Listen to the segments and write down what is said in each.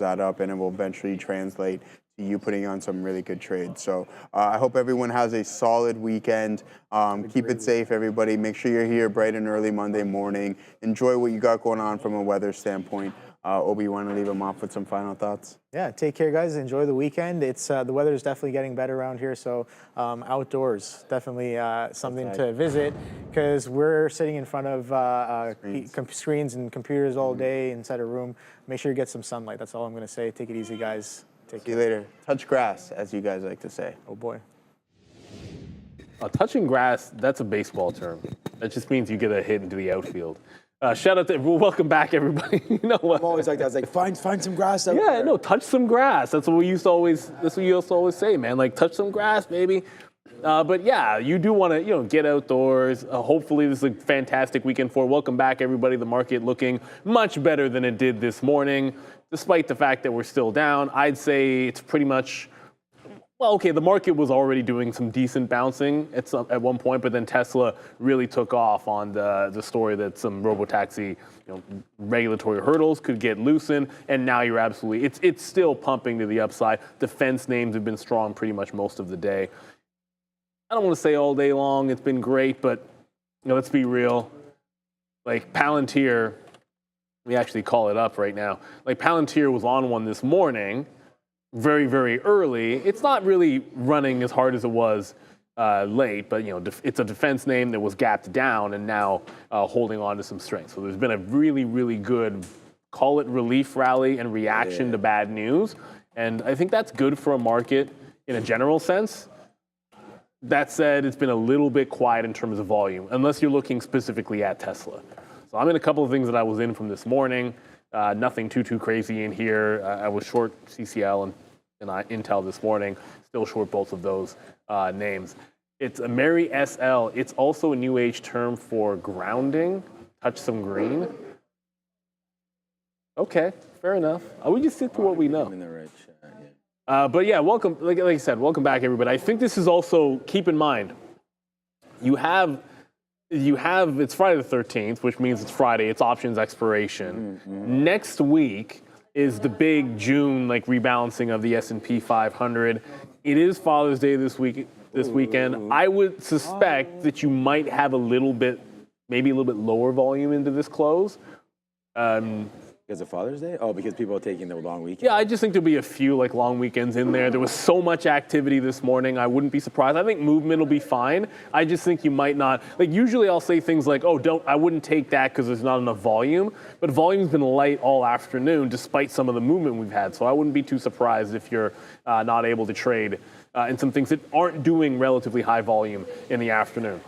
that up, and it will eventually translate to you putting on some really good trades. So I hope everyone has a solid weekend. Keep it safe, everybody. Make sure you're here bright and early Monday morning. Enjoy what you got going on from a weather standpoint. Obi, you want to leave them off with some final thoughts? Yeah, take care, guys. Enjoy the weekend. It's the weather is definitely getting better around here, so outdoors definitely something to visit, because we're sitting in front of screens and computers all day inside a room. Make sure you get some sunlight. That's all I'm going to say. Take it easy, guys. See you later. Touch grass, as you guys like to say. Oh boy. Touching grass, that's a baseball term. That just means you get a hit into the outfield. Shout out to, welcome back, everybody. You know what? I'm always like that. I was like, find some grass out there. Yeah, no, touch some grass. That's what we used to always, that's what you used to always say, man. Like, touch some grass, baby. But yeah, you do want to, get outdoors. Hopefully this is a fantastic weekend for. Welcome back, everybody. The market looking much better than it did this morning, despite the fact that we're still down. I'd say it's pretty much, well, okay, the market was already doing some decent bouncing at one point, but then Tesla really took off on the story that some robotaxi, regulatory hurdles could get loosened, and now you're absolutely, it's still pumping to the upside. Defense names have been strong pretty much most of the day. I don't want to say all day long it's been great, but let's be real. Like Palantir, we actually call it up right now. Like Palantir was on one this morning, very, very early. It's not really running as hard as it was late, but it's a defense name that was gapped down and now holding on to some strength. So there's been a really, really good, call it relief rally and reaction to bad news. And I think that's good for a market in a general sense. That said, it's been a little bit quiet in terms of volume, unless you're looking specifically at Tesla. So I'm in a couple of things that I was in from this morning. Nothing too crazy in here. I was short CCL and Intel this morning. Still short both of those names. It's a Mary SL. It's also a new age term for grounding. Touch some green. Okay, fair enough. We just stick to what we know. But yeah, welcome. Like I said, welcome back, everybody. I think this is also, keep in mind, you have. It's Friday the 13th, which means it's Friday. It's options expiration. Next week is the big June rebalancing of the S&P 500. It is Father's Day this weekend. I would suspect that you might have maybe a little bit lower volume into this close. Because of Father's Day? Oh, because people are taking the long weekend? Yeah, I just think there'll be a few long weekends in there. There was so much activity this morning, I wouldn't be surprised. I think movement will be fine. I just think you might not, usually I'll say things like, I wouldn't take that because there's not enough volume. But volume's been light all afternoon despite some of the movement we've had. So I wouldn't be too surprised if you're not able to trade in some things that aren't doing relatively high volume in the afternoon.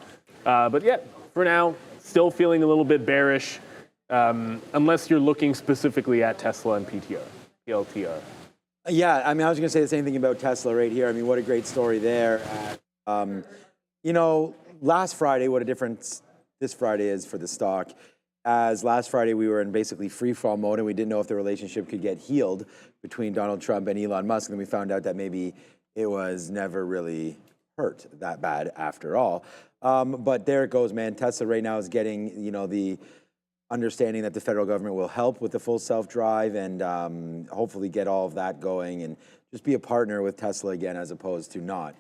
But yeah, for now, still feeling a little bit bearish. Unless you're looking specifically at Tesla and PLTR. Yeah, I was going to say the same thing about Tesla right here. What a great story there. Last Friday, what a difference this Friday is for the stock. As last Friday, we were in basically free-fall mode, and we didn't know if the relationship could get healed between Donald Trump and Elon Musk, and we found out that maybe it was never really hurt that bad after all. But there it goes, man. Tesla right now is getting, the understanding that the federal government will help with the full self-drive and hopefully get all of that going and just be a partner with Tesla again as opposed to not.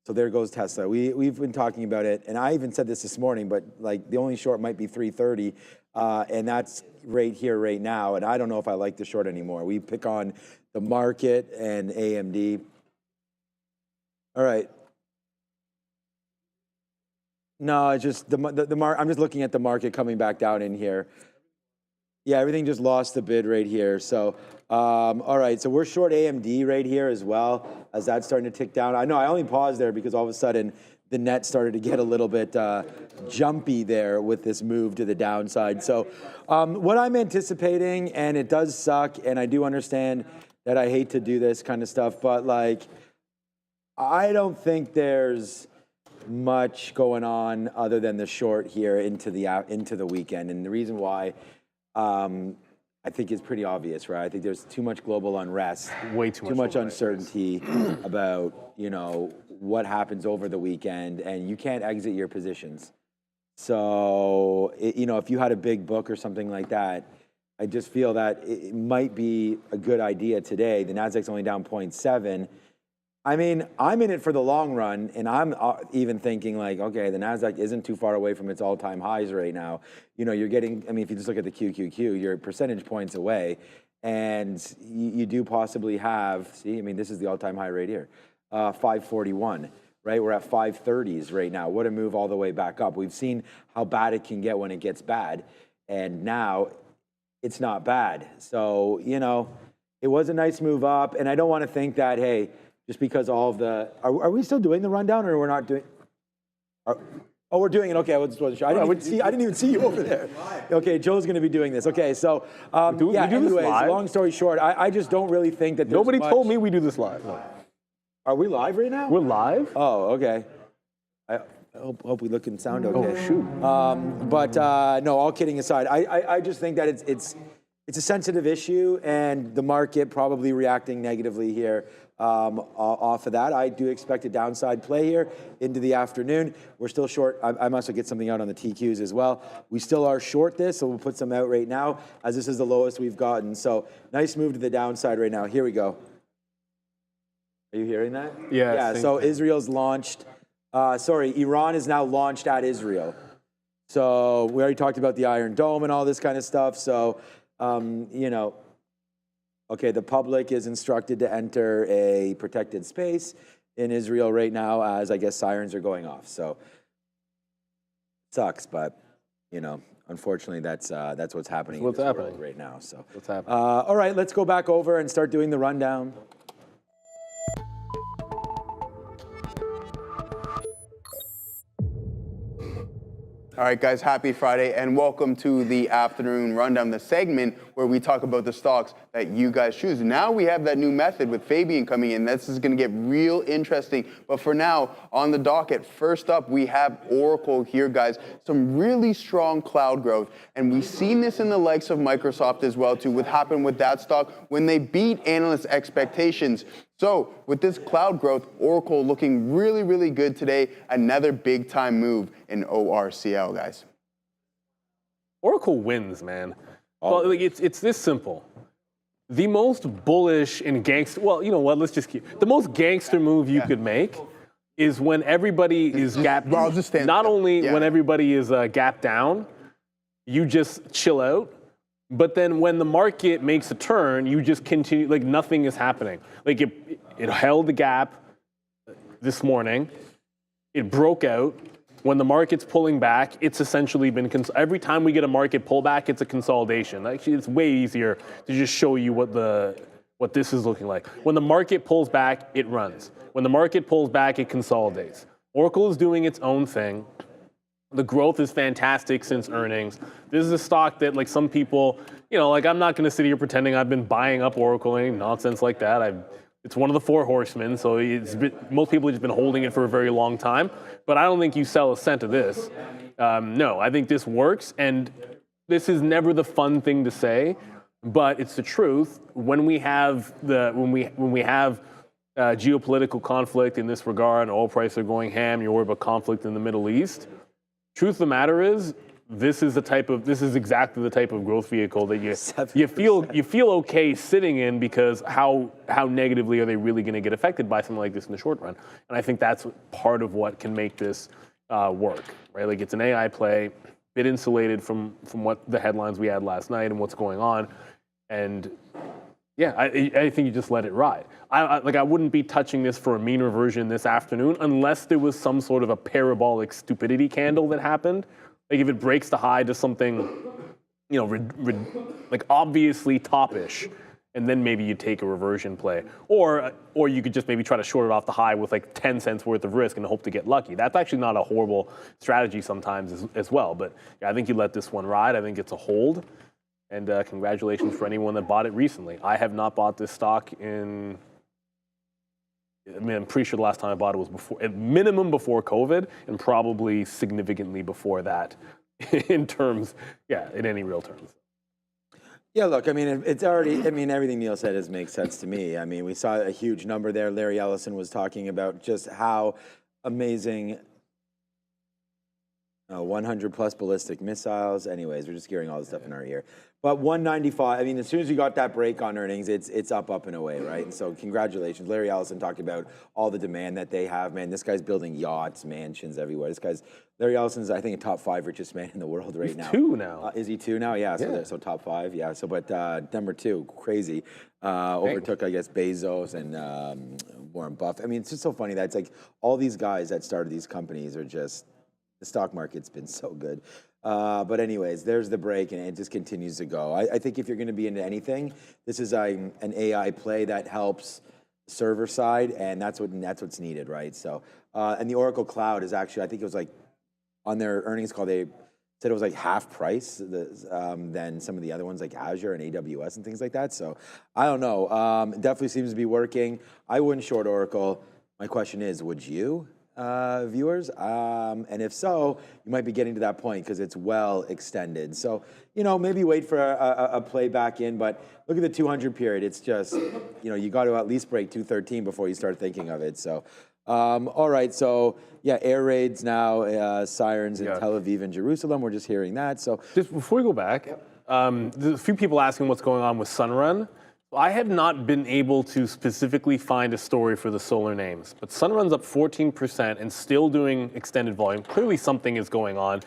So there goes Tesla. We've been talking about it, and I even said this morning, but the only short might be 330, and that's right here, right now, and I don't know if I like the short anymore. We pick on the market and AMD. All right. No, it's just I'm just looking at the market coming back down in here. Yeah, everything just lost the bid right here. So, all right, so we're short AMD right here as well, as that's starting to tick down. I know I only paused there because all of a sudden the net started to get a little bit jumpy there with this move to the downside. So what I'm anticipating, and it does suck, and I do understand that I hate to do this kind of stuff, but I don't think there's much going on other than the short here into the weekend. And the reason why I think is pretty obvious, right? I think there's too much global unrest, way too much uncertainty about what happens over the weekend, and you can't exit your positions. So if you had a big book or something like that, I just feel that it might be a good idea today. The Nasdaq's only down 0.7. I mean, I'm in it for the long run, and I'm even thinking like, okay, the Nasdaq isn't too far away from its all-time highs right now. You know, you're getting, I mean, if you just look at the QQQ, you're percentage points away, and you do possibly have, see, I mean, this is the all-time high right here, 541, right? We're at 530s right now. What a move all the way back up. We've seen how bad it can get when it gets bad, and now it's not bad. So, you know, it was a nice move up, and I don't want to think that, hey, just because all of the, are we still doing the rundown or we're not doing? Oh, we're doing it. Okay, I wasn't sure. I didn't even see you over there. Okay, Joe's going to be doing this. Okay, so we do this anyways, live? long story short, I just don't really think that. Nobody told me we do this live. Are we live right now? We're live? Oh, okay. I hope we look and sound okay. Oh, shoot. But no, all kidding aside, I just think that it's a sensitive issue, and the market probably reacting negatively here off of that. I do expect a downside play here into the afternoon. We're still short. I must get something out on the TQs as well. We still are short this, so we'll put some out right now, as this is the lowest we've gotten. So nice move to the downside right now. Here we go. Are you hearing that? Yeah. Yeah, so Israel's launched. Iran is now launched at Israel. So we already talked about the Iron Dome and all this kind of stuff. So, you know, okay, the public is instructed to enter a protected space in Israel right now as, I guess, sirens are going off. So sucks, but, you know, unfortunately, that's what's happening in this world right now. So what's happening? All right, let's go back over and start doing the rundown. All right, guys, happy Friday, and welcome to the afternoon rundown, the segment where we talk about the stocks that you guys choose. Now we have that new method with Fabian coming in. This is going to get real interesting. But for now, on the docket, first up, we have Oracle here, guys. Some really strong cloud growth, and we've seen this in the likes of Microsoft as well, too, what happened with that stock when they beat analyst expectations. So with this cloud growth, Oracle looking really, really good today. Another big time move in ORCL, guys. Oracle wins, man. Well, like, it's this simple. The most bullish and gangster, well, you know what, let's just keep, the most gangster move you could make is when everybody is gapped, not only when everybody is gapped down, you just chill out, but then when the market makes a turn, you just continue, like nothing is happening. Like it held the gap this morning, it broke out. When the market's pulling back, it's essentially been, every time we get a market pullback, it's a consolidation. Actually, it's way easier to just show you what this is looking like. When the market pulls back, it runs. When the market pulls back, it consolidates. Oracle is doing its own thing. The growth is fantastic since earnings. This is a stock that, like, some people, you know, like, I'm not going to sit here pretending I've been buying up Oracle, any nonsense like that. It's one of the four horsemen, so most people have just been holding it for a very long time. But I don't think you sell a cent of this. No, I think this works, and this is never the fun thing to say, but it's the truth. When we have geopolitical conflict in this regard, and oil prices are going ham, you're worried about conflict in the Middle East. Truth of the matter is, this is exactly the type of growth vehicle that you feel okay sitting in, because how negatively are they really going to get affected by something like this in the short run? And I think that's part of what can make this work, right? Like, it's an AI play, bit insulated from what the headlines we had last night and what's going on, and yeah, I think you just let it ride. I wouldn't be touching this for a mean reversion this afternoon unless there was some sort of a parabolic stupidity candle that happened. Like, if it breaks the high to something, you know, like obviously top-ish, and then maybe you take a reversion play. Or you could just maybe try to short it off the high with like 10 cents worth of risk and hope to get lucky. That's actually not a horrible strategy sometimes as well. But yeah, I think you let this one ride. I think it's a hold. And congratulations for anyone that bought it recently. I have not bought this stock in, I mean, I'm pretty sure the last time I bought it was before, at minimum before COVID, and probably significantly before that in terms, in any real terms. Yeah, look, I mean, it's already, I mean, everything Neil said makes sense to me. I mean, we saw a huge number there. Larry Ellison was talking about just how amazing. 100 plus ballistic missiles. Anyways, we're just hearing all this stuff in our ear. But 195, I mean, as soon as you got that break on earnings, it's up and away, right? And so congratulations. Larry Ellison talked about all the demand that they have, man. This guy's building yachts, mansions everywhere. Larry Ellison's, I think, a top 5 richest man in the world right now. He's 2 now. Is he 2 now? Yeah, so top 5, yeah. So, but number 2, crazy. Overtook, I guess, Bezos and Warren Buffett. I mean, it's just so funny that it's like all these guys that started these companies are just, the stock market's been so good. But anyways, there's the break, and it just continues to go. I think if you're going to be into anything, this is an AI play that helps server side, and that's what's needed, right? So, and the Oracle Cloud is actually, I think it was like on their earnings call, they said it was like half price than some of the other ones like Azure and AWS and things like that. So I don't know. It definitely seems to be working. I wouldn't short Oracle. My question is, would you? Viewers, and if so, you might be getting to that point because it's well extended. So, maybe wait for a play back in, but look at the 200 period. It's just, you got to at least break 213 before you start thinking of it. So, all right. So, yeah, air raids now, sirens in Tel Aviv and Jerusalem. We're just hearing that. So, just before we go back, there's a few people asking what's going on with Sunrun. I have not been able to specifically find a story for the solar names, but Sunrun's up 14% and still doing extended volume. Clearly something is going on.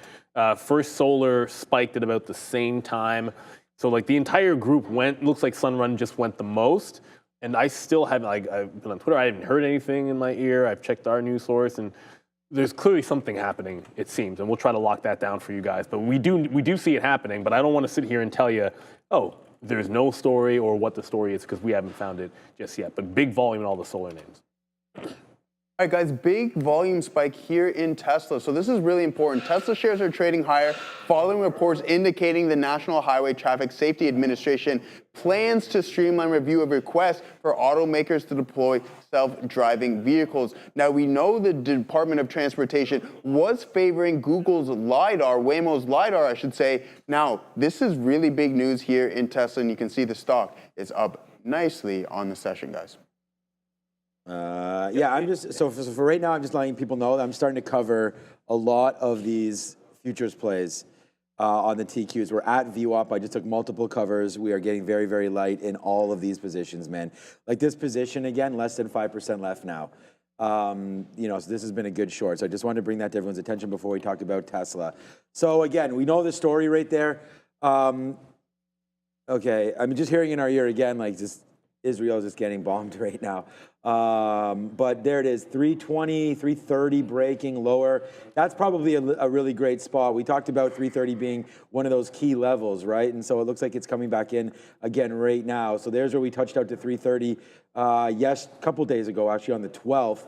First Solar spiked at about the same time. So like the entire group looks like Sunrun just went the most. And I still haven't, I've been on Twitter, I haven't heard anything in my ear. I've checked our news source and there's clearly something happening, it seems. And we'll try to lock that down for you guys. But we do see it happening, but I don't want to sit here and tell you, oh, there's no story or what the story is because we haven't found it just yet. But big volume in all the solar names. All right, guys, big volume spike here in Tesla. So this is really important. Tesla shares are trading higher following reports indicating the National Highway Traffic Safety Administration plans to streamline review of requests for automakers to deploy self-driving vehicles. Now, we know the Department of Transportation was favoring Google's LiDAR, Waymo's LiDAR, I should say. Now, this is really big news here in Tesla, and you can see the stock is up nicely on the session, guys. Yeah, I'm just, so for right now, I'm just letting people know that I'm starting to cover a lot of these futures plays on the TQs. We're at VWAP. I just took multiple covers. We are getting very, very light in all of these positions, man. Like this position, again, less than 5% left now. So this has been a good short. So I just wanted to bring that to everyone's attention before we talk about Tesla. So again, we know the story right there. Okay, I mean, just hearing in our ear again, like just Israel is just getting bombed right now. But there it is, 320, 330 breaking lower. That's probably a really great spot. We talked about 330 being one of those key levels, right? And so it looks like it's coming back in again right now. So there's where we touched out to 330, a couple days ago, actually on the 12th.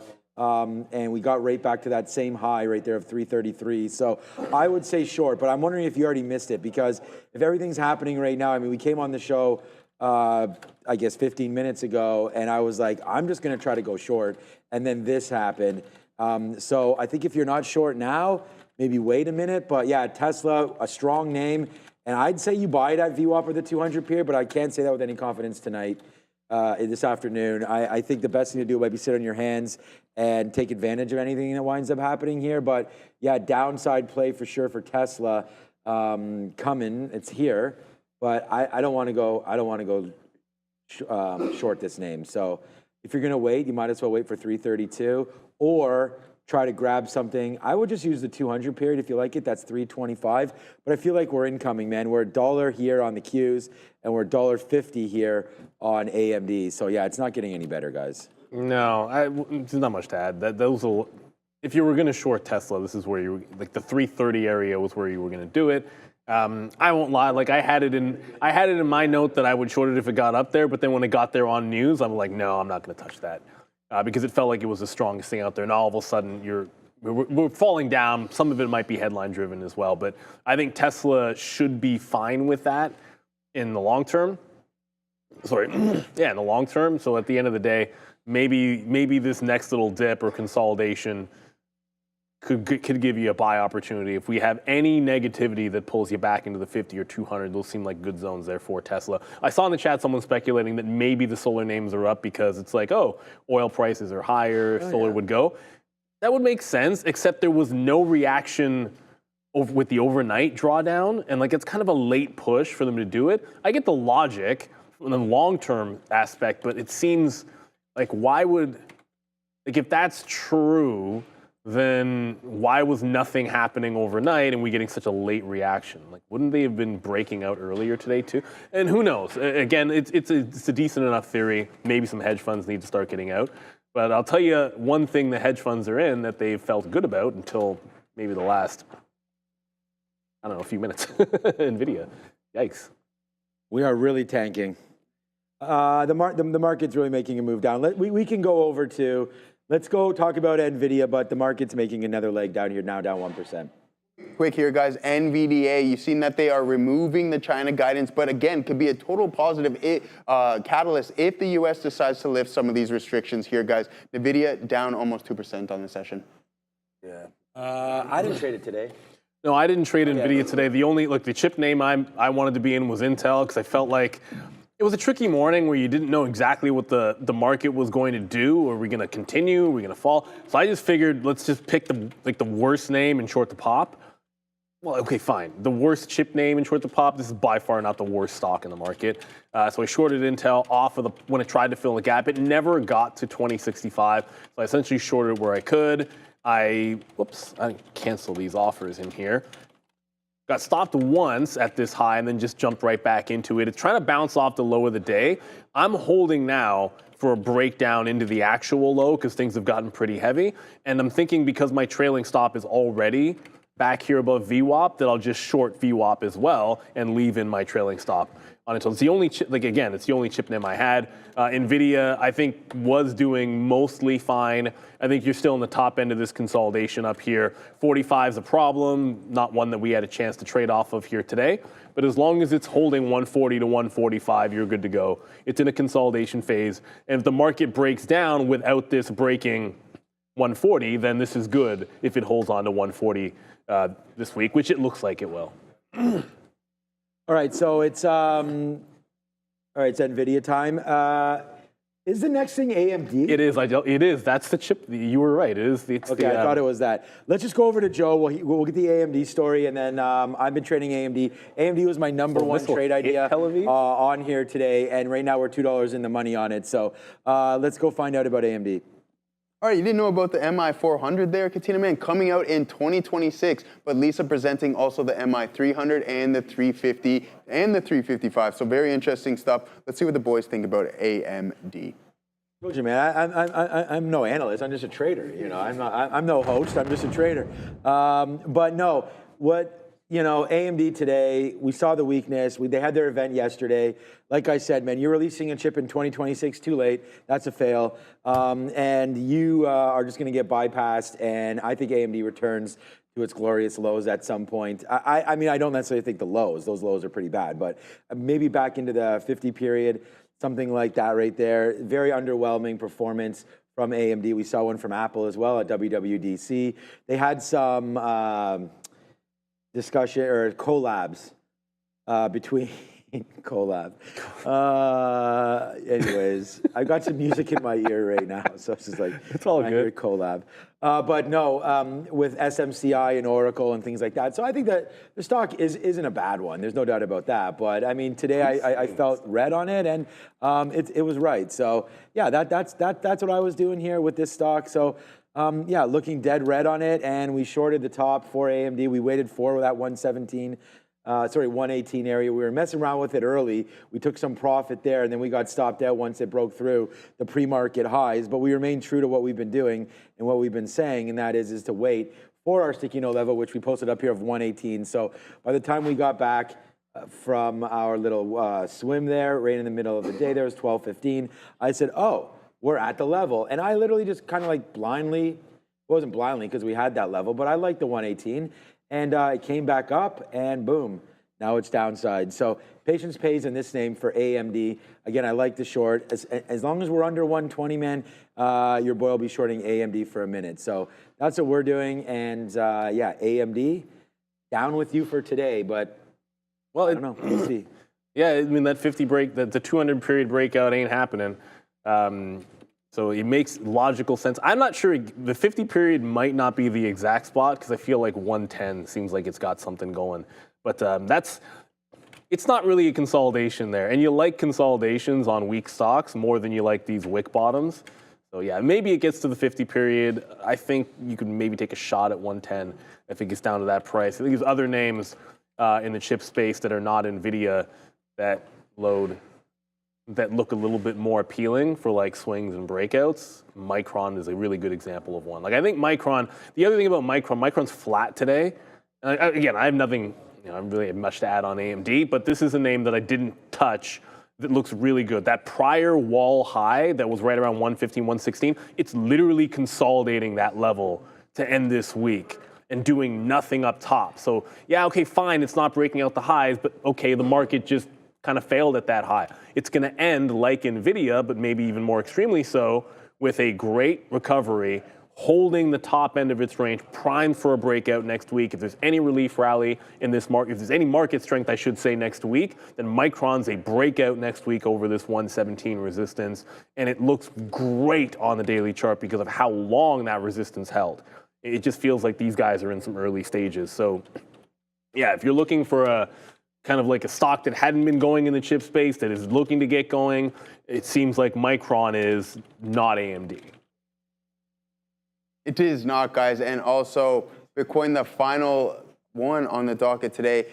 And we got right back to that same high right there of 333. So I would say short, but I'm wondering if you already missed it because if everything's happening right now, I mean, we came on the show I guess 15 minutes ago, and I was like, I'm just going to try to go short, and then this happened. So I think if you're not short now, maybe wait a minute. But yeah, Tesla, a strong name, and I'd say you buy it at VWAP or the 200 period, but I can't say that with any confidence tonight, this afternoon. I think the best thing to do might be sit on your hands and take advantage of anything that winds up happening here. But yeah, downside play for sure for Tesla coming. It's here. But I don't want to go short this name. So if you're going to wait, you might as well wait for 332 or try to grab something. I would just use the 200 period if you like it. That's 325. But I feel like we're incoming, man. We're $1 here on the Qs and we're $1.50 here on AMD. So yeah, it's not getting any better, guys. No, there's not much to add. If you were going to short Tesla, this is where like the 330 area was where you were going to do it. I won't lie. Like I had it in my note that I would short it if it got up there, but then when it got there on news, I'm like, no, I'm not going to touch that because it felt like it was the strongest thing out there. And all of a sudden, we're falling down. Some of it might be headline driven as well, but I think Tesla should be fine with that in the long term. Sorry, yeah, in the long term. So at the end of the day, maybe this next little dip or consolidation could give you a buy opportunity. If we have any negativity that pulls you back into the 50 or 200, those seem like good zones there for Tesla. I saw in the chat someone speculating that maybe the solar names are up because it's like, oh, oil prices are higher, solar would go. That would make sense, except there was no reaction with the overnight drawdown, and like it's kind of a late push for them to do it. I get the logic from the long-term aspect, but it seems like if that's true, then why was nothing happening overnight and we getting such a late reaction? Like, wouldn't they have been breaking out earlier today too? And who knows? Again, it's a decent enough theory. Maybe some hedge funds need to start getting out. But I'll tell you one thing the hedge funds are in that they felt good about until maybe the last, I don't know, a few minutes. Nvidia. Yikes. We are really tanking. The market's really making a move down. We can go over to, let's go talk about Nvidia, but the market's making another leg down here now, down 1%. Quick here, guys. Nvidia, you've seen that they are removing the China guidance, but again, could be a total positive catalyst if the U.S. decides to lift some of these restrictions here, guys. Nvidia down almost 2% on the session. Yeah. I didn't trade it today. No, I didn't trade Nvidia today. The chip name I wanted to be in was Intel because I felt like it was a tricky morning where you didn't know exactly what the market was going to do. Are we going to continue? Are we going to fall? So I just figured let's just pick the worst name and short the pop. Well, okay, fine. The worst chip name and short the pop. This is by far not the worst stock in the market. So I shorted Intel off of when it tried to fill the gap. It never got to 2065. So I essentially shorted where I could. I cancel these offers in here. Got stopped once at this high and then just jumped right back into it. It's trying to bounce off the low of the day. I'm holding now for a breakdown into the actual low because things have gotten pretty heavy. And I'm thinking because my trailing stop is already back here above VWAP that I'll just short VWAP as well and leave in my trailing stop on it. So it's the only chip, it's the only chip name I had. Nvidia, I think, was doing mostly fine. I think you're still in the top end of this consolidation up here. 45 is a problem, not one that we had a chance to trade off of here today. But as long as it's holding 140 to 145, you're good to go. It's in a consolidation phase. And if the market breaks down without this breaking 140, then this is good if it holds on to 140 this week, which it looks like it will. All right, so it's it's Nvidia time. Is the next thing AMD? It is. It is. That's the chip. You were right. It is. I thought it was that. Let's just go over to Joe. We'll get the AMD story, and then I've been trading AMD. AMD was my number one trade idea on here today, and right now we're $2 in the money on it. So let's go find out about AMD. All right, you didn't know about the MI400 there, Katina Man, coming out in 2026, but Lisa presenting also the MI300 and the 350 and the 355. So very interesting stuff. Let's see what the boys think about AMD. Told you, man. I'm no analyst. I'm just a trader. You know, I'm no host. I'm just a trader. But no, AMD today, we saw the weakness. They had their event yesterday. Like I said, man, you're releasing a chip in 2026 too late. That's a fail. And you are just going to get bypassed. And I think AMD returns to its glorious lows at some point. I mean, I don't necessarily think those lows are pretty bad, but maybe back into the 50 period, something like that right there. Very underwhelming performance from AMD. We saw one from Apple as well at WWDC. They had some discussion or collabs between anyways, I've got some music in my ear right now, so it's just like it's all good. Collab, but no, with SMCI and Oracle and things like that. So I think that the stock isn't a bad one. There's no doubt about that. But I mean, today I felt red on it, and it was right. So yeah, that's what I was doing here with this stock. So. Yeah, looking dead red on it, and we shorted the top for AMD. We waited for that 118 area. We were messing around with it early. We took some profit there, and then we got stopped out once it broke through the pre-market highs. But we remain true to what we've been doing and what we've been saying, and that is to wait for our sticky no level, which we posted up here of 118. So by the time we got back from our little swim there, right in the middle of the day, there was 12:15. I said, oh, we're at the level. And I literally just kind of like blindly, it wasn't blindly because we had that level, but I liked the 118. And it came back up and boom, now it's downside. So patience pays in this name for AMD. Again, I like the short. As long as we're under 120, man, your boy will be shorting AMD for a minute. So that's what we're doing. And yeah, AMD, down with you for today, but I don't know, we'll see. Yeah, I mean, that 50 break, the 200 period breakout ain't happening. So it makes logical sense. I'm not sure, the 50 period might not be the exact spot because I feel like 110 seems like it's got something going. But it's not really a consolidation there. And you like consolidations on weak stocks more than you like these wick bottoms. So yeah, maybe it gets to the 50 period. I think you could maybe take a shot at 110 if it gets down to that price. I think there's other names in the chip space that are not Nvidia that look a little bit more appealing for like swings and breakouts. Micron is a really good example of one. Like I think Micron, the other thing about Micron's flat today. And again, I have nothing, I really have much to add on AMD, but this is a name that I didn't touch that looks really good. That prior wall high that was right around 115, 116, it's literally consolidating that level to end this week and doing nothing up top. So yeah, okay, fine, it's not breaking out the highs, but okay, the market just kind of failed at that high. It's going to end like Nvidia, but maybe even more extremely so, with a great recovery, holding the top end of its range, primed for a breakout next week. If there's any relief rally in this market, if there's any market strength, I should say, next week, then Micron's a breakout next week over this 117 resistance, and it looks great on the daily chart because of how long that resistance held. It just feels like these guys are in some early stages. So yeah, if you're looking for a kind of like a stock that hadn't been going in the chip space, that is looking to get going, it seems like Micron is not AMD. It is not, guys. And also, Bitcoin, the final one on the docket today,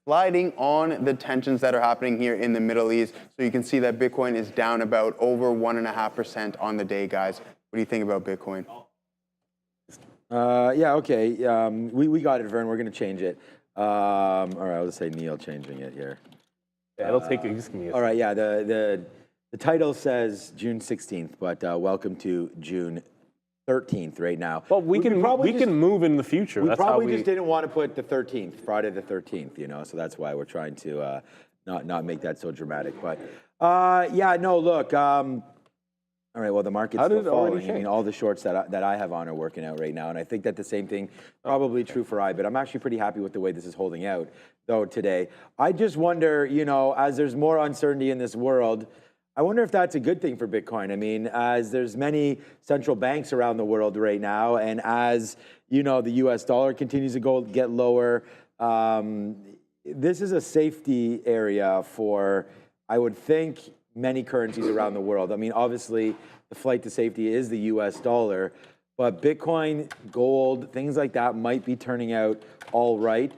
sliding on the tensions that are happening here in the Middle East. So you can see that Bitcoin is down about over 1.5% on the day, guys. What do you think about Bitcoin? Yeah, okay. We got it, Vern. We're going to change it. All right, I'll just say Neil changing it here. Yeah, it'll take just give me a all right, yeah, the title says June 16th, but welcome to June 13th right now. Well, we can move in the future. We that's probably how we just didn't want to put the 13th, Friday the 13th, you know, so that's why we're trying to not make that so dramatic. But yeah, no, look, all right, well, the market's still falling. I mean, all the shorts that I have on are working out right now, and I think that the same thing probably true for I, but I'm actually pretty happy with the way this is holding out, though, today. I just wonder, you know, as there's more uncertainty in this world, I wonder if that's a good thing for Bitcoin. I mean, as there's many central banks around the world right now, and as, you know, the US dollar continues to get lower, this is a safety area for, I would think, many currencies around the world. I mean, obviously, the flight to safety is the US dollar, but Bitcoin, gold, things like that might be turning out all right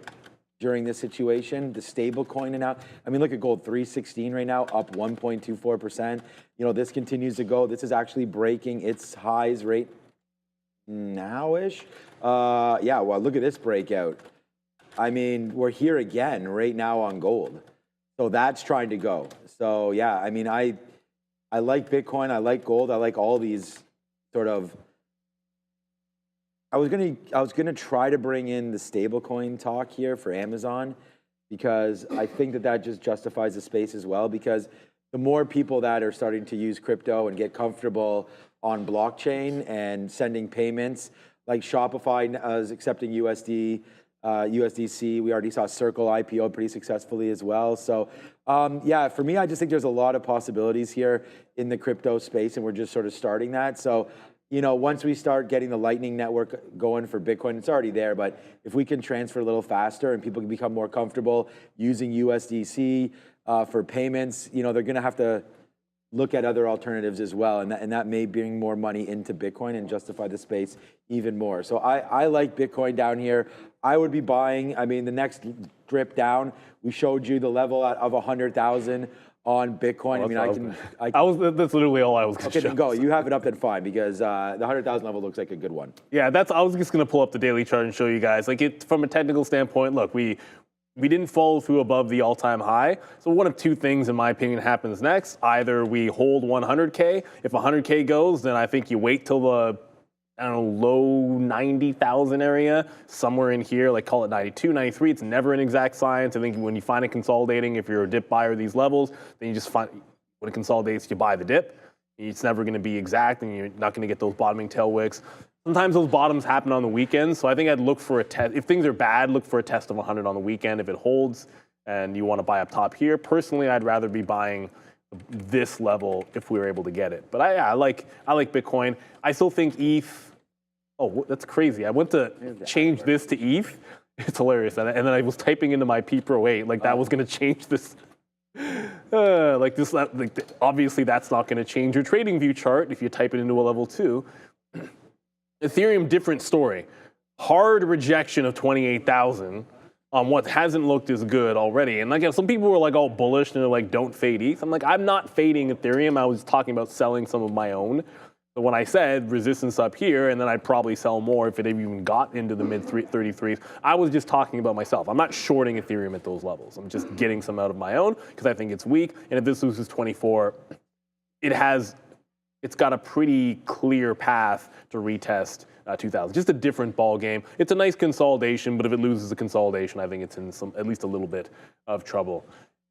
during this situation. The stable coin and out. I mean, look at gold, 316 right now, up 1.24%. You know, this continues to go. This is actually breaking its highs right now-ish. Yeah, well, look at this breakout. I mean, we're here again right now on gold. So that's trying to go. So yeah, I mean, I like Bitcoin, I like gold, I like all these sort of. I was gonna try to bring in the stablecoin talk here for Amazon, because I think that just justifies the space as well. Because the more people that are starting to use crypto and get comfortable on blockchain and sending payments, like Shopify is accepting USDC. We already saw Circle IPO pretty successfully as well. So yeah, for me, I just think there's a lot of possibilities here in the crypto space, and we're just sort of starting that. So, you know, once we start getting the Lightning Network going for Bitcoin, it's already there, but if we can transfer a little faster and people can become more comfortable using USDC for payments, you know, they're going to have to look at other alternatives as well, and that may bring more money into Bitcoin and justify the space even more. So I like Bitcoin down here. I would be buying. I mean, the next drip down, we showed you the level of 100,000 on Bitcoin. That's literally all I was going to show. Okay, then go. You have it up, then fine, because the 100,000 level looks like a good one. Yeah, I was just going to pull up the daily chart and show you guys. Like, from a technical standpoint, look, we didn't follow through above the all-time high. So one of two things, in my opinion, happens next. Either we hold 100K. If 100K goes, then I think you wait till the, I don't know, low 90,000 area, somewhere in here, like call it 92, 93. It's never an exact science. I think when you find it consolidating, if you're a dip buyer of these levels, then you just find, when it consolidates, you buy the dip. It's never going to be exact, and you're not going to get those bottoming tail wicks. Sometimes those bottoms happen on the weekends, so I think I'd look for a test. If things are bad, look for a test of 100 on the weekend. If it holds and you want to buy up top here, personally, I'd rather be buying this level if we were able to get it. But I like Bitcoin. I still think ETH. Oh, that's crazy! I went to change this to ETH. It's hilarious, and then I was typing into my P Pro 8 like that was going to change this. Obviously, that's not going to change your trading view chart if you type it into a level 2. Ethereum, different story. Hard rejection of 28,000 on what hasn't looked as good already. And again, some people were like all bullish and they're like, don't fade ETH. I'm like, I'm not fading Ethereum. I was talking about selling some of my own. So when I said resistance up here, and then I'd probably sell more if it even got into the mid 33s, I was just talking about myself. I'm not shorting Ethereum at those levels. I'm just getting some out of my own because I think it's weak. And if this loses 24, it's got a pretty clear path to retest 2000. Just a different ball game. It's a nice consolidation, but if it loses the consolidation, I think it's in at least a little bit of trouble.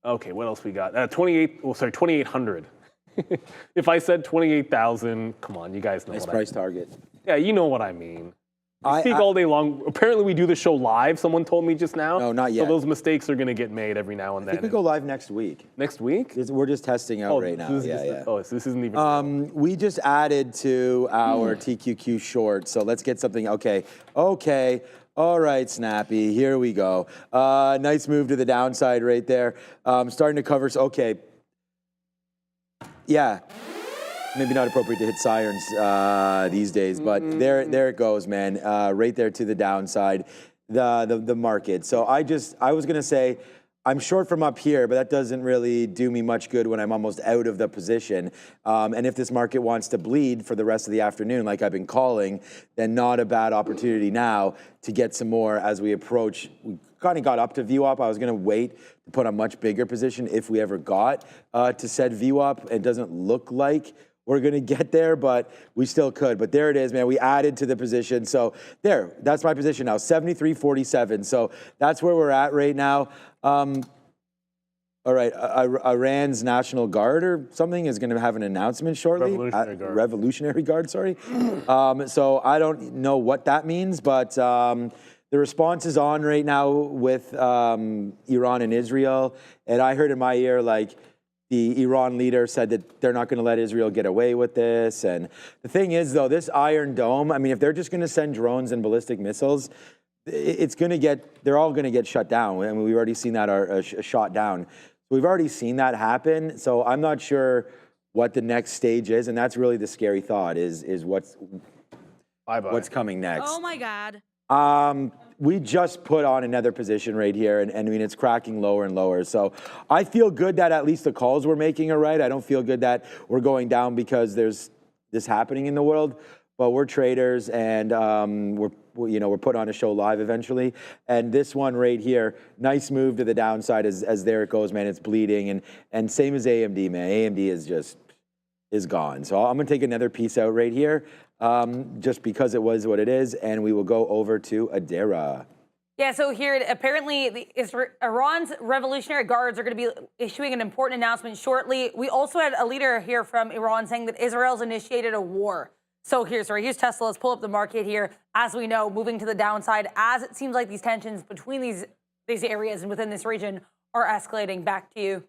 Okay, what else we got? 2,800. If I said 28,000, come on, you guys know Nice what price target. Yeah, you know what I mean. I speak all day long. Apparently, we do the show live. Someone told me just now. No, not yet. So those mistakes are going to get made every now and then. I think we go live next week. Next week? We're just testing out right now. Yeah. Oh, so this isn't even. We just added to our TQQ short, so let's get something. Okay. All right, Snappy. Here we go. Nice move to the downside right there. Starting to cover. Okay. Yeah. Maybe not appropriate to hit sirens these days, but there it goes, man. Right there to the downside, the market. So I was gonna say I'm short from up here, but that doesn't really do me much good when I'm almost out of the position. And if this market wants to bleed for the rest of the afternoon, like I've been calling, then not a bad opportunity now to get some more as we approach. We kind of got up to VWAP. I was going to wait to put a much bigger position if we ever got to said VWAP. It doesn't look like we're going to get there, but we still could. But there it is, man. We added to the position. So there, that's my position now, 73.47. So that's where we're at right now. All right, Iran's National Guard or something is going to have an announcement shortly. Revolutionary Guard, sorry. So I don't know what that means, but the response is on right now with Iran and Israel. And I heard in my ear, like, the Iran leader said that they're not going to let Israel get away with this. And the thing is, though, this Iron Dome, I mean, if they're just going to send drones and ballistic missiles, they're all going to get shut down. I mean, we've already seen that shot down. We've already seen that happen. So I'm not sure what the next stage is. And that's really the scary thought is what's coming next. Oh, my God. We just put on another position right here, and I mean, it's cracking lower and lower. So I feel good that at least the calls we're making are right. I don't feel good that we're going down because there's this happening in the world, but we're traders, and we're put on a show live eventually. And this one right here, nice move to the downside as there it goes, man. It's bleeding, and same as AMD, man. AMD is gone. So I'm gonna take another piece out right here. Just because it was what it is, and we will go over to Adara. Yeah, so here, apparently, Iran's Revolutionary Guards are going to be issuing an important announcement shortly. We also had a leader here from Iran saying that Israel's initiated a war. So here's Tesla. Let's pull up the market here. As we know, moving to the downside, as it seems like these tensions between these areas and within this region are escalating. Back to you.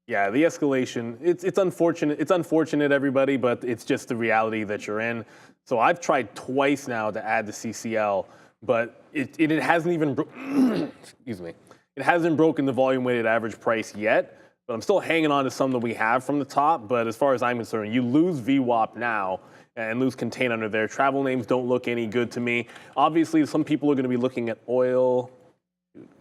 Yeah, the escalation, it's unfortunate. It's unfortunate, everybody, but it's just the reality that you're in. So I've tried twice now to add the CCL, but it hasn't even, excuse me, it hasn't broken the volume-weighted average price yet, but I'm still hanging on to some that we have from the top. But as far as I'm concerned, you lose VWAP now and lose contain under there. Travel names don't look any good to me. Obviously, some people are going to be looking at oil.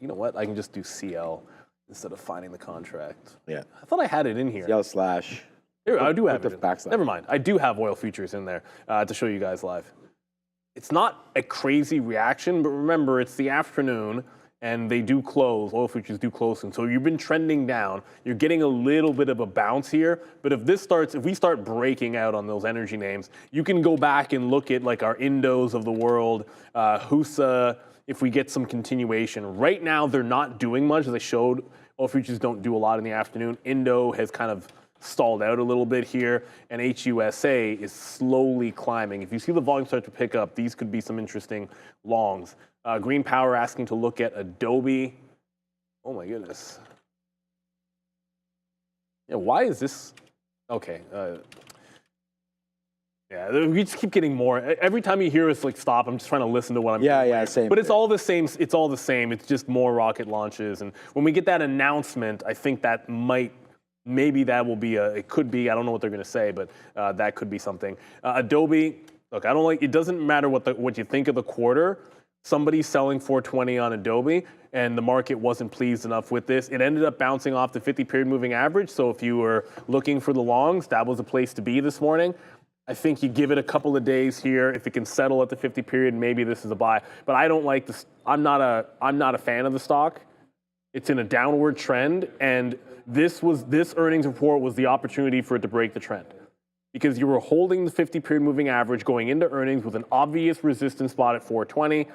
You know what? I can just do CL. Instead of finding the contract. Yeah. I thought I had it in here. CL slash. Here, I do have it. Backslash. Never mind. I do have oil futures in there to show you guys live. It's not a crazy reaction, but remember, it's the afternoon, and they do close. Oil futures do close, and so you've been trending down. You're getting a little bit of a bounce here, but if we start breaking out on those energy names, you can go back and look at like our Indos of the world, HUSA, if we get some continuation. Right now, they're not doing much, as I showed. Oil futures don't do a lot in the afternoon. Indo has kind of stalled out a little bit here, and HUSA is slowly climbing. If you see the volume start to pick up, these could be some interesting longs. Green Power asking to look at Adobe. Oh my goodness. Yeah, why is this? Okay. Yeah, we just keep getting more. Every time you hear us like stop, I'm just trying to listen to what I'm hearing. Yeah, same. But it's all the same. It's all the same. It's just more rocket launches. And when we get that announcement, I think that maybe that will be it could be, I don't know what they're going to say, but that could be something. Adobe, look, I don't like, it doesn't matter what you think of the quarter. Somebody's selling 420 on Adobe, and the market wasn't pleased enough with this. It ended up bouncing off the 50-period moving average. So if you were looking for the longs, that was a place to be this morning. I think you give it a couple of days here. If it can settle at the 50-period, maybe this is a buy. But I don't like this. I'm not a fan of the stock. It's in a downward trend, and this earnings report was the opportunity for it to break the trend, because you were holding the 50-period moving average going into earnings with an obvious resistance spot at 420.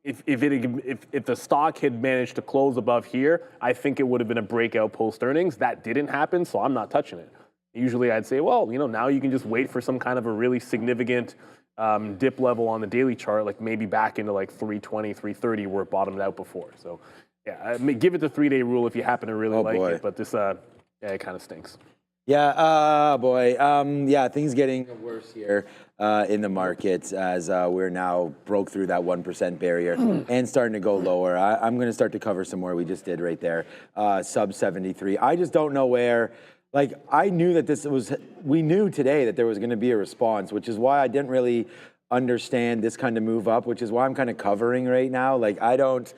If the stock had managed to close above here, I think it would have been a breakout post earnings. That didn't happen, so I'm not touching it. Usually I'd say, well, now you can just wait for some kind of a really significant dip level on the daily chart, like maybe back into like 320, 330 where it bottomed out before. So yeah, give it the 3-day rule if you happen to really like it, but this, it kind of stinks. Yeah, boy. Yeah, things getting worse here in the markets as we're now broke through that 1% barrier and starting to go lower. I'm going to start to cover some more. We just did right there, sub 73. I just don't know where. Like, I knew that we knew today that there was going to be a response, which is why I didn't really understand this kind of move up, which is why I'm kind of covering right now. Like, I don't.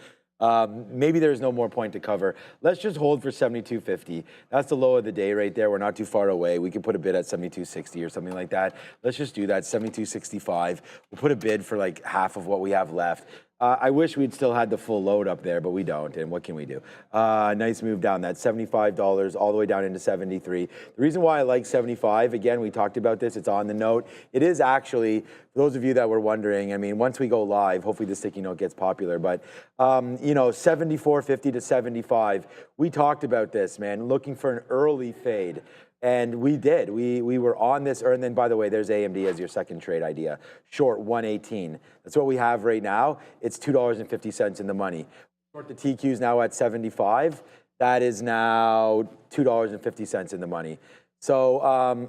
Maybe there's no more point to cover. Let's just hold for 72.50. That's the low of the day right there. We're not too far away. We could put a bid at 72.60 or something like that. Let's just do that, 72.65. We'll put a bid for like half of what we have left. I wish we'd still had the full load up there, but we don't, and what can we do? Nice move down, that $75 all the way down into 73. The reason why I like 75, again, we talked about this, it's on the note. It is actually, for those of you that were wondering, I mean, once we go live, hopefully the sticky note gets popular, but 74.50 to 75, we talked about this, man, looking for an early fade. And we did. We were on this, and then, by the way, there's AMD as your second trade idea. Short 118. That's what we have right now. It's $2.50 in the money. Short the TQs now at 75. That is now $2.50 in the money. So, all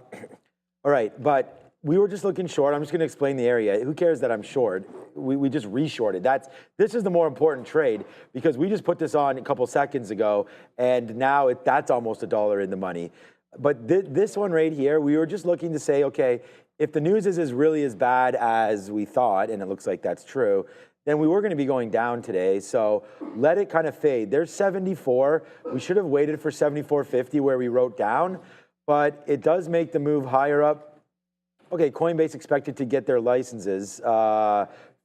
right, but we were just looking short. I'm just going to explain the area. Who cares that I'm short? We just re-shorted. This is the more important trade because we just put this on a couple seconds ago, and now that's almost $1 in the money. But this one right here, we were just looking to say, okay, if the news is really as bad as we thought, and it looks like that's true, then we were going to be going down today. So let it kind of fade. There's 74. We should have waited for 74.50 where we wrote down, but it does make the move higher up. Okay, Coinbase expected to get their licenses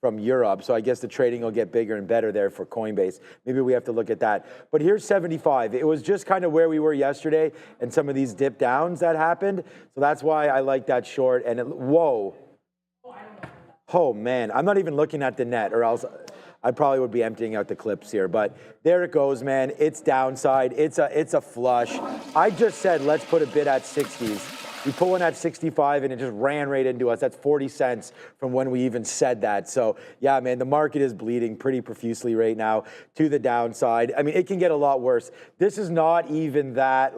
from Europe, so I guess the trading will get bigger and better there for Coinbase. Maybe we have to look at that. But here's 75. It was just kind of where we were yesterday and some of these dip downs that happened. So that's why I like that short. And whoa. Oh, man. I'm not even looking at the net, or else I probably would be emptying out the clips here. But there it goes, man. It's downside. It's a flush. I just said let's put a bid at 60s. We put one at 65 and it just ran right into us. That's 40 cents from when we even said that. So yeah, man, the market is bleeding pretty profusely right now to the downside. I mean, it can get a lot worse. This is not even that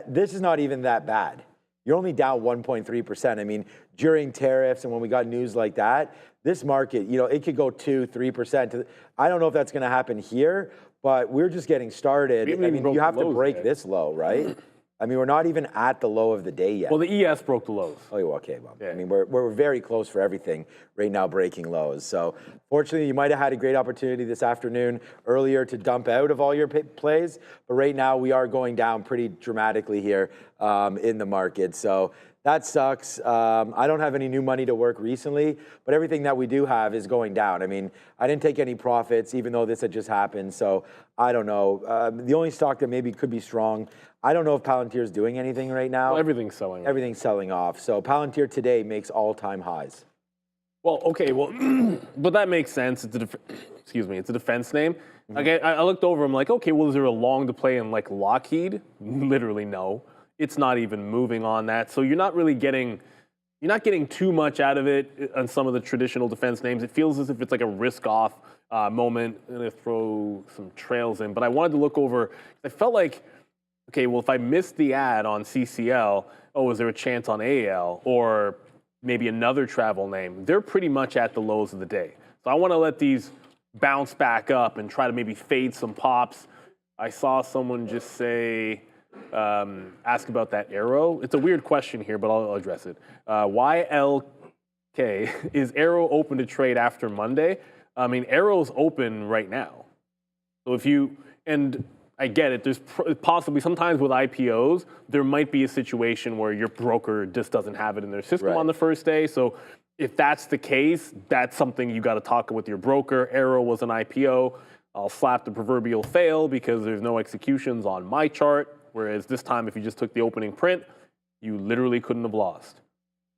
this is not even that bad. You're only down 1.3%. I mean, during tariffs and when we got news like that, this market, it could go 2-3%. I don't know if that's going to happen here, but we're just getting started. I mean, you have to break this low, right? I mean, we're not even at the low of the day yet. Well, the ES broke the lows. Oh, okay. Well, yeah. I mean, we're very close for everything right now, breaking lows. So, fortunately, you might have had a great opportunity this afternoon earlier to dump out of all your plays. But right now, we are going down pretty dramatically here in the market. So, that sucks. I don't have any new money to work recently, but everything that we do have is going down. I mean, I didn't take any profits, even though this had just happened. So, I don't know. The only stock that maybe could be strong, I don't know if Palantir is doing anything right now. Well, everything's selling. Everything's selling off. So Palantir today makes all-time highs. Well, okay, but that makes sense. It's a defense name. Mm-hmm. Like I looked over. I'm like, okay, well, is there a long to play in like Lockheed? Literally, no. It's not even moving on that. So you're not getting too much out of it on some of the traditional defense names. It feels as if it's like a risk-off moment. I'm going to throw some trails in, but I wanted to look over. I felt like okay, well, if I missed the ad on CCL, oh, is there a chance on AL or maybe another travel name? They're pretty much at the lows of the day. So I want to let these bounce back up and try to maybe fade some pops. I saw someone just say, ask about that arrow. It's a weird question here, but I'll address it. YLK, is arrow open to trade after Monday? I mean, arrow's open right now. So if you, and I get it, there's possibly sometimes with IPOs, there might be a situation where your broker just doesn't have it in their system on the first day. So if that's the case, that's something you got to talk with your broker. Arrow was an IPO. I'll slap the proverbial fail because there's no executions on my chart. Whereas this time, if you just took the opening print, you literally couldn't have lost.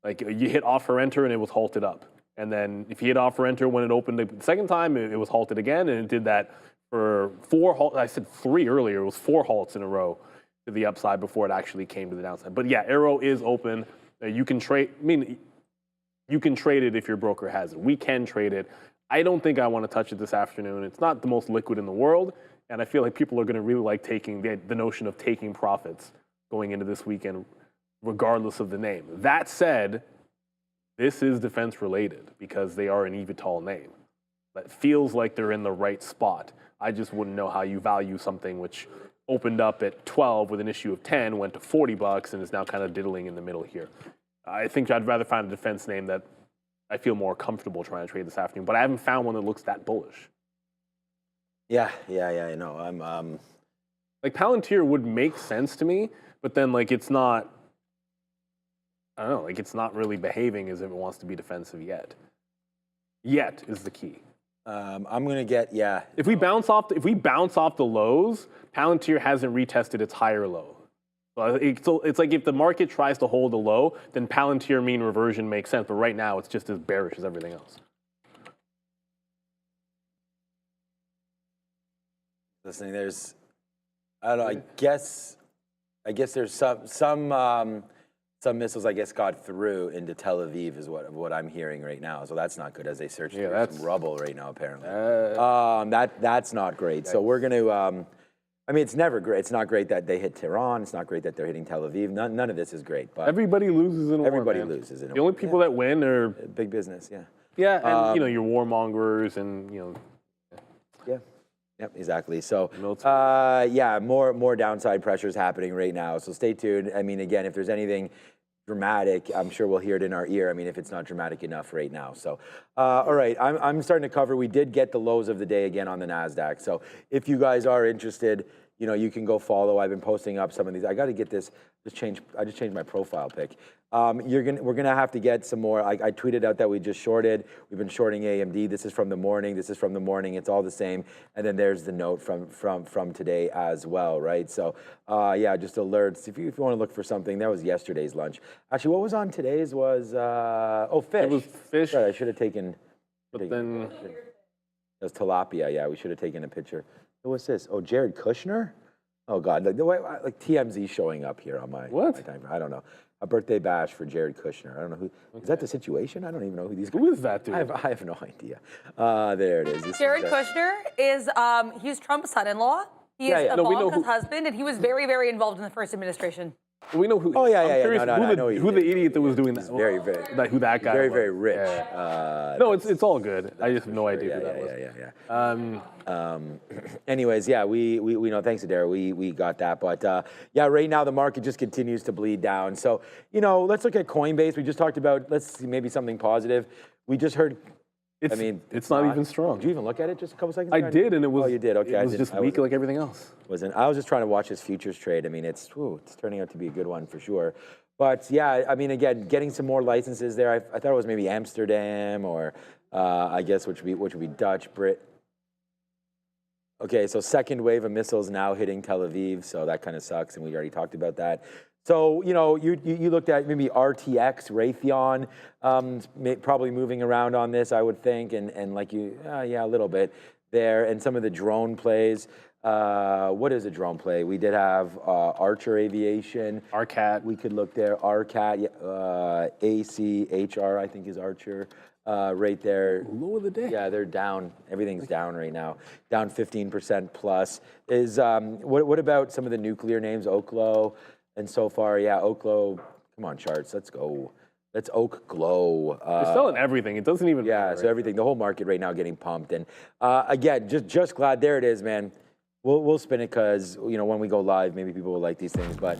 Like you hit offer enter and it was halted up. And then if you hit offer enter when it opened the second time, it was halted again. And it did that for 4 halts. I said 3 earlier. It was 4 halts in a row to the upside before it actually came to the downside. But yeah, arrow is open. You can trade. I mean, you can trade it if your broker has it. We can trade it. I don't think I want to touch it this afternoon. It's not the most liquid in the world. And I feel like people are going to really like taking the notion of taking profits going into this weekend, regardless of the name. That said, this is defense related because they are an eVTOL name. That feels like they're in the right spot. I just wouldn't know how you value something which opened up at 12 with an issue of 10, went to $40, and is now kind of diddling in the middle here. I think I'd rather find a defense name that I feel more comfortable trying to trade this afternoon, but I haven't found one that looks that bullish. Yeah, I know. I'm like Palantir would make sense to me, but then like it's not, I don't know, like it's not really behaving as if it wants to be defensive yet. Yet is the key. I'm gonna get If we bounce off the lows, Palantir hasn't retested its higher low. So it's like if the market tries to hold a low, then Palantir mean reversion makes sense. But right now, it's just as bearish as everything else. listening. There's, I don't know. I guess there's some missiles, I guess, got through into Tel Aviv is what I'm hearing right now. So that's not good as they search for some rubble right now, apparently. That's not great. So we're going to, I mean, it's never great. It's not great that they hit Tehran. It's not great that they're hitting Tel Aviv. None of this is great. But everybody loses in a war, everybody man. loses in a war. The only people that win are big business, yeah. Yeah, and your warmongers and Yeah. Yep, exactly. So, yeah, more downside pressures happening right now. So stay tuned. I mean, again, if there's anything dramatic, I'm sure we'll hear it in our ear. I mean, if it's not dramatic enough right now. So, all right, I'm starting to cover. We did get the lows of the day again on the Nasdaq. So if you guys are interested, you can go follow. I've been posting up some of these. I got to get this. I just changed my profile pic. We're gonna have to get some more. I tweeted out that we just shorted. We've been shorting AMD. This is from the morning. This is from the morning. It's all the same. And then there's the note from today as well, right? So yeah, just alerts. If you want to look for something, that was yesterday's lunch. Actually, what was on today's was fish. It was fish. Sorry, I should have taken. But then it was tilapia. Yeah, we should have taken a picture. What's this? Oh, Jared Kushner. Oh God, like TMZ showing up here on my timer. I don't know. A birthday bash for Jared Kushner. I don't know who. Is that the situation? I don't even know who these guys are. Who is that dude? I have no idea. There it is. Jared Kushner is he's Trump's son-in-law. He is Ivanka's husband, and he was very, very involved in the first administration. We know who. Oh yeah, I'm curious who the idiot that was doing that. Very, who that guy very, was. very rich. No, it's all good. I just have no idea who that was. Anyways, yeah, we know. Thanks, Adair. We got that, but yeah, right now the market just continues to bleed down. So let's look at Coinbase. We just talked about. Let's see maybe something positive. We just heard. It's not even strong. Did you even look at it just a couple seconds ago? I did, and it was. Oh, you did. Okay, it was just weak like everything else. I was just trying to watch his futures trade. I mean, it's turning out to be a good one for sure. But yeah, I mean, again, getting some more licenses there. I thought it was maybe Amsterdam or I guess which would be Dutch, Brit. Okay, so second wave of missiles now hitting Tel Aviv, so that kind of sucks, and we already talked about that. So, you looked at maybe RTX, Raytheon, probably moving around on this, I would think, and like yeah, a little bit there, and some of the drone plays. What is a drone play? We did have Archer Aviation. RCAT. We could look there. RCAT, ACHR, I think is Archer. Right there. Low of the day. Yeah, they're down. Everything's down right now. Down 15% plus. What about some of the nuclear names? Oklo. And so far, yeah, Oklo. Come on, charts. Let's go. Let's Oak Glow. They're selling everything. It doesn't even Yeah, matter, so right? everything, the whole market right now getting pumped. And again, just glad there it is, man. We'll spin it because, you know, when we go live, maybe people will like these things. But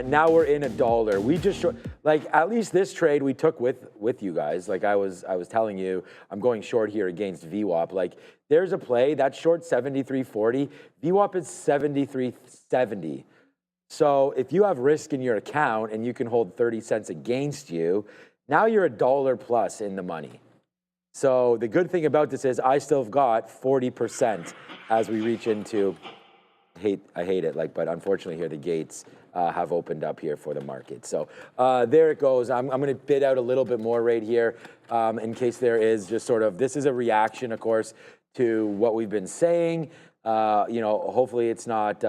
now we're in $1. We just like at least this trade we took with you guys. Like I was telling you, I'm going short here against VWAP. Like there's a play that's short 73.40. VWAP is 73.70. So if you have risk in your account and you can hold 30 cents against you, now you're $1 plus in the money. So the good thing about this is I still have got 40% as we reach into, I hate it, like, but unfortunately here the gates have opened up here for the market. So there it goes. I'm going to bid out a little bit more right here in case there is just sort of, this is a reaction, of course, to what we've been saying. You know, hopefully it's not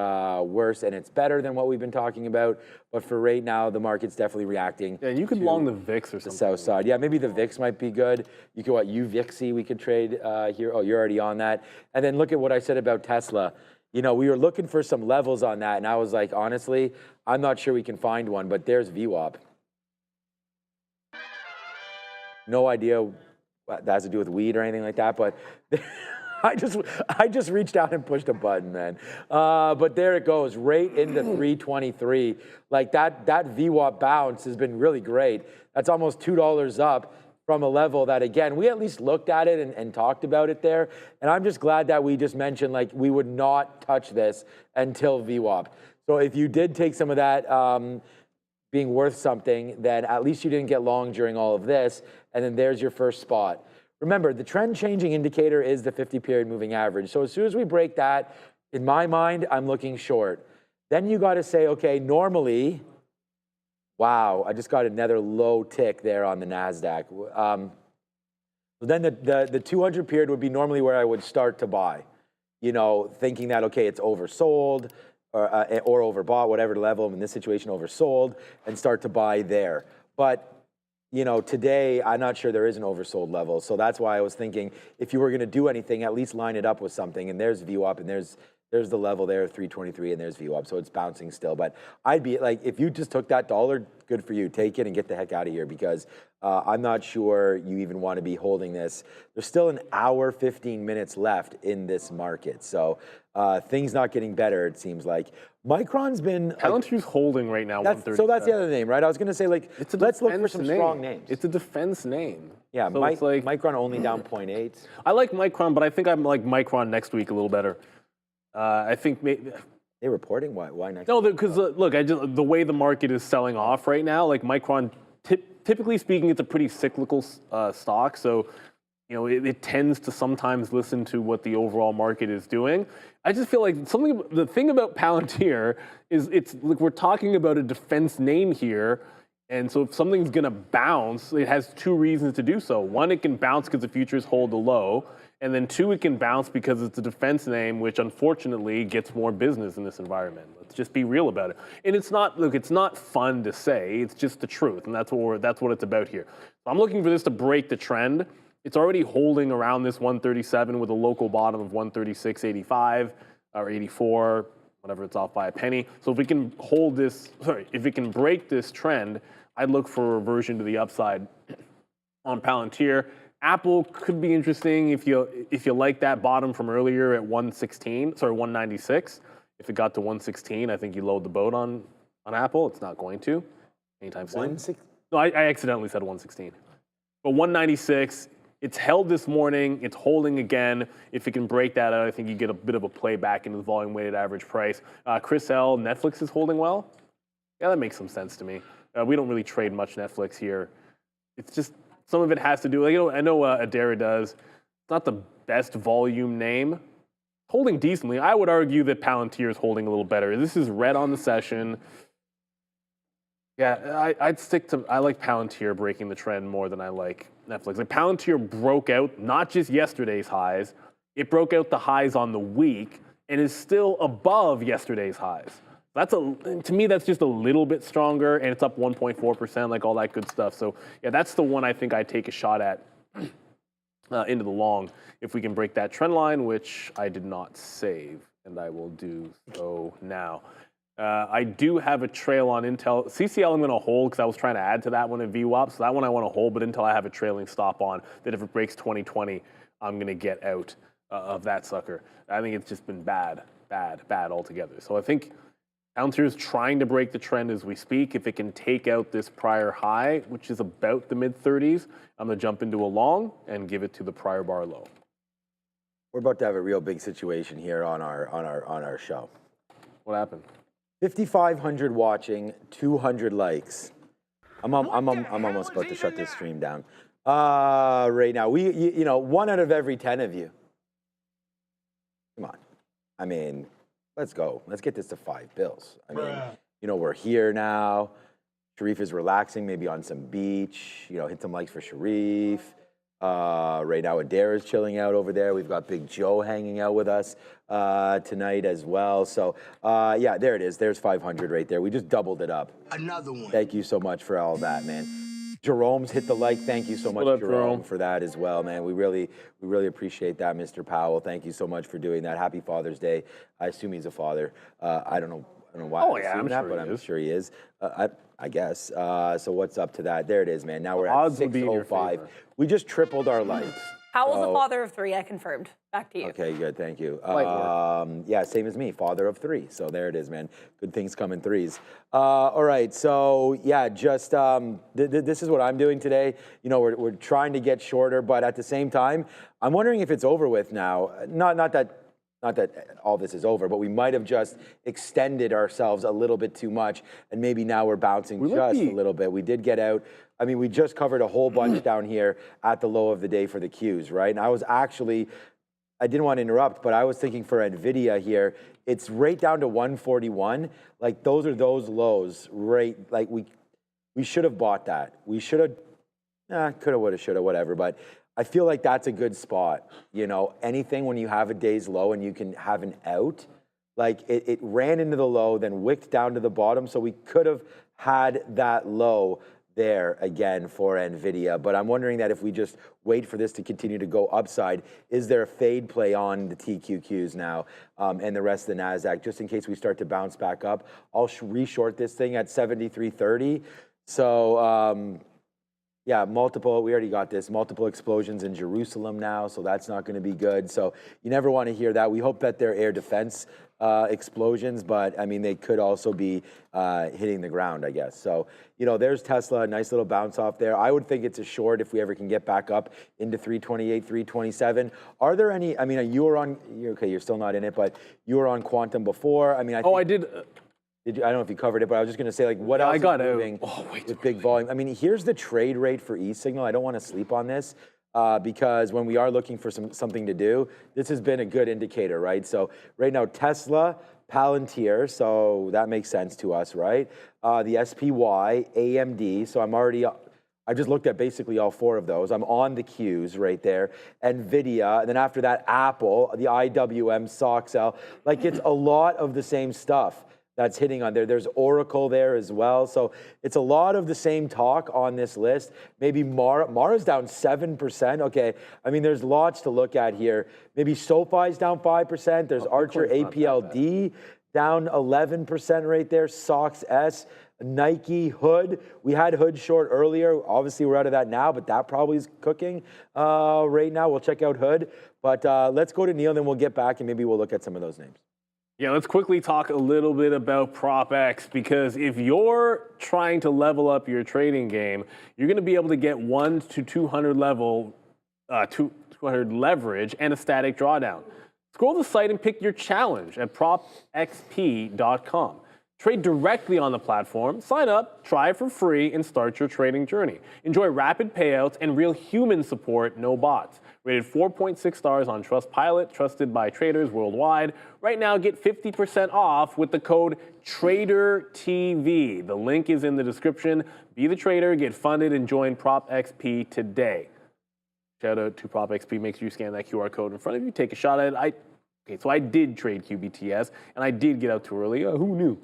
worse and it's better than what we've been talking about. But for right now, the market's definitely reacting. Yeah, you could long the VIX or something. The south side. Yeah, maybe the VIX might be good. You could, UVIXY, we could trade here. Oh, you're already on that. And then look at what I said about Tesla. You know, we were looking for some levels on that. And I was like, honestly, I'm not sure we can find one. But there's VWAP. No idea what that has to do with weed or anything like that. But I just reached out and pushed a button, man. But there it goes, right into 323. Like that VWAP bounce has been really great. That's almost $2 up from a level that, again, we at least looked at it and talked about it there. And I'm just glad that we just mentioned, like, we would not touch this until VWAP. So if you did take some of that being worth something, then at least you didn't get long during all of this. And then there's your first spot. Remember, the trend changing indicator is the 50-period moving average. So as soon as we break that, in my mind, I'm looking short. Then you got to say, okay, normally, wow, I just got another low tick there on the Nasdaq. Then the 200 period would be normally where I would start to buy, you know, thinking that, okay, it's oversold or overbought, whatever level, in this situation, oversold, and start to buy there. But you know, today, I'm not sure there is an oversold level. So that's why I was thinking, if you were going to do anything, at least line it up with something. And there's VWAP, and there's the level there, 323, and there's VWAP. So it's bouncing still. But I'd be like, if you just took that dollar, good for you. Take it and get the heck out of here, because I'm not sure you even want to be holding this. There's still an hour, 15 minutes left in this market. So things not getting better, it seems like. Micron's been Palantir's holding right now. 130. So that's the other name, right? I was going to say, like, let's look for some strong names. It's a defense name. Yeah, so it's like, Micron only down 0.8. I like Micron, but I think I'm like Micron next week a little better. I think maybe. They're reporting? Why next? No, because look, the way the market is selling off right now, like Micron, typically speaking, it's a pretty cyclical stock. So, you know, it tends to sometimes listen to what the overall market is doing. I just feel like the thing about Palantir is it's like we're talking about a defense name here. And so if something's going to bounce, it has two reasons to do so. One, it can bounce because the futures hold a low. And then two, it can bounce because it's a defense name, which unfortunately gets more business in this environment. Let's just be real about it. And it's not, look, it's not fun to say. It's just the truth. And that's what it's about here. So I'm looking for this to break the trend. It's already holding around this 137 with a local bottom of 136.85 or 84, whatever, it's off by a penny. So if we can hold this, if it can break this trend, I'd look for a reversion to the upside on Palantir. Apple could be interesting if you like that bottom from earlier at 196. If it got to 116, I think you load the boat on Apple. It's not going to anytime soon. No, I accidentally said 116. But 196, it's held this morning. It's holding again. If it can break that out, I think you get a bit of a play back into the volume-weighted average price. Chris L., Netflix is holding well. Yeah, that makes some sense to me. We don't really trade much Netflix here. It's just some of it has to do, like, I know Adara does. It's not the best volume name. Holding decently. I would argue that Palantir is holding a little better. This is red on the session. Yeah, I like Palantir breaking the trend more than I like Netflix. Like Palantir broke out not just yesterday's highs, it broke out the highs on the week, and is still above yesterday's highs. To me, that's just a little bit stronger, and it's up 1.4%, like all that good stuff. So yeah, that's the one I think I'd take a shot at into the long if we can break that trend line, which I did not save, and I will do so now. I do have a trail on Intel. CCL I'm going to hold because I was trying to add to that one at VWAP, so that one I want to hold, but until I have a trailing stop on that if it breaks 2020, I'm going to get out of that sucker. I think it's just been bad altogether. So I think Palantir is trying to break the trend as we speak. If it can take out this prior high, which is about the mid-30s, I'm going to jump into a long and give it to the prior bar low. We're about to have a real big situation here on our show. What happened? 5,500 watching, 200 likes. I'm almost about to shut this stream down. Right now, you know, 1 out of every 10 of you. Come on. I mean, let's go. Let's get this to $5 I mean, you know, we're here now. Sharif is relaxing, maybe on some beach. You know, hit some likes for Sharif. Right now, Adair is chilling out over there. We've got Big Joe hanging out with us tonight as well. So, yeah, there it is. There's 500 right there. We just doubled it up. Another one. Thank you so much for all that, man. Jerome's hit the like. Thank you so much, What up, Jerome, for that as well, man. We really appreciate that, Mr. Powell. Thank you so much for doing that. Happy Father's Day. I assume he's a father. I don't know why. Oh, I yeah, assume I'm that, sure but he I'm is. sure he is. I guess. So what's up to that? There it is, man. Now we're at Odds would be in your 605. favor. We just tripled our likes. Powell's a father of 3. I confirmed. Back to you. Okay, good. Thank you. Light work. Yeah, same as me, father of 3. So there it is, man. Good things come in 3s. All right. So yeah, just this is what I'm doing today. You know, we're trying to get shorter, but at the same time, I'm wondering if it's over with now. Not that all this is over, but we might have just extended ourselves a little bit too much, and maybe now we're bouncing just a little bit. We did get out. I mean, we just covered a whole bunch down here at the low of the day for the Qs, right? And I didn't want to interrupt, but I was thinking for Nvidia here, it's right down to 141. Like those are those lows, right? Like we should have bought that. We should have, coulda, woulda, shoulda, whatever. But I feel like that's a good spot. You know, anything when you have a day's low and you can have an out, like it ran into the low, then wicked down to the bottom. So we could have had that low there again for Nvidia, but I'm wondering that if we just wait for this to continue to go upside, is there a fade play on the TQQs now and the rest of the Nasdaq, just in case we start to bounce back up? I'll re-short this thing at 73.30. So yeah, we already got this, multiple explosions in Jerusalem now, so that's not going to be good. So you never want to hear that. We hope that they're air defense explosions, but I mean, they could also be hitting the ground, I guess. So, you know, there's Tesla, a nice little bounce off there. I would think it's a short if we ever can get back up into 328, 327. Are there any, I mean, you're still not in it, but you were on Quantum before. I mean, I did. I don't know if you covered it, but I was just going to say, like, what else I got is moving with big volume? I mean, here's the trade rate for E-Signal. I don't want to sleep on this because when we are looking for something to do, this has been a good indicator, right? So right now, Tesla, Palantir, so that makes sense to us, right? The SPY, AMD, so I just looked at basically all 4 of those. I'm on the Qs right there. Nvidia, and then after that, Apple, the IWM, SOXL. Like, it's a lot of the same stuff that's hitting on there. There's Oracle there as well. So it's a lot of the same talk on this list. Maybe Mara's down 7%. Okay, I mean, there's lots to look at here. Maybe SoFi's down 5%. There's Archer APLD down 11% right there. Sox S, Nike, Hood. We had Hood short earlier. Obviously, we're out of that now, but that probably is cooking right now. We'll check out Hood. But let's go to Neil, then we'll get back, and maybe we'll look at some of those names. Yeah, let's quickly talk a little bit about PropX, because if you're trying to level up your trading game, you're going to be able to get 1 to 200 200 leverage and a static drawdown. Scroll the site and pick your challenge at propxp.com. Trade directly on the platform, sign up, try it for free, and start your trading journey. Enjoy rapid payouts and real human support, no bots. Rated 4.6 stars on Trustpilot, trusted by traders worldwide. Right now, get 50% off with the code TraderTV. The link is in the description. Be the trader, get funded, and join PropXP today. Shout out to PropXP. Make sure you scan that QR code in front of you. Take a shot at it. Okay, so I did trade QBTS, and I did get out too early. Who knew?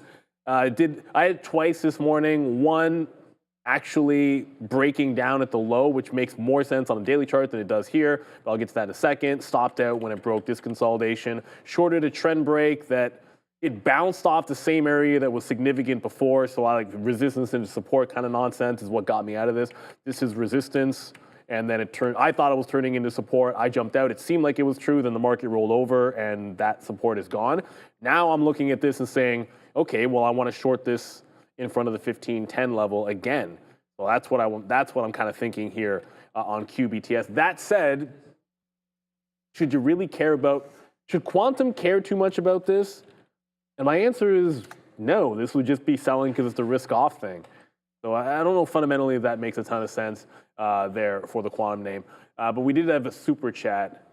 I had twice this morning. One actually breaking down at the low, which makes more sense on the daily chart than it does here. But I'll get to that in a second. Stopped out when it broke this consolidation. Shorted a trend break that it bounced off the same area that was significant before. So I like resistance and support kind of nonsense is what got me out of this. This is resistance. And then it turned, I thought it was turning into support. I jumped out. It seemed like it was true. Then the market rolled over and that support is gone. Now I'm looking at this and saying, okay, well, I want to short this in front of the 1510 level again. So that's what I want. That's what I'm kind of thinking here on QBTS. That said, should you really care about, should Quantum care too much about this? And my answer is no. This would just be selling because it's the risk off thing. So I don't know fundamentally if that makes a ton of sense there for the Quantum name. But we did have a super chat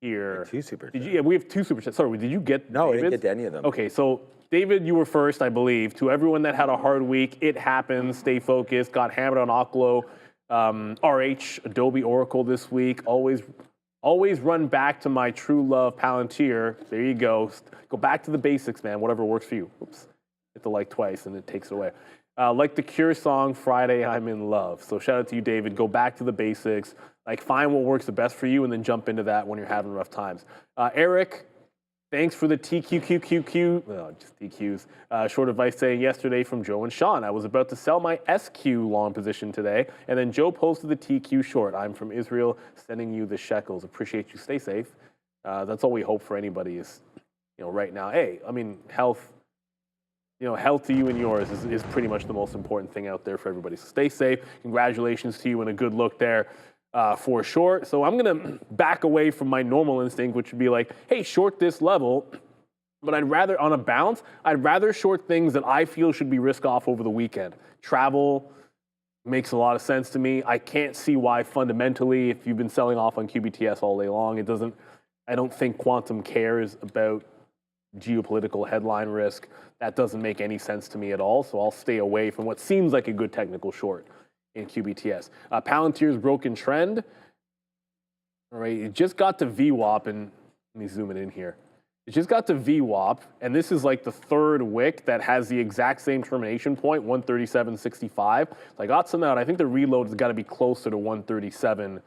here. Two super chats. Yeah, we have two super chats. Sorry, did you get No, David's? I didn't get to any of them. Okay, so David, you were first, I believe. To everyone that had a hard week, it happens. Stay focused. Got hammered on Oklo, RH, Adobe, Oracle this week. Always run back to my true love, Palantir. There you go. Go back to the basics, man. Whatever works for you. Oops. Hit the like twice and it takes it away. Like the Cure song, Friday, I'm in Love. So shout out to you, David. Go back to the basics. Like find what works the best for you and then jump into that when you're having rough times. Eric, thanks for the TQQQQ, just TQs. Short advice saying yesterday from Joe and Sean. I was about to sell my SQ long position today, and then Joe posted the TQ short. I'm from Israel, sending you the shekels. Appreciate you. Stay safe. That's all we hope for anybody is, right now. Hey, I mean, health. Health to you and yours is pretty much the most important thing out there for everybody. So stay safe. Congratulations to you and a good look there. For short. So I'm going to back away from my normal instinct, which would be like, hey, short this level. But I'd rather, on a bounce, I'd rather short things that I feel should be risk off over the weekend. Travel makes a lot of sense to me. I can't see why fundamentally, if you've been selling off on QBTS all day long, I don't think Quantum cares about geopolitical headline risk. That doesn't make any sense to me at all. So I'll stay away from what seems like a good technical short in QBTS. Palantir's broken trend. All right, it just got to VWAP, and let me zoom it in here. It just got to VWAP, and this is like the third wick that has the exact same termination point, 137.65. So I got some out. I think the reload has got to be closer to 137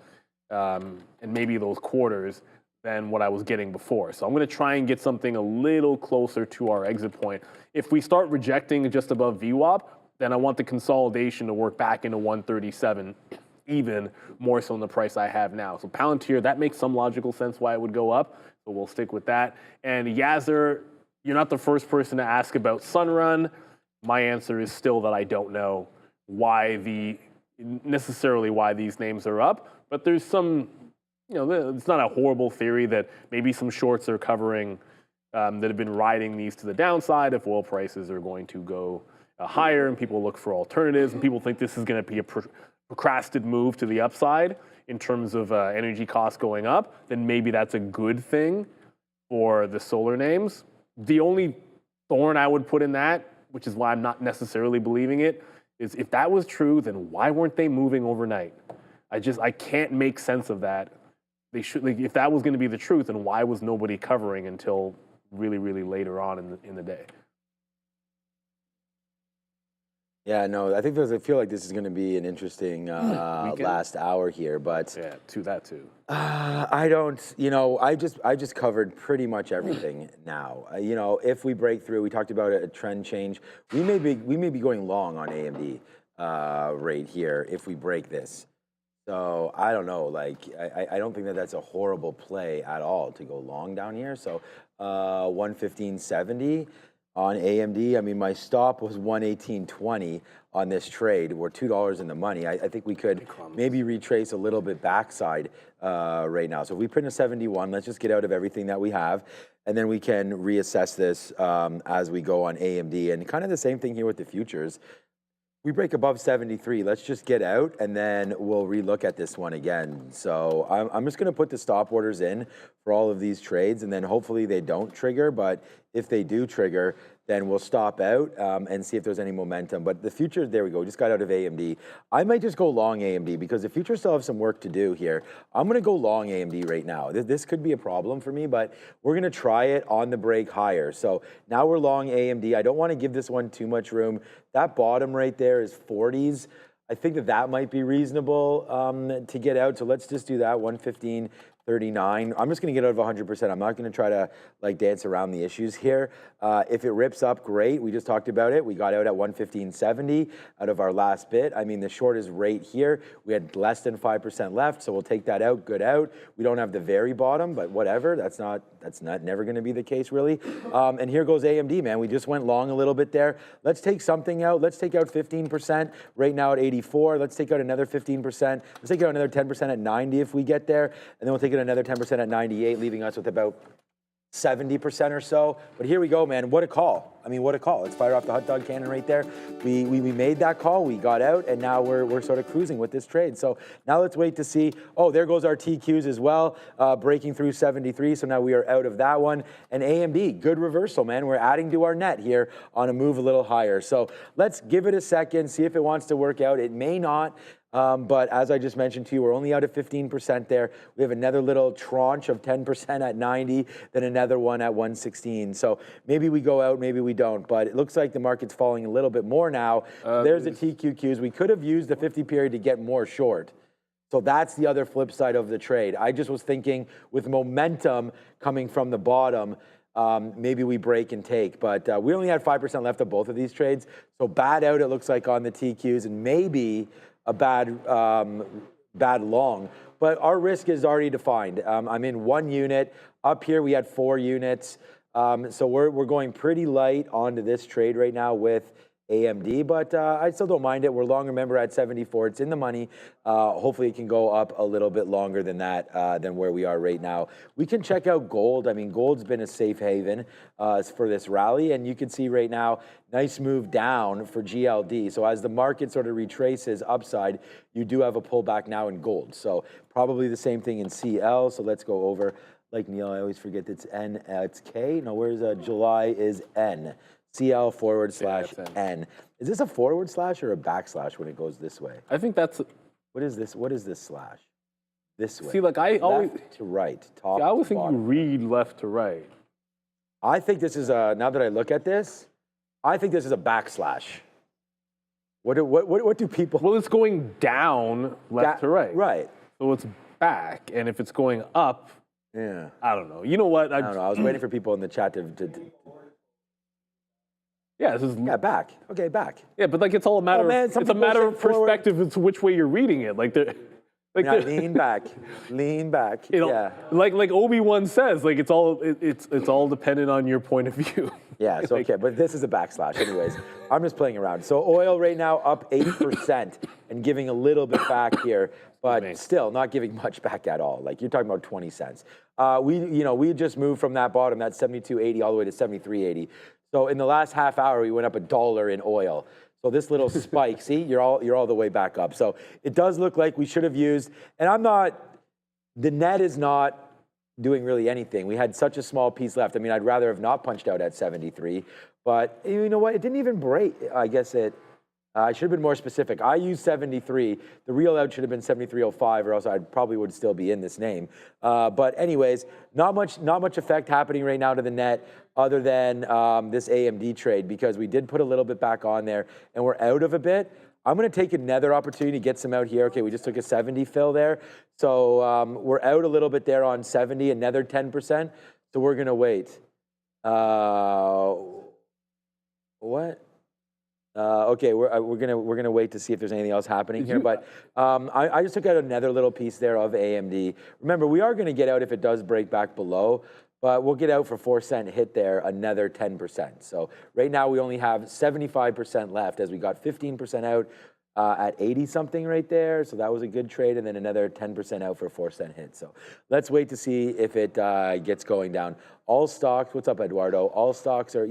and maybe those quarters than what I was getting before. So I'm going to try and get something a little closer to our exit point. If we start rejecting just above VWAP, then I want the consolidation to work back into 137, even more so than the price I have now. So Palantir, that makes some logical sense why it would go up, so we'll stick with that. And Yazzer, you're not the first person to ask about Sunrun. My answer is still that I don't know necessarily why these names are up, but there's some, it's not a horrible theory that maybe some shorts are covering that have been riding these to the downside if oil prices are going to go higher and people look for alternatives and people think this is going to be a procrastinated move to the upside in terms of energy costs going up, then maybe that's a good thing for the solar names. The only thorn I would put in that, which is why I'm not necessarily believing it, is if that was true, then why weren't they moving overnight? I can't make sense of that. They should, if that was going to be the truth, then why was nobody covering until really, really later on in the day? Yeah, no, I feel like this is going to be an interesting last hour here, but yeah, that too. I don't, I just covered pretty much everything now. If we break through, we talked about a trend change. We may be going long on AMD right here if we break this. So I don't know, I don't think that's a horrible play at all to go long down here. So 115.70. On AMD, I mean, my stop was 118.20 on this trade. We're $2 in the money. I think we could maybe retrace a little bit backside right now. So if we print a 71, let's just get out of everything that we have, and then we can reassess this as we go on AMD. And kind of the same thing here with the futures. We break above 73, let's just get out, and then we'll relook at this one again. So I'm just going to put the stop orders in for all of these trades, and then hopefully they don't trigger. But if they do trigger, then we'll stop out and see if there's any momentum. But the future, there we go, just got out of AMD. I might just go long AMD because the future still have some work to do here. I'm gonna go long AMD right now. This could be a problem for me, but we're gonna try it on the break higher. So now we're long AMD. I don't wanna give this one too much room. That bottom right there is 40s. I think that might be reasonable to get out. So let's just do that, 115.39. I'm just going to get out of 100%. I'm not going to try to like dance around the issues here. If it rips up, great. We just talked about it. We got out at 115.70 out of our last bit. I mean, the short is right here. We had less than 5% left, so we'll take that out. Good out. We don't have the very bottom, but whatever. That's not never going to be the case, really. And here goes AMD, man. We just went long a little bit there. Let's take something out. Let's take out 15% right now at 84. Let's take out another 15%. Let's take out another 10% at 90 if we get there, and then we'll take out another 10% at 98, leaving us with about 70% or so. But here we go, man. What a call. I mean, what a call. Let's fire off the hot dog cannon right there. We made that call. We got out, and now we're sort of cruising with this trade. So now let's wait to see. Oh, there goes our TQs as well, breaking through 73. So now we are out of that one. And AMD, good reversal, man. We're adding to our net here on a move a little higher. So let's give it a second, see if it wants to work out. It may not. But as I just mentioned to you, we're only out of 15% there. We have another little tranche of 10% at 90, then another one at 116. So maybe we go out, maybe we don't. But it looks like the market's falling a little bit more now. There's the TQQs. We could have used the 50 period to get more short. So that's the other flip side of the trade. I just was thinking with momentum coming from the bottom, maybe we break and take. But we only had 5% left of both of these trades. So bad out, it looks like, on the TQs, and maybe a bad long, but our risk is already defined. I'm in 1 unit. Up here we had 4 units, so we're going pretty light onto this trade right now with AMD, but I still don't mind it. We're long, remember, at 74. It's in the money. Hopefully it can go up a little bit longer than that, than where we are right now. We can check out gold. I mean, gold's been a safe haven for this rally, and you can see right now, nice move down for GLD. So as the market sort of retraces upside, you do have a pullback now in gold. So probably the same thing in CL. So let's go over, like Neil, I always forget it's N, it's K. No, where's July is N. CL /N. Is this a forward slash or a backslash when it goes this way? I think that's. What is this? What is this slash? This way. See, like I always. Left to right. Top. I always think bottom. you read left to right. I think this is a. Now that I look at this, I think this is a backslash. What do people? Well, it's going down left to right. Right. So it's back, and if it's going up, yeah. I don't know. You know what? I don't know. I was waiting for people in the chat to yeah, this is back. Okay, back. Yeah, but like it's all a matter. It's a matter of perspective. It's which way you're reading it. Like lean back, lean back. You know, yeah. Like Obi-Wan says, like it's all dependent on your point of view. Yeah, it's okay, but this is a backslash. Anyways, I'm just playing around. So oil right now up 8% and giving a little bit back here, but still not giving much back at all. Like you're talking about 20 cents. We just moved from that bottom, that 72.80, all the way to 73.80. So in the last half hour, we went up $1 in oil. So this little spike, see, you're all the way back up. So it does look like we should have used, and the net is not doing really anything. We had such a small piece left. I mean, I'd rather have not punched out at 73, but you know what? It didn't even break. I guess I should have been more specific. I used 73. The real out should have been 73.05, or else I probably would still be in this name. But anyways, not much effect happening right now to the net other than this AMD trade, because we did put a little bit back on there and we're out of a bit. I'm going to take another opportunity to get some out here. Okay, we just took a 70 fill there. So we're out a little bit there on 70, another 10%. So we're going to wait. What? Okay, we're gonna wait to see if there's anything else happening here. But I just took out another little piece there of AMD. Remember, we are going to get out if it does break back below, but we'll get out for 4-cent hit there, another 10%. So right now we only have 75% left, as we got 15% out at 80 something right there. So that was a good trade, and then another 10% out for a 4-cent hit. So let's wait to see if it gets going down. All stocks, what's up, Eduardo? All stocks are,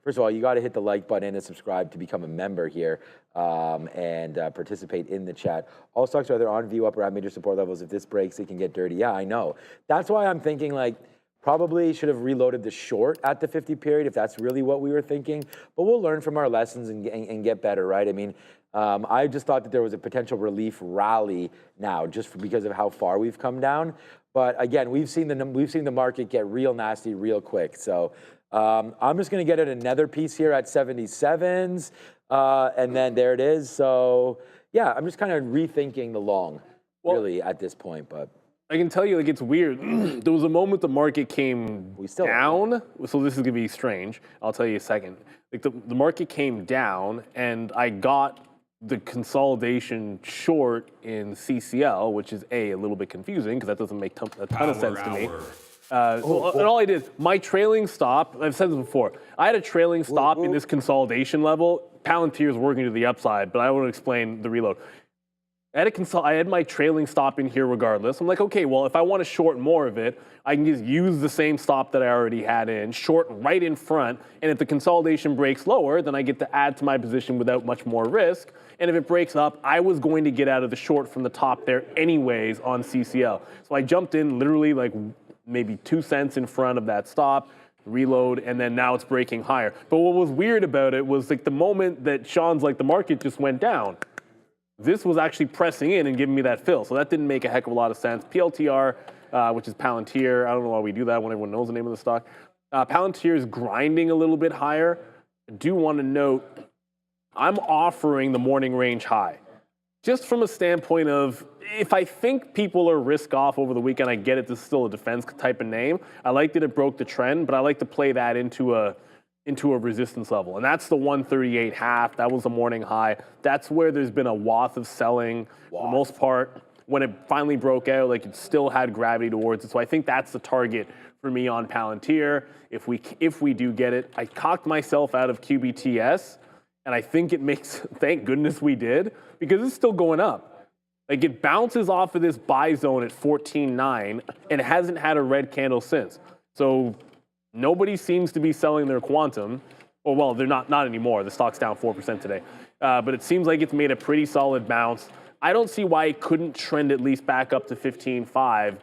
first of all, you got to hit the like button and subscribe to become a member here and participate in the chat. All stocks are either on view, up, or at major support levels. If this breaks, it can get dirty. Yeah, I know. That's why I'm thinking, like, Probably should have reloaded the short at the 50 period if that's really what we were thinking. But we'll learn from our lessons and get better, right? I mean, I just thought that there was a potential relief rally now just because of how far we've come down. But again, we've seen the market get real nasty real quick. So I'm just going to get at another piece here at 77s, and then there it is. So yeah, I'm just kind of rethinking the long, really, at this point. But I can tell you, like, it's weird. There was a moment the market came down. So this is going to be strange. I'll tell you a second. Like, the market came down, and I got the consolidation short in CCL, which is a little bit confusing because that doesn't make a ton of sense to me. And all I did, my trailing stop, I've said this before, I had a trailing stop in this consolidation level. Palantir is working to the upside, but I want to explain the reload. I had my trailing stop in here regardless. I'm like, okay, well, if I want to short more of it, I can just use the same stop that I already had in, short right in front, and if the consolidation breaks lower, then I get to add to my position without much more risk. And if it breaks up, I was going to get out of the short from the top there anyways on CCL. So I jumped in literally like maybe 2 cents in front of that stop, reload, and then now it's breaking higher. But what was weird about it was like the moment that Sean's like, the market just went down, this was actually pressing in and giving me that fill. So that didn't make a heck of a lot of sense. PLTR, which is Palantir. I don't know why we do that when everyone knows the name of the stock. Palantir is grinding a little bit higher. I do want to note, I'm offering the morning range high. Just from a standpoint of, if I think people are risk off over the weekend, I get it, this is still a defense type of name. I like that it broke the trend, but I like to play that into a resistance level. And that's the 138.5. That was the morning high. That's where there's been a wath of selling. For the most part, when it finally broke out, like, it still had gravity towards it. So I think that's the target for me on Palantir. If we do get it, I cocked myself out of QBTS, and I think it makes, thank goodness we did, because it's still going up. Like, it bounces off of this buy zone at 14.9 and it hasn't had a red candle since. So nobody seems to be selling their quantum. Or, well, they're not anymore. The stock's down 4% today. But it seems like it's made a pretty solid bounce. I don't see why it couldn't trend at least back up to 15.5.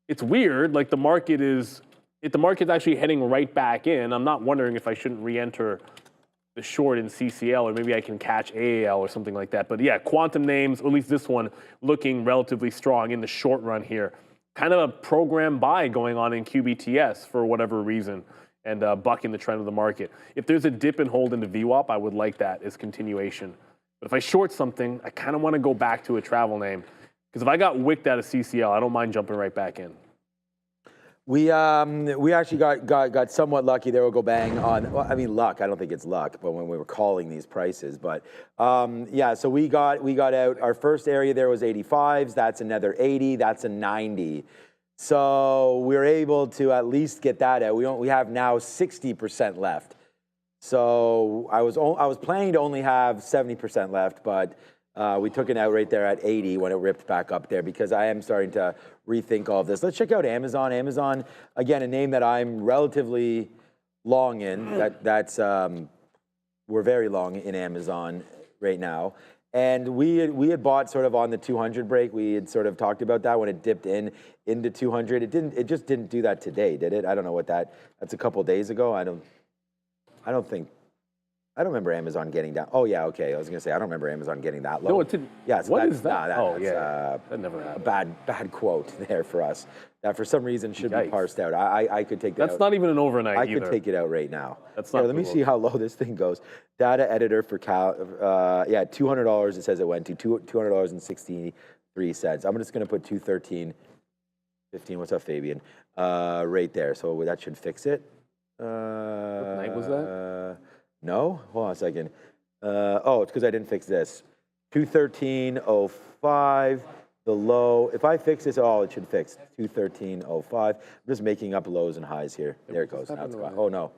It's weird. Like, the market's actually heading right back in. I'm not wondering if I shouldn't re-enter the short in CCL, or maybe I can catch AAL or something like that. But yeah, quantum names, or at least this one, looking relatively strong in the short run here. Kind of a program buy going on in QBTS for whatever reason, and bucking the trend of the market. If there's a dip and hold into VWAP, I would like that as continuation. But if I short something, I kind of want to go back to a travel name, because if I got wicked out of CCL, I don't mind jumping right back in. We actually got somewhat lucky there. We'll go bang on. Well, I mean, luck. I don't think it's luck, but when we were calling these prices, but yeah. So we got out. Our first area there was 85s. That's another 80. That's a 90. So we're able to at least get that out. We have now 60% left. So I was planning to only have 70% left, but we took it out right there at 80 when it ripped back up there, because I am starting to rethink all of this. Let's check out Amazon. Amazon, again, a name that I'm relatively long in. We're very long in Amazon right now. And we had bought sort of on the 200 break. We had sort of talked about that when it dipped into 200. It just didn't do that today, did it? I don't know what that's a couple days ago. I don't remember Amazon getting down. Oh yeah, okay. I was gonna say I don't remember Amazon getting that low. No, it didn't. Yeah. So what is that? That never happened. A bad quote there for us. That for some reason should be parsed out. I could take that. That's not even an overnight either. I could take it out right now. That's not. Let me see how low this thing goes. Data editor for yeah, $200. It says it went to $200.63. I'm just gonna put 213.15. What's up, Fabian? Right there. So that should fix it. What night was that? No, hold on a second. Oh, it's because I didn't fix this. 213.05, the low. If I fix this, it should fix 213.05. I'm just making up lows and highs here. There it goes. Now it's gone. Oh no.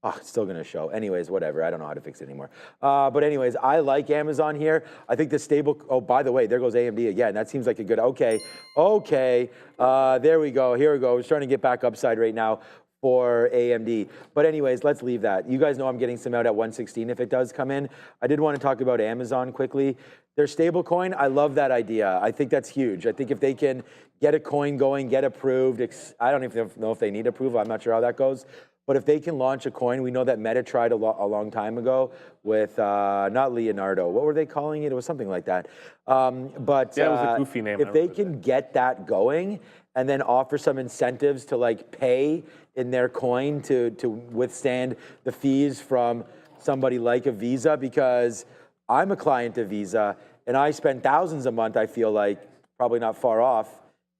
Oh, it's still gonna show. Anyways, whatever. I don't know how to fix it anymore. But anyways, I like Amazon here. I think the stable. Oh, by the way, there goes AMD again. That seems like a good. Okay. There we go. Here we go. We're starting to get back upside right now for AMD. But anyways, let's leave that. You guys know I'm getting some out at 116 if it does come in. I did want to talk about Amazon quickly. their stable coin, I love that idea. I think that's huge. I think if they can get a coin going, get approved, I don't even know if they need approval. I'm not sure how that goes. But if they can launch a coin, we know that Meta tried a long time ago with, not Leonardo. What were they calling it? It was something like that. But yeah, it was a goofy name. If they can get that going and then offer some incentives to like pay in their coin to withstand the fees from somebody like a Visa, because I'm a client of Visa and I spend thousands a month, I feel like, probably not far off,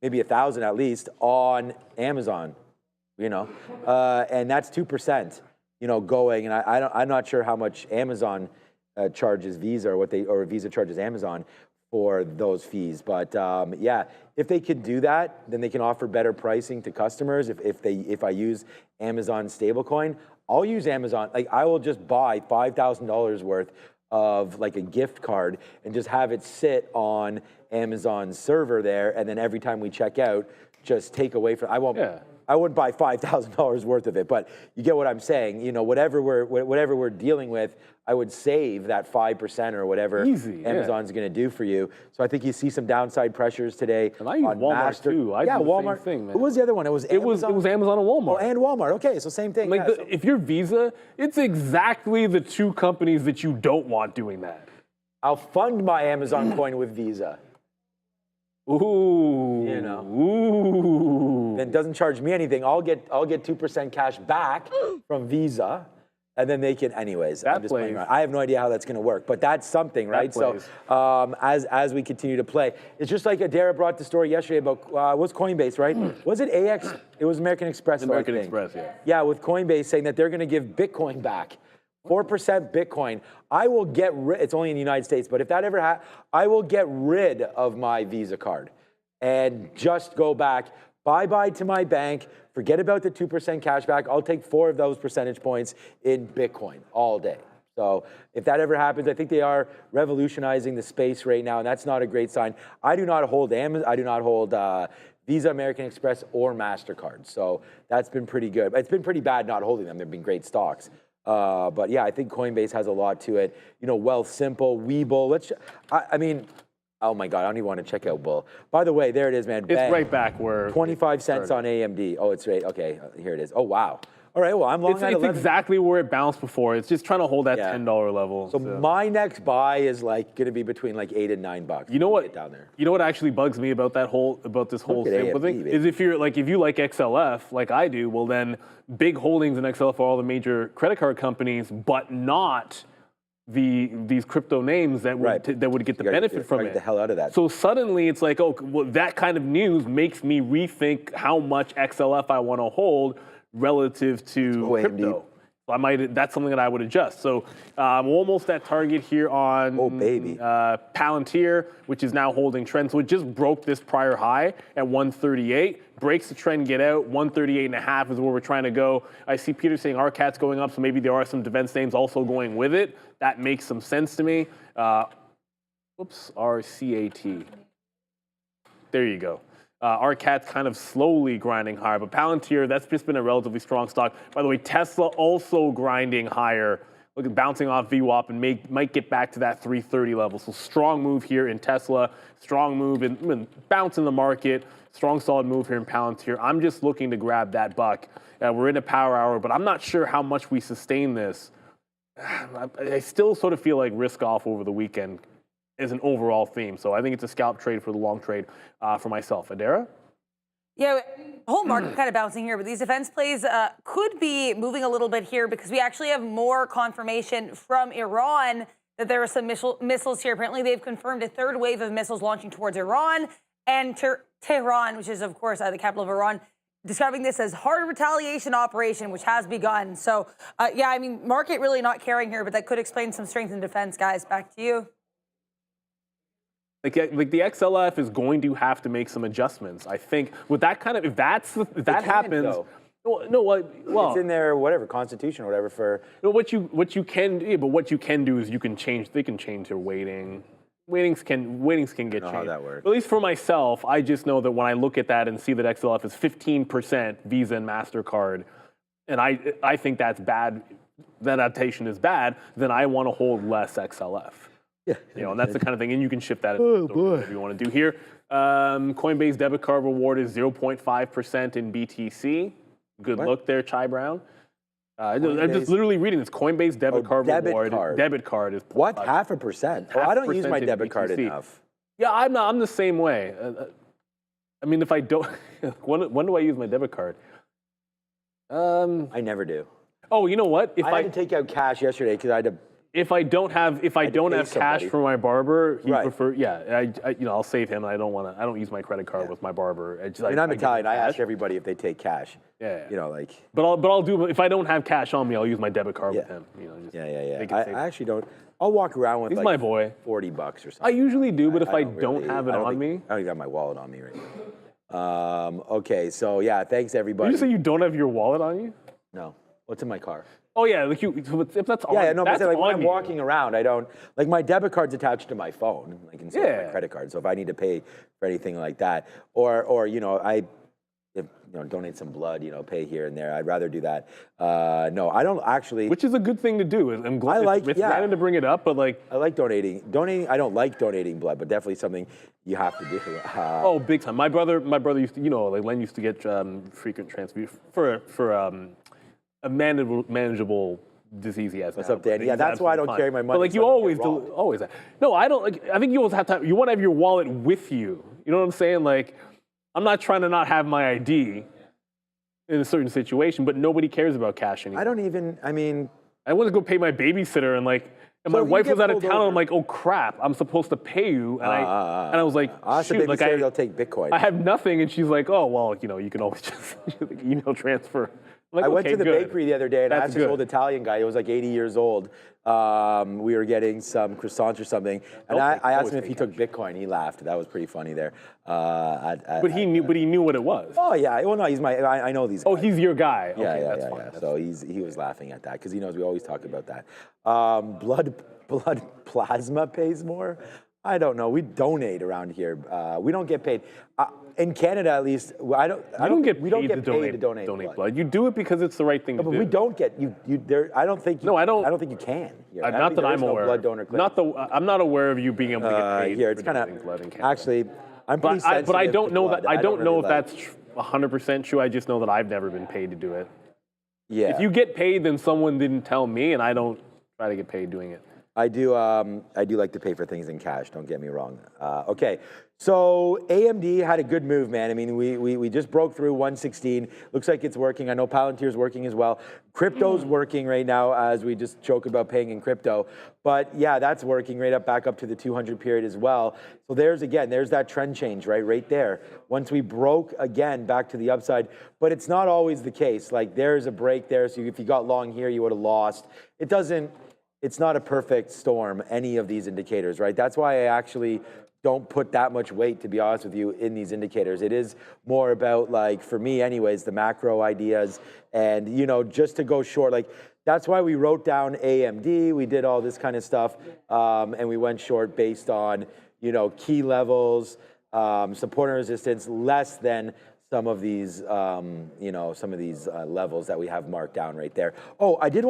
maybe 1,000 at least, on Amazon, you know, and that's 2%, you know, going. And I'm not sure how much Amazon charges Visa or Visa charges Amazon for those fees. But yeah, if they could do that, then they can offer better pricing to customers. If I use Amazon stablecoin, I'll use Amazon. Like I will just buy $5,000 worth of like a gift card and just have it sit on Amazon's server there, and then every time we check out, just take away from. I wouldn't buy $5,000 worth of it, but you get what I'm saying. You know, whatever we're dealing with, I would save that 5% or whatever Amazon's going to do for you. So I think you see some downside pressures today. And I use Walmart too. I do the Walmart. Same thing, man. Who was the other one? It was Amazon? It was Amazon and Walmart. Oh, and Walmart. Okay, so same thing. Like if you're Visa, it's exactly the two companies that you don't want doing that. I'll fund my Amazon coin with Visa. Ooh. You know. Ooh. Then it doesn't charge me anything. I'll get 2% cash back from Visa, and then they can. Anyways, I'm just playing around. I have no idea how that's going to work, but that's something, right? So as we continue to play, it's just like Adara brought the story yesterday about what's Coinbase, right? Was it AX? It was American Express. American Express, yeah. Yeah, with Coinbase saying that they're going to give Bitcoin back. 4% Bitcoin. I will get rid, it's only in the United States, but if that ever happens, I will get rid of my Visa card and just go back, bye-bye to my bank, forget about the 2% cash back. I'll take 4 of those percentage points in Bitcoin all day. So if that ever happens, I think they are revolutionizing the space right now, and that's not a great sign. I do not hold Amazon, I do not hold Visa, American Express, or MasterCard. So that's been pretty good. It's been pretty bad not holding them. They've been great stocks. But yeah, I think Coinbase has a lot to it. You know, Wealthsimple, Webull. I mean, oh my God, I don't even want to check out Bull. By the way, there it is, man. It's right back where 25 cents on AMD. Oh, it's right. Okay, here it is. Oh wow. All right, well, I'm long at 11. It's exactly where it bounced before. It's just trying to hold that $10 level. So my next buy is like going to be between like $8 and $9. You know what? Down there. You know what actually bugs me about this whole sample thing is if you like XLF like I do, well then big holdings in XLF are all the major credit card companies, but not these crypto names that would get the benefit from it. Get the hell out of that. So suddenly it's like, oh, well, that kind of news makes me rethink how much XLF I want to hold relative to crypto. That's something that I would adjust. So I'm almost at target here on Palantir, which is now holding trend. So it just broke this prior high at 138. Breaks the trend, get out. 138.5 is where we're trying to go. I see Peter saying RCAT's going up, so maybe there are some defense names also going with it. That makes some sense to me. RCAT. There you go. RCAT's kind of slowly grinding higher, but Palantir, that's just been a relatively strong stock. By the way, Tesla also grinding higher. Look at bouncing off VWAP and might get back to that 330 level. So strong move here in Tesla, strong move in bounce in the market, strong solid move here in Palantir. I'm just looking to grab that buck. We're in a power hour, but I'm not sure how much we sustain this. I still sort of feel like risk off over the weekend is an overall theme. So I think it's a scalp trade for the long trade for myself. Adara? Yeah, whole market kind of bouncing here, but these defense plays could be moving a little bit here because we actually have more confirmation from Iran that there are some missiles here. Apparently, they've confirmed a third wave of missiles launching towards Iran and Tehran, which is, of course, the capital of Iran, describing this as hard retaliation operation, which has begun. So, yeah, I mean, market really not caring here, but that could explain some strength in defense, guys. Back to you. Like the XLF is going to have to make some adjustments. I think with that kind of if that happens, it's in their whatever constitution or whatever for. What you can do is you can change. They can change their weighting. Weightings can get changed. How that works. At least for myself, I just know that when I look at that and see that XLF is 15% Visa and MasterCard, and I think that's bad. That adaptation is bad. Then I want to hold less XLF. Yeah. You know, and that's the kind of thing, and you can shift that if you want to do here. Coinbase debit card reward is 0.5% in BTC. Good look there, Chai Brown. I'm just literally reading this. Coinbase debit card reward. Debit card is what? 0.5%? Oh, I don't use my debit card enough. Yeah, I'm the same way. I mean, if I don't, when do I use my debit card? I never do. Oh, you know what? If I had to take out cash yesterday because I had to. If I don't have cash for my barber, he I'll save him. I don't use my credit card with my barber. I'm Italian. I ask everybody if they take cash. Yeah. You know, like. But I'll do, if I don't have cash on me, I'll use my debit card with him. You know, just I actually don't. I'll walk around with He's my boy. $40 or something. I usually do, but if I don't have it on me. I don't even have my wallet on me right now. Okay, so yeah, thanks everybody. Did you say you don't have your wallet on you? No. What's in my car? Oh yeah, like if that's on. Yeah, no, that's but like when I'm you. walking around, I don't like my debit card's attached to my phone, like instead of my credit card. So if I need to pay for anything like that, or donate some blood, pay here and there, I'd rather do that. No, I don't actually. Which is a good thing to do. I'm glad it's random to bring it up, but like I like donating. I don't like donating blood, but definitely something you have to do. Oh, big time. My brother used to, like Len used to get frequent transfusion for a manageable disease he has. What's up, Danny? Yeah, that's why I don't carry my money. But like you always do, always. No, I don't. Like I think you always have to. You want to have your wallet with you. You know what I'm saying? Like I'm not trying to not have my ID in a certain situation, but nobody cares about cash anymore. I went to go pay my babysitter and my wife was out of town. And I'm like, oh crap! I'm supposed to pay you, and I was like, shoot, like they'll take Bitcoin. I have nothing, and she's like, oh well, you can always just email transfer. Like, I went to the bakery the other day and I asked this old Italian guy. He was like 80 years old. We were getting some croissants or something, and I asked him if he took Bitcoin. He laughed. That was pretty funny there. But he knew what it was. Oh yeah. Well, no, he's I know these guys. Oh, he's your guy. Yeah, okay, yeah, that's yeah, fine. yeah. So he was laughing at that because he knows we always talk about that. Blood plasma pays more. I don't know. We donate around here. We don't get paid. In Canada, at least, we don't get paid to donate blood. You do it because it's the right thing to do. But we don't get you. I don't think. No, I don't. I don't think you can. Here. Not that I'm aware. Blood donor clinic. I'm not aware of you being able to get paid. Here, it's kind of actually. I'm pretty sensitive. But I don't know that. I don't know if that's that's 100% true. I just know that I've never been paid to do it. Yeah. If you get paid, then someone didn't tell me, and I don't try to get paid doing it. I do like to pay for things in cash. Don't get me wrong. Okay, so AMD had a good move, man. I mean, we just broke through 116. Looks like it's working. I know Palantir's working as well. Crypto's working right now as we just joke about paying in crypto. But yeah, that's working back up to the 200 period as well. So there's that trend change right there. Once we broke again back to the upside, but it's not always the case. Like there's a break there. So if you got long here, you would have lost. It's not a perfect storm, any of these indicators, right? That's why I actually don't put that much weight, to be honest with you, in these indicators. It is more about, like, for me anyways, the macro ideas and, just to go short. Like, that's why we wrote down AMD. We did all this kind of stuff, and we went short based on, key levels, support and resistance, less than some of these, levels that we have marked down right there. Oh, I did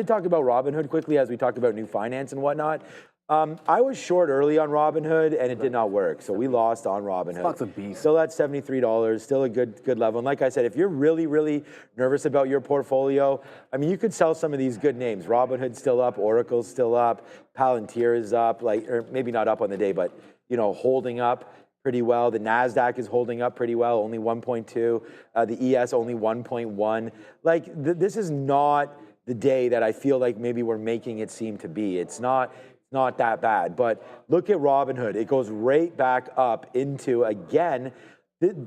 talk about Robinhood quickly as we talked about new finance and whatnot. I was short early on Robinhood and it did not work, so we lost on Robinhood. Stock's a beast. Still at $73, still a good level. And like I said, if you're really, really nervous about your portfolio, I mean, you could sell some of these good names. Robinhood's still up, Oracle's still up, Palantir is up, or maybe not up on the day, but holding up pretty well. The Nasdaq is holding up pretty well, only 1.2. The ES only 1.1. Like this is not the day that I feel like maybe we're making it seem to be. It's not that bad. But look at Robinhood. It goes right back up into, again,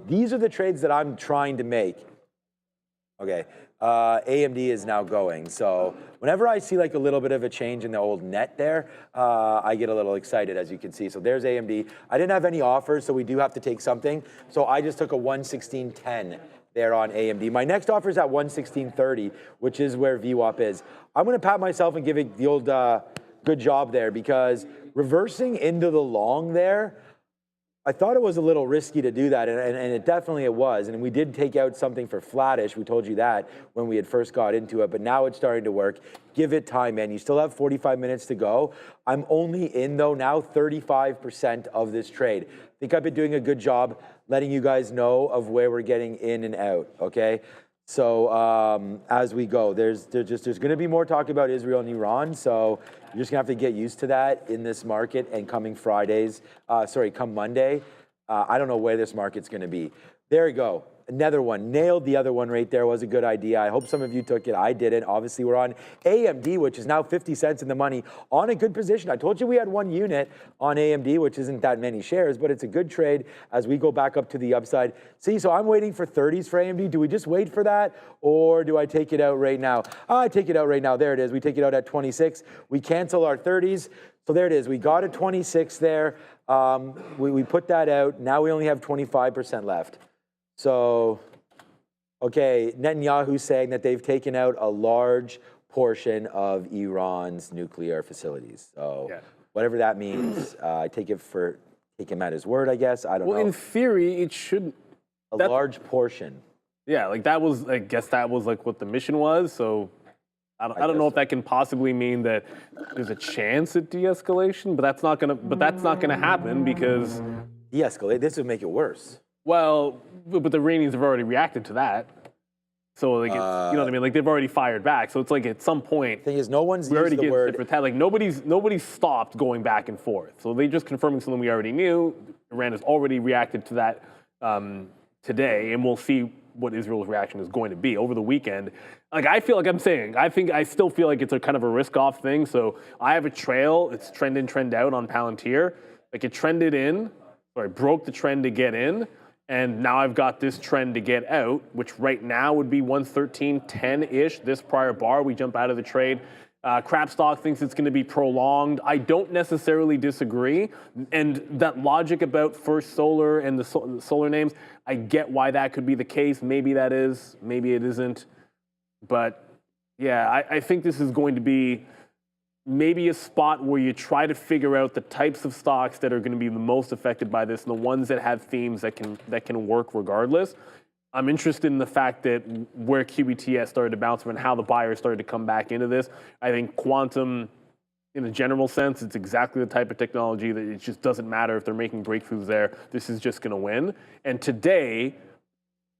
these are the trades that I'm trying to make. Okay, AMD is now going. So whenever I see like a little bit of a change in the old net there, I get a little excited, as you can see. So there's AMD. I didn't have any offers, so we do have to take something. So I just took a 116.10 there on AMD. My next offer is at 116.30, which is where VWAP is. I'm going to pat myself and give it the old good job there, because reversing into the long there, I thought it was a little risky to do that, and it definitely it was. And we did take out something for flattish. We told you that when we had first got into it, but now it's starting to work. Give it time, man. You still have 45 minutes to go. I'm only in, though, now 35% of this trade. I think I've been doing a good job letting you guys know of where we're getting in and out, okay? So as we go, there's going to be more talk about Israel and Iran, so you're just going to have to get used to that in this market and coming come Monday. I don't know where this market's going to be. There you go. Another one. Nailed the other one right there. Was a good idea. I hope some of you took it. I didn't. Obviously, we're on AMD, which is now 50 cents in the money, on a good position. I told you we had one unit on AMD, which isn't that many shares, but it's a good trade as we go back up to the upside. See, so I'm waiting for 30s for AMD. Do we just wait for that, or do I take it out right now? I take it out right now. There it is. We take it out at 26. We cancel our 30s. So there it is. We got a 26 there. We put that out. Now we only have 25% left. So, okay, Netanyahu saying that they've taken out a large portion of Iran's nuclear facilities. So, whatever that means, I take him at his word, I guess. I don't know. Well, in theory, it should. A large portion. Yeah, like that was, I guess that was like what the mission was. So, I don't know if that can possibly mean that there's a chance at de-escalation, but that's not gonna happen because De-escalate. This would make it worse. Well, but the Iranians have already reacted to that. So, like, you know what I mean? Like, they've already fired back. So it's like at some point, thing is, no one's we already used the word. like nobody's stopped going back and forth. So they're just confirming something we already knew. Iran has already reacted to that today, and we'll see what Israel's reaction is going to be over the weekend. Like, I feel like I still feel like it's a kind of a risk-off thing. So I have a trail. It's trend in, trend out on Palantir. Like, it trended in, broke the trend to get in. And now I've got this trend to get out, which right now would be 113.10-ish, this prior bar. We jump out of the trade. Crap Stock thinks it's going to be prolonged. I don't necessarily disagree. And that logic about First Solar and the solar names, I get why that could be the case. Maybe that is, maybe it isn't. But yeah, I think this is going to be maybe a spot where you try to figure out the types of stocks that are going to be the most affected by this and the ones that have themes that can work regardless. I'm interested in the fact that where QBTS started to bounce from and how the buyers started to come back into this. I think quantum, in a general sense, it's exactly the type of technology that it just doesn't matter if they're making breakthroughs there. This is just going to win. And today,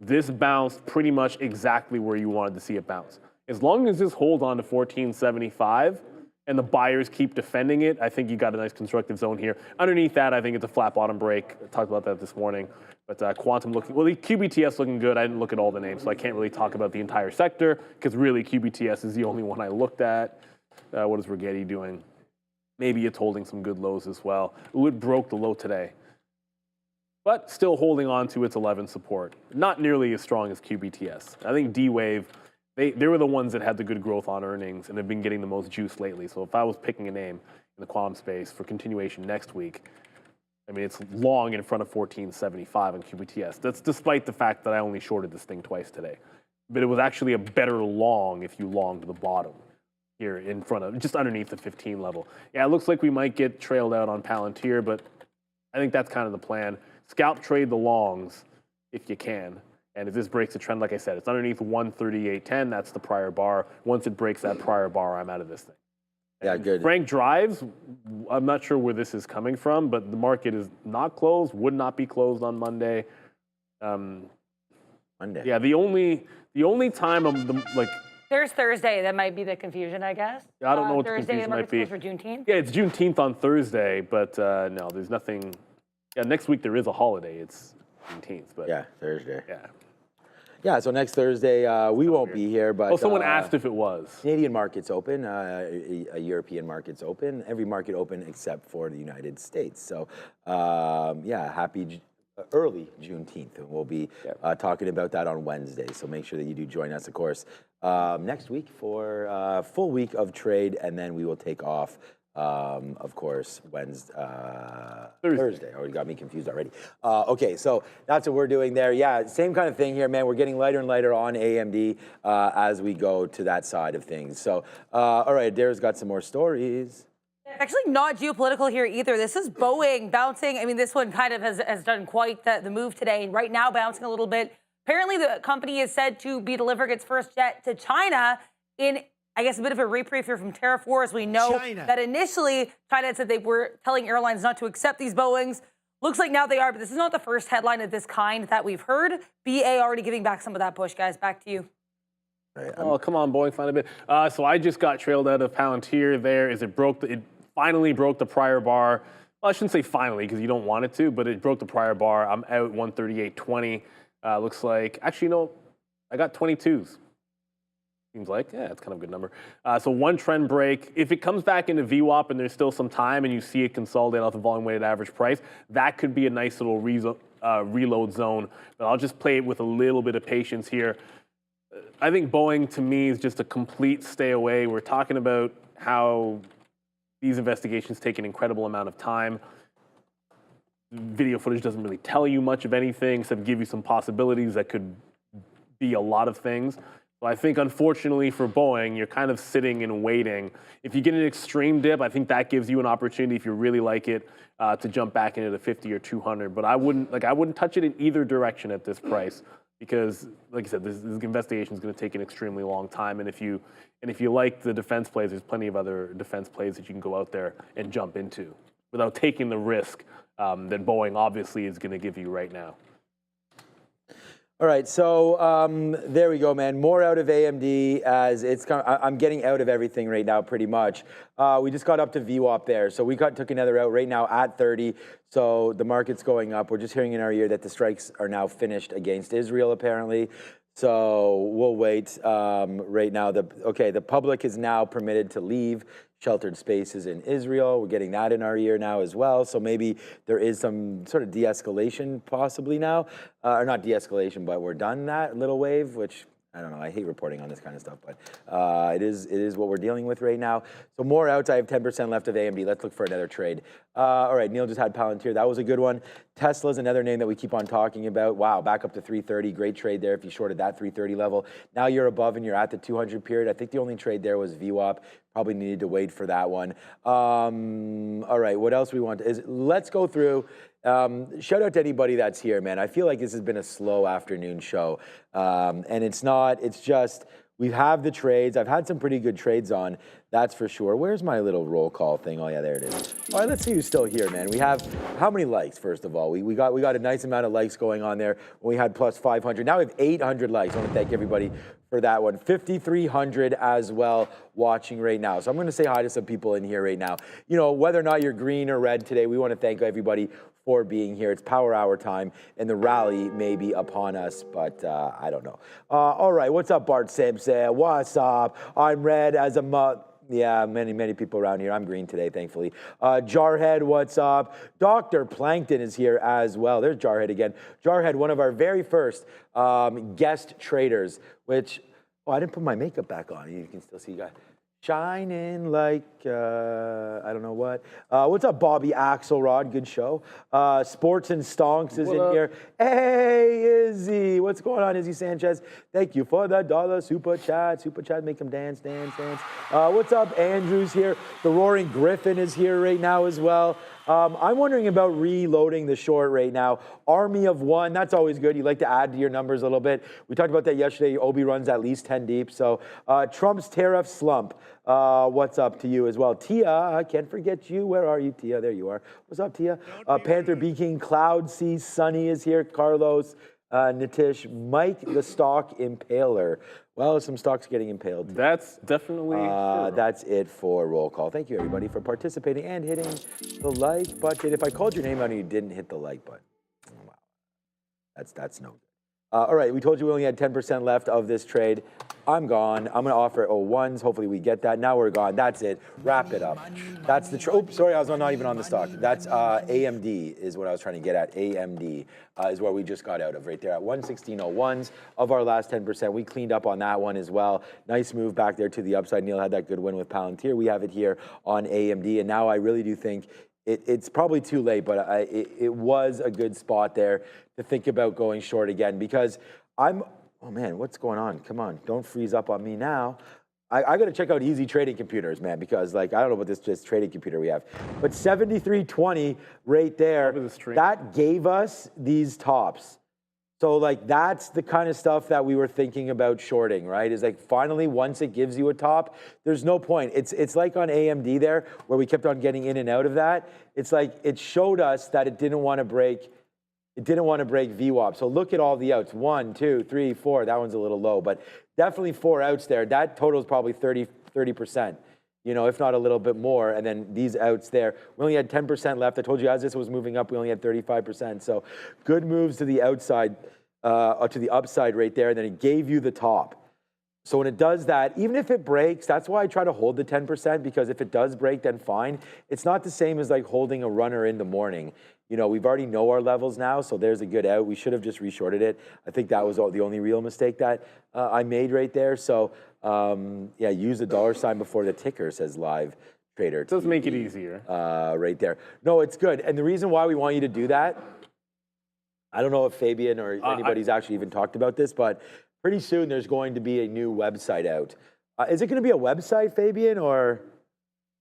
this bounced pretty much exactly where you wanted to see it bounce. As long as this holds on to 1475, and the buyers keep defending it, I think you got a nice constructive zone here. Underneath that, I think it's a flat bottom break. I talked about that this morning. But quantum looking, well, the QBTS looking good. I didn't look at all the names, so I can't really talk about the entire sector because really QBTS is the only one I looked at. What is Rigetti doing? Maybe it's holding some good lows as well. It broke the low today, but still holding on to its 11 support. Not nearly as strong as QBTS. I think D-Wave, they were the ones that had the good growth on earnings and have been getting the most juice lately. So if I was picking a name in the quantum space for continuation next week, I mean, it's long in front of 1475 on QBTS. That's despite the fact that I only shorted this thing twice today. But it was actually a better long if you longed the bottom here in front of, just underneath the 15 level. Yeah, it looks like we might get trailed out on Palantir, but I think that's kind of the plan. Scalp trade the longs if you can. And if this breaks the trend, like I said, it's underneath 138.10. That's the prior bar. Once it breaks that prior bar, I'm out of this thing. Yeah, good. Frank drives. I'm not sure where this is coming from, but the market is not closed, would not be closed on Monday. Monday. Yeah, the only time I'm like. There's Thursday. That might be the confusion, I guess. I don't know what Thursday, the confusion might be. For Juneteenth? Yeah, it's Juneteenth on Thursday, but no, there's nothing. Yeah, next week there is a holiday. It's Juneteenth, but yeah, Thursday. Yeah. Yeah, so next Thursday we won't be here, but... Oh, someone asked if it was. Canadian market's open, a European market's open, every market open except for the United States. So, yeah, happy early Juneteenth. And we'll be talking about that on Wednesday, so make sure that you do join us, of course, next week for a full week of trade, and then we will take off of course, Thursday. Oh, you got me confused already. Okay, so that's what we're doing there. Yeah, same kind of thing here, man. We're getting lighter and lighter on AMD as we go to that side of things. So, all right, Dara's got some more stories. It's actually not geopolitical here either. This is Boeing bouncing. I mean, this one kind of has done quite the move today, and right now bouncing a little bit. Apparently, the company is said to be delivering its first jet to China in, I guess, a bit of a reprieve here from tariff wars. We know that initially China had said they were telling airlines not to accept these Boeings. Looks like now they are, but this is not the first headline of this kind that we've heard. BA already giving back some of that push, guys. Back to you. Oh, come on, Boeing, find a bit. So I just got trailed out of Palantir there as it finally broke the prior bar. Well, I shouldn't say finally because you don't want it to, but it broke the prior bar. I'm out 138.20. Looks like, actually, no, I got 22s. Seems like, yeah, it's kind of a good number. So one trend break. If it comes back into VWAP and there's still some time and you see it consolidate off the volume weighted average price, that could be a nice little reload zone. But I'll just play it with a little bit of patience here. I think Boeing, to me, is just a complete stay away. We're talking about how these investigations take an incredible amount of time. Video footage doesn't really tell you much of anything, except give you some possibilities that could be a lot of things. So I think, unfortunately for Boeing, you're kind of sitting and waiting. If you get an extreme dip, I think that gives you an opportunity, if you really like it, to jump back into the 50 or 200. But I wouldn't touch it in either direction at this price because, like I said, this investigation is going to take an extremely long time. And if you like the defense plays, there's plenty of other defense plays that you can go out there and jump into without taking the risk that Boeing obviously is going to give you right now. All right, so there we go, man. More out of AMD as it's kind of, I'm getting out of everything right now pretty much. We just got up to VWAP there, so we took another out right now at 30. So the market's going up. We're just hearing in our ear that the strikes are now finished against Israel apparently. So we'll wait right now. The public is now permitted to leave sheltered spaces in Israel. We're getting that in our ear now as well. So maybe there is some sort of de-escalation possibly now. Or not de-escalation, but we're done that little wave, which I don't know. I hate reporting on this kind of stuff, but it is what we're dealing with right now. So more outs. I have 10% left of AMD. Let's look for another trade. All right, Neil just had Palantir. That was a good one. Tesla's another name that we keep on talking about. Wow, back up to 330. Great trade there if you shorted that 330 level. Now you're above and you're at the 200 period. I think the only trade there was VWAP. Probably needed to wait for that one. All right, what else we want is let's go through. Shout out to anybody that's here, man. I feel like this has been a slow afternoon show. And it's not, it's just, we have the trades. I've had some pretty good trades on, that's for sure. Where's my little roll call thing? Oh yeah, there it is. All right, let's see who's still here, man. We have, how many likes, first of all? We got a nice amount of likes going on there. We had plus 500. Now we have 800 likes. I want to thank everybody for that one. 5,300 as well watching right now. So I'm going to say hi to some people in here right now. You know, whether or not you're green or red today, we want to thank everybody for being here. It's power hour time, and the rally may be upon us, but I don't know. All right, what's up, Bart Simpson? What's up? I'm red as a yeah, many people around here. I'm green today, thankfully. Jarhead, what's up? Dr. Plankton is here as well. There's Jarhead again. Jarhead, one of our very first guest traders, which, oh, I didn't put my makeup back on. You can still see you guys. Shining like, I don't know what. What's up, Bobby Axelrod? Good show. Sports and Stonks is in here. Hey, Izzy. What's going on, Izzy Sanchez? Thank you for the $1 super chat. Super chat, make them dance. What's up, Andrew's here. The Roaring Griffin is here right now as well. I'm wondering about reloading the short right now. Army of one, that's always good. You like to add to your numbers a little bit. We talked about that yesterday. Obi runs at least 10 deep. So Trump's tariff slump. What's up to you as well? Tia, I can't forget you. Where are you, Tia? There you are. What's up, Tia? Panther Beaking, Cloud C, Sunny is here. Carlos, Nitish, Mike the Stock Impaler. Well, some stocks getting impaled. That's definitely true. That's it for roll call. Thank you, everybody, for participating and hitting the like button. If I called your name out and you didn't hit the like button, wow, that's no good. All right, we told you we only had 10% left of this trade. I'm gone. I'm going to offer ones. Hopefully we get that. Now we're gone. That's it. Wrap it up. That's the oops, sorry, I was not even on the stock. That's AMD is what I was trying to get at. AMD is where we just got out of right there at 116.01s of our last 10%. We cleaned up on that one as well. Nice move back there to the upside. Neil had that good win with Palantir. We have it here on AMD. And now I really do think it's probably too late, but it was a good spot there to think about going short again because oh man, what's going on? Come on, don't freeze up on me now. I got to check out Easy Trading Computers, man, because like I don't know what this trading computer we have, but 73.20 right there, that gave us these tops. So like that's the kind of stuff that we were thinking about shorting, right? Is like finally once it gives you a top, there's no point. It's like on AMD there where we kept on getting in and out of that. It's like it showed us that it didn't want to break. It didn't want to break VWAP. So look at all the outs. 1, 2, 3, 4. That one's a little low, but definitely 4 outs there. That total is probably 30%, you know, if not a little bit more. And then these outs there, we only had 10% left. I told you as this was moving up, we only had 35%. So good moves to the outside, to the upside right there. And then it gave you the top. So when it does that, even if it breaks, that's why I try to hold the 10%, because if it does break, then fine. It's not the same as like holding a runner in the morning. You know, we've already know our levels now, so there's a good out. We should have just reshorted it. I think that was the only real mistake that I made right there. So, yeah, use the $ before the ticker, says live trader. It does make it easier. Right there. No, it's good. And the reason why we want you to do that, I don't know if Fabian or anybody's actually even talked about this, but pretty soon there's going to be a new website out. Is it going to be a website, Fabian, or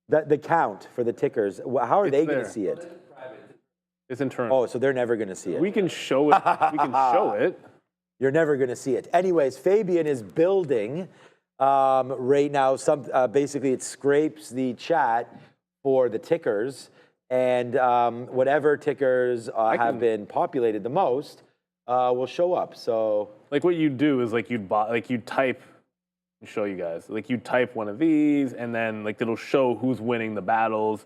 the count for the tickers? How are they going to see it? It's internal. Oh, so they're never going to see it. We can show it. We can show it. You're never going to see it. Anyways, Fabian is building right now. Basically, it scrapes the chat for the tickers, and whatever tickers have been populated the most will show up. So, like what you do is like you'd type. I'll show you guys. Like you type one of these, and then like it'll show who's winning the battles.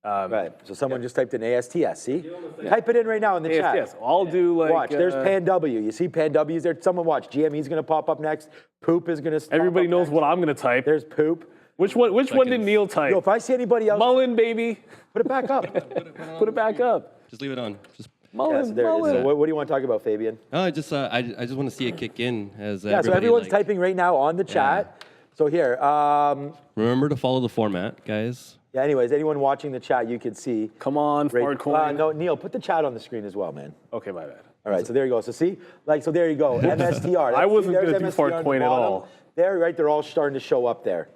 Right. So someone just typed in ASTS. See? Type it in right now in the chat. Yes, I'll do like. Watch. There's Pan W. You see Pan W's there? Someone watch. GME's going to pop up next. Poop is going to. Everybody knows what I'm going to type. There's poop. Which one did Neil type? Yo, if I see anybody else, Mullen, baby. put it back up. Put it back up. Just leave it on. Just Mullen. There it is. So what do you want to talk about, Fabian? I just want to see it kick in as Yeah. So everyone's typing right now on the chat. So here. Remember to follow the format, guys. Yeah, anyways, anyone watching the chat, you can see. Come on, Fartcoin. No, Neil, put the chat on the screen as well, man. Okay, my bad. All right, so there you go. So see, so there you go. MSTR. I wasn't going to do Fartcoin at all. There, right, they're all starting to show up there.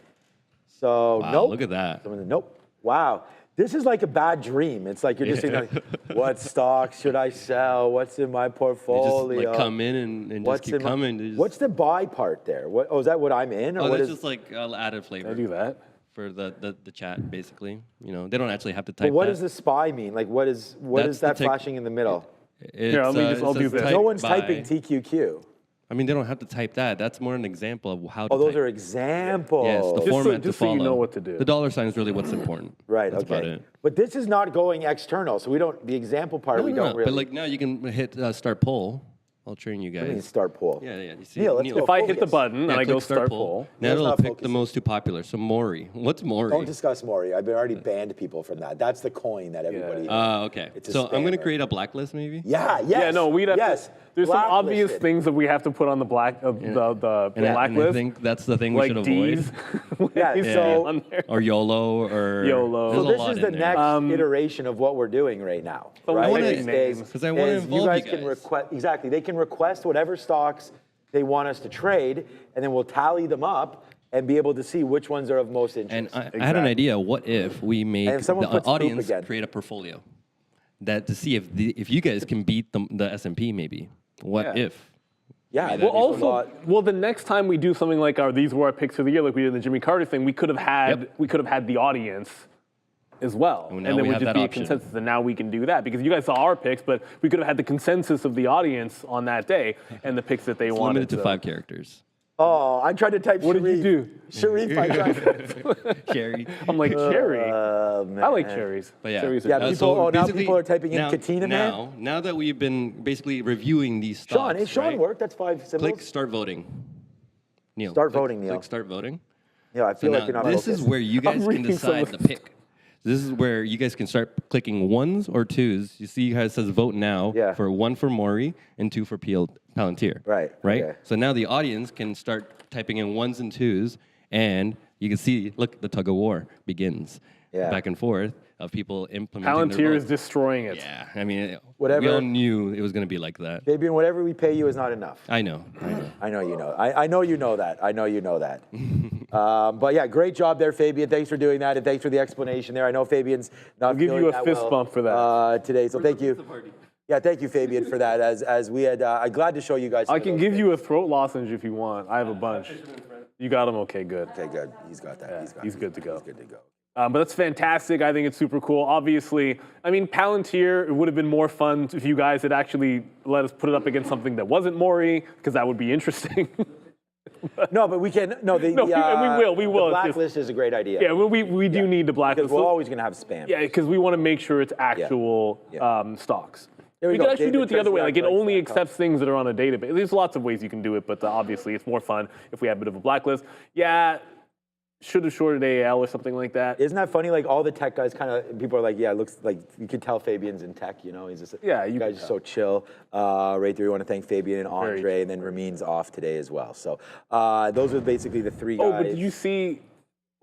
So, Wow, nope. look at that. Nope. Wow. This is like a bad dream. It's like you're just saying, like, what stocks should I sell? What's in my portfolio? They just like come in and just keep coming. What's the buy part there? Is that what I'm in? Or that's just like added flavor. I do that. For the chat, basically. You know, they don't actually have to type. But what does the SPY mean? Like, what is that flashing in the middle? Here, I'll do this. No one's typing TQQ. I mean, they don't have to type that. That's more an example of how to those type. are examples. Yes, the format to follow. So you know what to do. The $ is really what's important. Right, That's okay. about it. But this is not going external, so the example part don't really. But like now you can hit start poll. I'll train you I mean, guys. start poll. Yeah. You see, Neil, let's go. If I hit the button and I go click start poll. Now it'll not pick focusing. the most two popular. So Maury. What's Maury? Don't discuss Maury. I've already banned people from that. That's the coin that everybody. Okay. It's a So I'm going to spammer. create a blacklist maybe. Yeah, yes. Yeah, no, we'd have yes. to. There's some obvious Blacklisted. things that we have to put on the And I blacklist. think that's the thing we like should avoid. D's. Yeah, D's so- on there. Or YOLO or YOLO. there's So a this lot is in the there. next iteration of what we're doing right now. So right? what These is- days 'Cause I wanna is involve you guys you can guys. request exactly. They can request whatever stocks they want us to trade, and then we'll tally them up and be able to see which ones are of most interest. And I had an idea. What if we make And if someone the puts poop audience again. create a portfolio that to see if you guys can beat the S&P maybe? What Yeah. if? yeah, Well, that'd be also, fun. the next time we do something like these were our picks of the year, like we did in the Jimmy Carter thing, we could have had the audience as well, And and now there we would have just that be option. a consensus. And now we can do that because you guys saw our picks, but we could have had the consensus of the audience on that day and the picks that they wanted. Limited to 5 characters. Oh, I tried to type What Sharif. did you do? Sharif, I tried. Cherry. I'm like cherry. Man. I like cherries. But yeah, Cherries are Yeah, good. people- now basically, people are typing in Katina, man. Now that we've been basically reviewing these Sean, stocks, hey, Sean right? worked. That's 5 symbols. Click start voting. Neil. Start click- voting, Neil. Click start voting. Yeah, I So feel now like you're not this focused. is where you guys can reading some decide of the this. pick. This is where you guys can start clicking 1s or 2s. You see how it says vote now Yeah. for 1 for Maury and 2 for Palantir. Right, Right? okay. So now the audience can start typing in 1s and 2s, and you can see, look, the tug of war begins. Yeah. Back and forth of people implementing their Palantir is vote. destroying it. Yeah, I mean, Whatever. we all knew it was going to be like that. Fabian, whatever we pay you is not enough. I know. I know you know. I know you know that. I know you know that. But yeah, great job there, Fabian. Thanks for doing that, and thanks for the explanation there. I know Fabian's not I'll give feeling you a that fist well, bump for that. today, so thank you. Yeah, thank you, Fabian, for that. As we had, I'm glad to show you guys. I can give you a throat lozenge if you want. I have a bunch. You got him? Okay, good. Okay, good. He's got that. Yeah, he's good to go. He's good to go. But that's fantastic. I think it's super cool. Obviously, I mean, Palantir, it would have been more fun if you guys had actually let us put it up against something that wasn't Maury, because that would be interesting. No, but we can. No, we will. The blacklist is a great idea. Yeah, we do need the blacklist. Because we're always going to have spam. Yeah, because we want to make sure it's actual stocks. We go. can actually do it the other way. David Like, it only Price, accepts things that are on a database. There's lots of ways you can do it, but obviously it's more fun if we have a bit of a blacklist. Yeah, should have shorted AAL or something like that. Isn't that funny? Like, all the tech guys kind of, people are like, yeah, it looks like, you could tell Fabian's in tech, you know? He's just, Yeah, you you guys can are so chill. Right there, we want to thank Fabian and Andre, Very and then Ramin's off today as well. So those are basically the three guys. Oh, but did you see?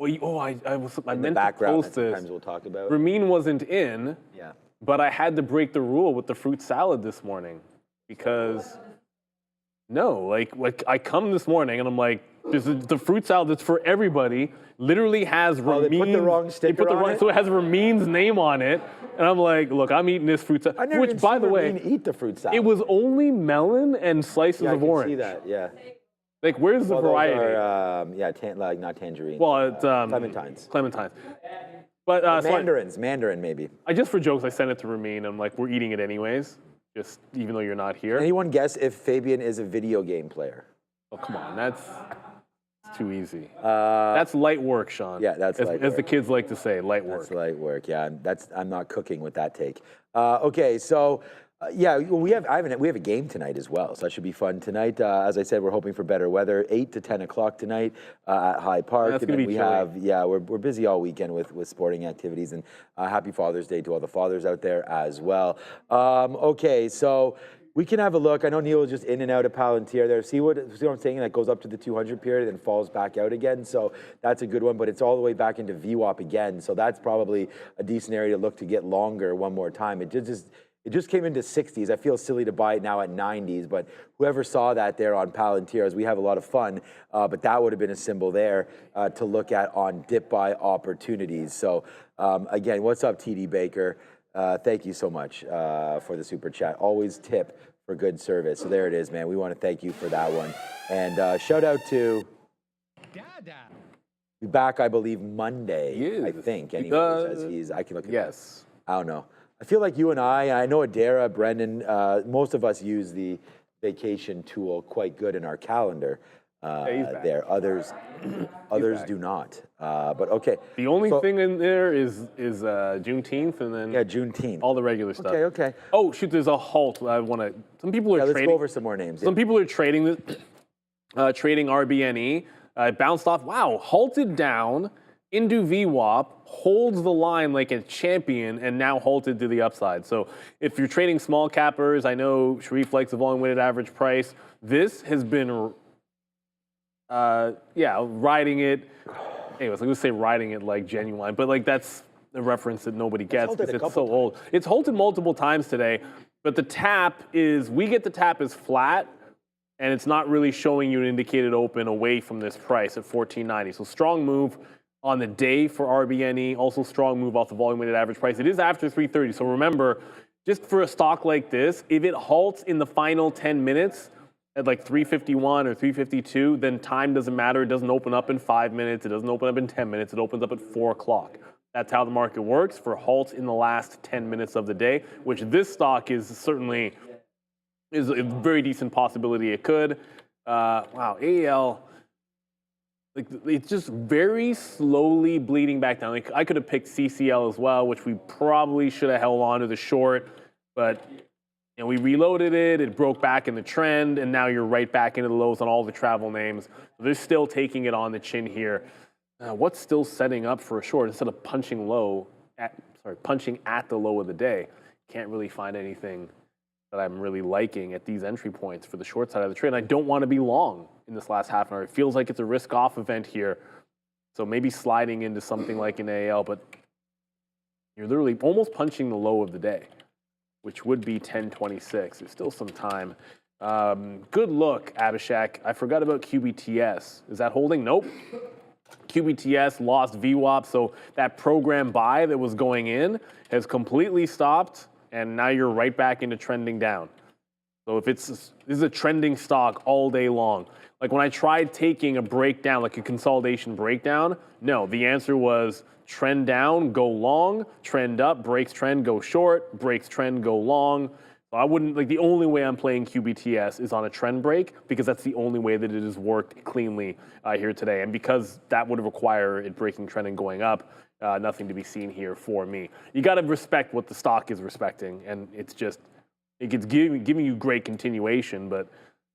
I in meant the to background post that this. sometimes we'll talk about. Ramin wasn't in, Yeah. but I had to break the rule with the fruit salad this morning because like I come this morning and I'm like, the fruit salad that's for everybody literally has Ramin's. They put the wrong sticker on it? So it has Ramin's name on it, and I'm like, look, I'm eating this fruit salad. I never even by seen the way, Ramin eat the fruit salad. it was only melon and slices yeah, of I can orange. see that, yeah. Like, where's the Well, those variety? are, like, not tangerine. Well, it's clementines. Clementines. But so Mandarin maybe. I just for jokes I sent it to Ramin. I'm like, we're eating it anyways, just even though you're not here. Anyone guess if Fabian is a video game player? Oh, come on, that's too easy. That's light work, Sean. Yeah, that's light as the work. kids like to say, light work. That's light work. Yeah, I'm not cooking with that take. Okay, so we have a game tonight as well, so that should be fun tonight. As I said, we're hoping for better weather. 8 to 10 o'clock tonight at High Park. That's and gonna then be we chilly. have we're busy all weekend with sporting activities, and happy Father's Day to all the fathers out there as well. Okay, so we can have a look. I know Neil was just in and out of Palantir there. See what I'm saying? That goes up to the 200 period and falls back out again. So that's a good one, but it's all the way back into VWAP again. So that's probably a decent area to look to get longer one more time. It just came into 60s. I feel silly to buy it now at 90s, but whoever saw that there on Palantir, as we have a lot of fun, but that would have been a symbol there to look at on dip buy opportunities. So again, what's up, TD Baker? Thank you so much for the super chat. Always tip for good service. So there it is, man. We want to thank you for that one. And shout out to be back, I believe, Monday. I think, anyways, I can look at Yes. that. I don't know. I feel like you and I know Adara, Brendan, most of us use the vacation tool quite good in our calendar. There, others do not. But okay. The only thing in there is Juneteenth, and then Juneteenth. all the regular stuff. Okay. Oh shoot, there's a halt. I want to. Some people are Let's trading. go over some more names. Some people are trading trading RBNE. It bounced off. Wow, halted down into VWAP, holds the line like a champion, and now halted to the upside. So if you're trading small cappers, I know Sharif likes the volume weighted average price. This has been, riding it. Anyways, I'm gonna say riding it like genuine, but like that's a reference that nobody gets because it's so old. It's halted multiple times today, but the tap is, we get the tap as flat, and it's not really showing you an indicated open away from this price at 14.90. So strong move on the day for RBNE, also strong move off the volume weighted average price. It is after 3:30, so remember, just for a stock like this, if it halts in the final 10 minutes at like 3:51 or 3:52, then time doesn't matter. It doesn't open up in 5 minutes. It doesn't open up in 10 minutes. It opens up at 4 o'clock. That's how the market works for halts in the last 10 minutes of the day, which this stock is certainly is a very decent possibility it could. Wow, AEL, like it's just very slowly bleeding back down. Like I could have picked CCL as well, which we probably should have held on to the short, but we reloaded it, it broke back in the trend, and now you're right back into the lows on all the travel names. They're still taking it on the chin here. What's still setting up for a short instead of punching at the low of the day? Can't really find anything that I'm really liking at these entry points for the short side of the trade. And I don't want to be long in this last half an hour. It feels like it's a risk-off event here. So maybe sliding into something like an AL, but you're literally almost punching the low of the day, which would be 10.26. There's still some time. Good look, Abhishek. I forgot about QBTS. Is that holding? Nope. QBTS lost VWAP, so that program buy that was going in has completely stopped, and now you're right back into trending down. So if this is a trending stock all day long. Like when I tried taking a breakdown, like a consolidation breakdown, no, the answer was trend down, go long, trend up, breaks trend, go short, breaks trend, go long. So I wouldn't, like the only way I'm playing QBTS is on a trend break because that's the only way that it has worked cleanly here today. And because that would require it breaking trend and going up, nothing to be seen here for me. You got to respect what the stock is respecting, and it's just, it's giving you great continuation, but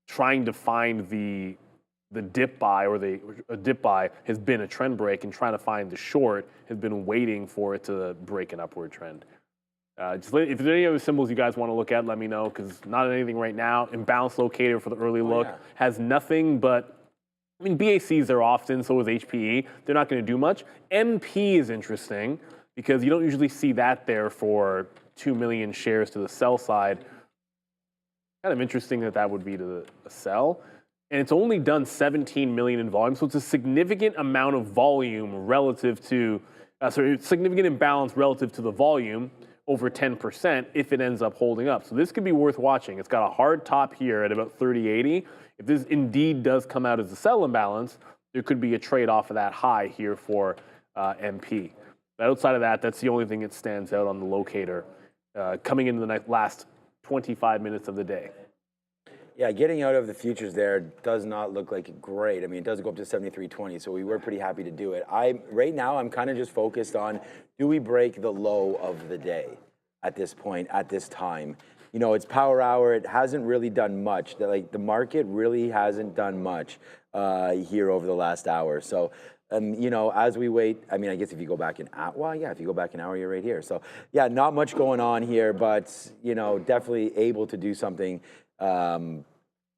trying to find the dip buy or a dip buy has been a trend break, and trying to find the short has been waiting for it to break an upward trend. If there's any other symbols you guys want to look at, let me know, because not anything right now. Imbalance locator for the early look has nothing but, I mean, BACs are often, so is HPE. They're not going to do much. MP is interesting because you don't usually see that there for 2 million shares to the sell side. Kind of interesting that would be to the sell. And it's only done 17 million in volume, so it's a significant amount of volume relative to, significant imbalance relative to the volume, over 10% if it ends up holding up. So this could be worth watching. It's got a hard top here at about 30.80. If this indeed does come out as a sell imbalance, there could be a trade off of that high here for MP. But outside of that, that's the only thing that stands out on the locator coming into the last 25 minutes of the day. Yeah, getting out of the futures there does not look like great. I mean, it does go up to 73.20, so we were pretty happy to do it. Right now, I'm kind of just focused on, do we break the low of the day at this point, at this time? You know, it's power hour. It hasn't really done much. Like, the market really hasn't done much here over the last hour. So, you know, as we wait, I mean, I guess if you go back an hour, well, yeah, if you go back an hour, you're right here. So, yeah, not much going on here, but, you know, definitely able to do something.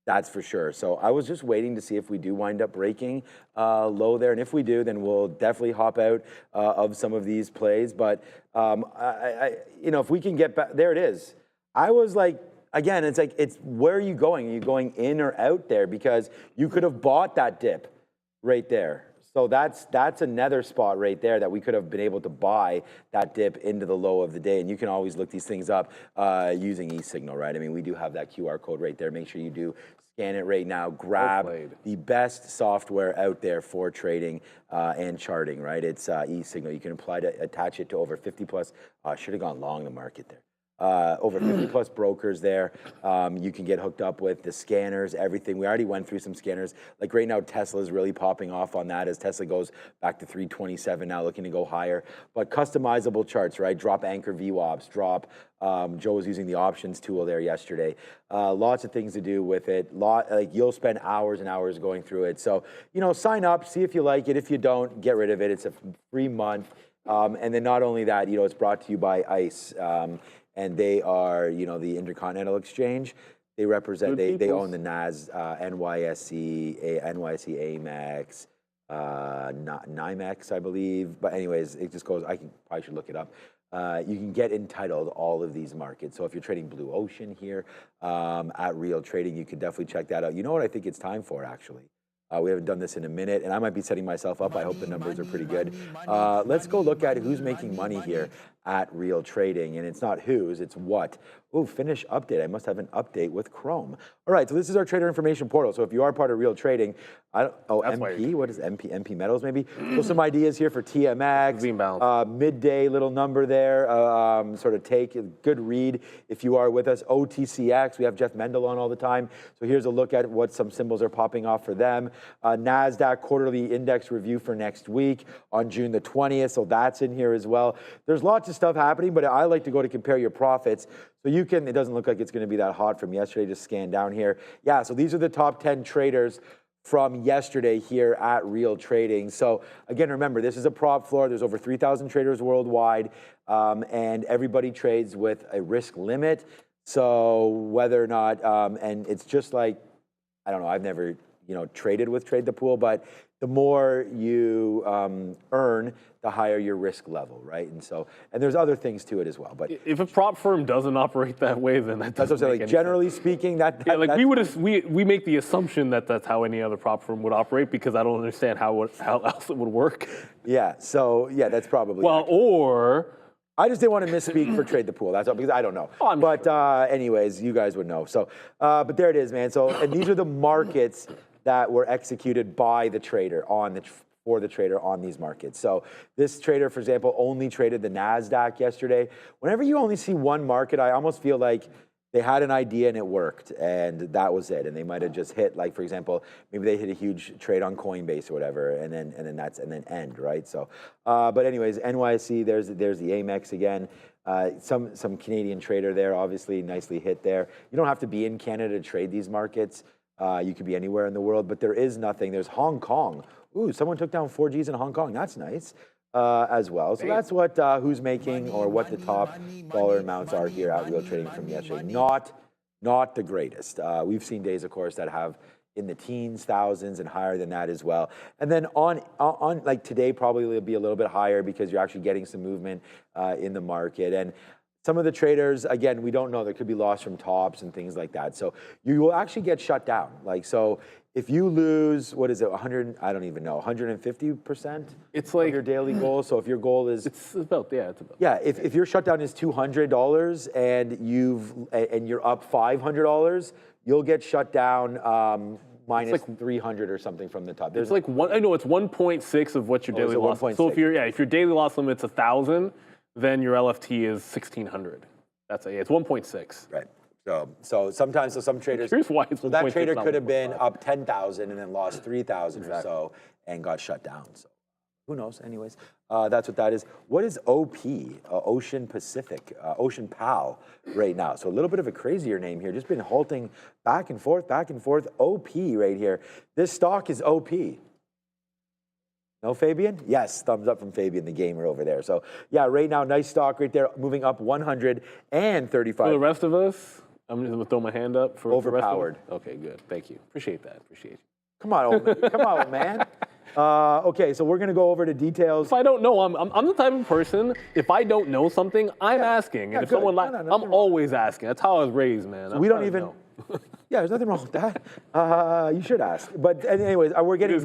That's for sure. So I was just waiting to see if we do wind up breaking low there. And if we do, then we'll definitely hop out of some of these plays. But, you know, if we can get back, there it is. I was like, again, it's like, where are you going? Are you going in or out there? Because you could have bought that dip right there. So that's another spot right there that we could have been able to buy that dip into the low of the day. And you can always look these things up using eSignal, right? I mean, we do have that QR code right there. Make sure you do scan it right now. Grab the best software out there for trading and charting, right? It's eSignal. You can attach it to over 50 plus. Should have gone long the market there. Over 50 plus brokers there. You can get hooked up with the scanners, everything. We already went through some scanners. Like right now, Tesla is really popping off on that as Tesla goes back to 327 now, looking to go higher. But customizable charts, right? Drop anchor VWAPs, drop. Joe was using the options tool there yesterday. Lots of things to do with it. Like you'll spend hours and hours going through it. So, you know, sign up, see if you like it. If you don't, get rid of it. It's a free month. And then not only that, you know, it's brought to you by ICE. And they are, you know, the Intercontinental Exchange. They represent, they own the NYSE, NYSE AMEX, NYMEX, I believe. But anyways, it just goes, I should look it up. You can get entitled all of these markets. So if you're trading Blue Ocean here at Real Trading, you can definitely check that out. You know what I think it's time for, actually? We haven't done this in a minute, and I might be setting myself up. I hope the numbers are pretty good. Let's go look at who's making money here at Real Trading, and it's not who's, it's what. Oh, finish update. I must have an update with Chrome. All right, so this is our trader information portal. So if you are part of Real Trading, MP, what is MP? MP Metals maybe? So some ideas here for TMX. Midday little number there, sort of take a good read if you are with us. OTCX, we have Jeff Mendel on all the time. So here's a look at what some symbols are popping off for them. Nasdaq quarterly index review for next week on June the 20th. So that's in here as well. There's lots of stuff happening, but I like to go to compare your profits. So you can, it doesn't look like it's going to be that hot from yesterday. Just scan down here. Yeah, so these are the top 10 traders from yesterday here at Real Trading. So again, remember, this is a prop floor. There's over 3,000 traders worldwide, and everybody trades with a risk limit. So whether or not, and it's just like, I don't know, I've never, you know, traded with Trade the Pool, but the more you earn, the higher your risk level, right? And there's other things to it as well. But if a prop firm doesn't operate that way, then that's what I'm saying. Like, generally speaking, we make the assumption that that's how any other prop firm would operate, because I don't understand how else it would work. Yeah. So yeah, that's probably well, or. I just didn't want to misspeak for Trade the Pool. That's all, because I don't know. Oh, but anyways, you guys would know. So, but there it is, man. So, and these are the markets that were executed by the trader for the trader on these markets. So this trader, for example, only traded the Nasdaq yesterday. Whenever you only see one market, I almost feel like they had an idea and it worked, and that was it. And they might have just hit, like, for example, maybe they hit a huge trade on Coinbase or whatever, and then end, right? So, but anyways, NYSE, there's the Amex again. Some Canadian trader there, obviously nicely hit there. You don't have to be in Canada to trade these markets. You could be anywhere in the world, but there is nothing. There's Hong Kong. Ooh, someone took down 4Gs in Hong Kong. That's nice. As well. So that's what who's making, or what the top dollar amounts are here at Real Trading from yesterday. Not the greatest. We've seen days, of course, that have in the teens, thousands, and higher than that as well. And then on like today, probably will be a little bit higher because you're actually getting some movement in the market. And some of the traders, again, we don't know. There could be loss from tops and things like that. So you will actually get shut down. Like, so if you lose, what is it, 100, I don't even know, 150%? It's like your daily goal. So if your goal is... It's about. Yeah, if your shutdown is $200 and you're up $500, you'll get shut down minus like 300 or something from the top. There's like one, I know it's 1.6 of what your daily loss. So if your daily loss limit's 1,000, then your LFT is 1,600. It's 1.6. Right. So sometimes, some traders. Here's why it's that trader could have been up 10,000 and then lost 3,000 or so and got shut down. So who knows? Anyways, that's what that is. What is OP? Ocean Pacific, Ocean PAL right now. So a little bit of a crazier name here. Just been halting back and forth, back and forth. OP right here. This stock is OP. No, Fabian? Yes, thumbs up from Fabian, the gamer over there. So yeah, right now, nice stock right there, moving up 135. For the rest of us, I'm just gonna throw my hand up for overpowered. The rest of us. Okay, good. Thank you. Appreciate that. Appreciate you. Come on, old man. Okay, so we're gonna go over to details. If I don't know, I'm the type of person. If I don't know something, I'm asking, and if someone I'm always asking. That's how I was raised, man. So we don't even. Yeah, there's nothing wrong with that. You should ask. But anyways, we're getting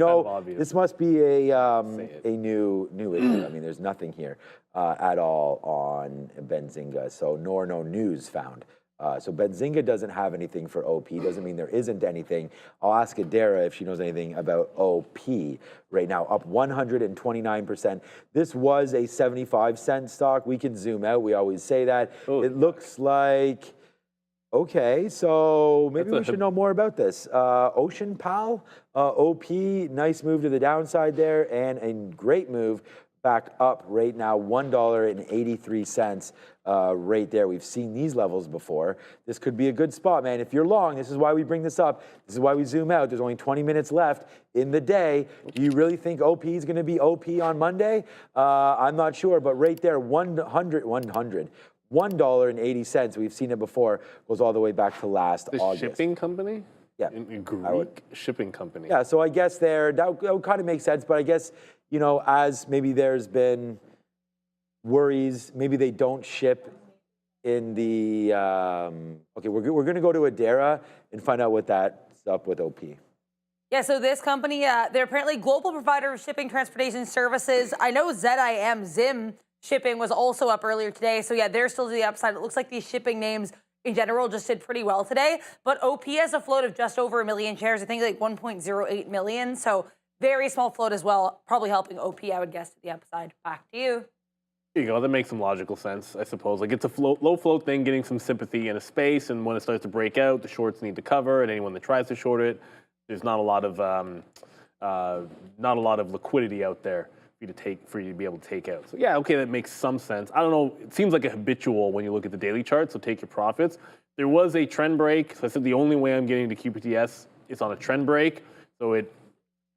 this must be a new issue. I mean, there's nothing here at all on Benzinga. So no news found. So Benzinga doesn't have anything for OP. Doesn't mean there isn't anything. I'll ask Adara if she knows anything about OP right now, up 129%. This was a 75-cent stock. We can zoom out. We always say that. Oh. It looks like... Okay, so maybe we should know more about this. Ocean PAL, OP, nice move to the downside there, and a great move back up right now, $1.83 right there. We've seen these levels before. This could be a good spot, man. If you're long, this is why we bring this up. This is why we zoom out. There's only 20 minutes left in the day. Do you really think OP is going to be OP on Monday? I'm not sure, but right there, $1.80. We've seen it before. Goes all the way back to last August. Shipping company? Yeah. In Greek shipping company. Yeah, so I guess that kind of makes sense, but I guess, you know, as maybe there's been worries, maybe they don't ship in the, okay, we're going to go to Adara and find out what that's up with OP. Yeah, so this company, they're apparently global provider of shipping transportation services. I know Zim shipping was also up earlier today. So yeah, they're still to the upside. It looks like these shipping names in general just did pretty well today. But OP has a float of just over 1 million shares. I think like 1.08 million. So very small float as well. Probably helping OP, I would guess, to the upside. Back to you. There you go. That makes some logical sense, I suppose. Like, it's a low float thing, getting some sympathy in a space, and when it starts to break out, the shorts need to cover, and anyone that tries to short it, there's not a lot of liquidity out there for you to be able to take out. So yeah, okay, that makes some sense. I don't know. It seems like a habitual when you look at the daily chart. So take your profits. There was a trend break. So I said the only way I'm getting to QPTS is on a trend break. So it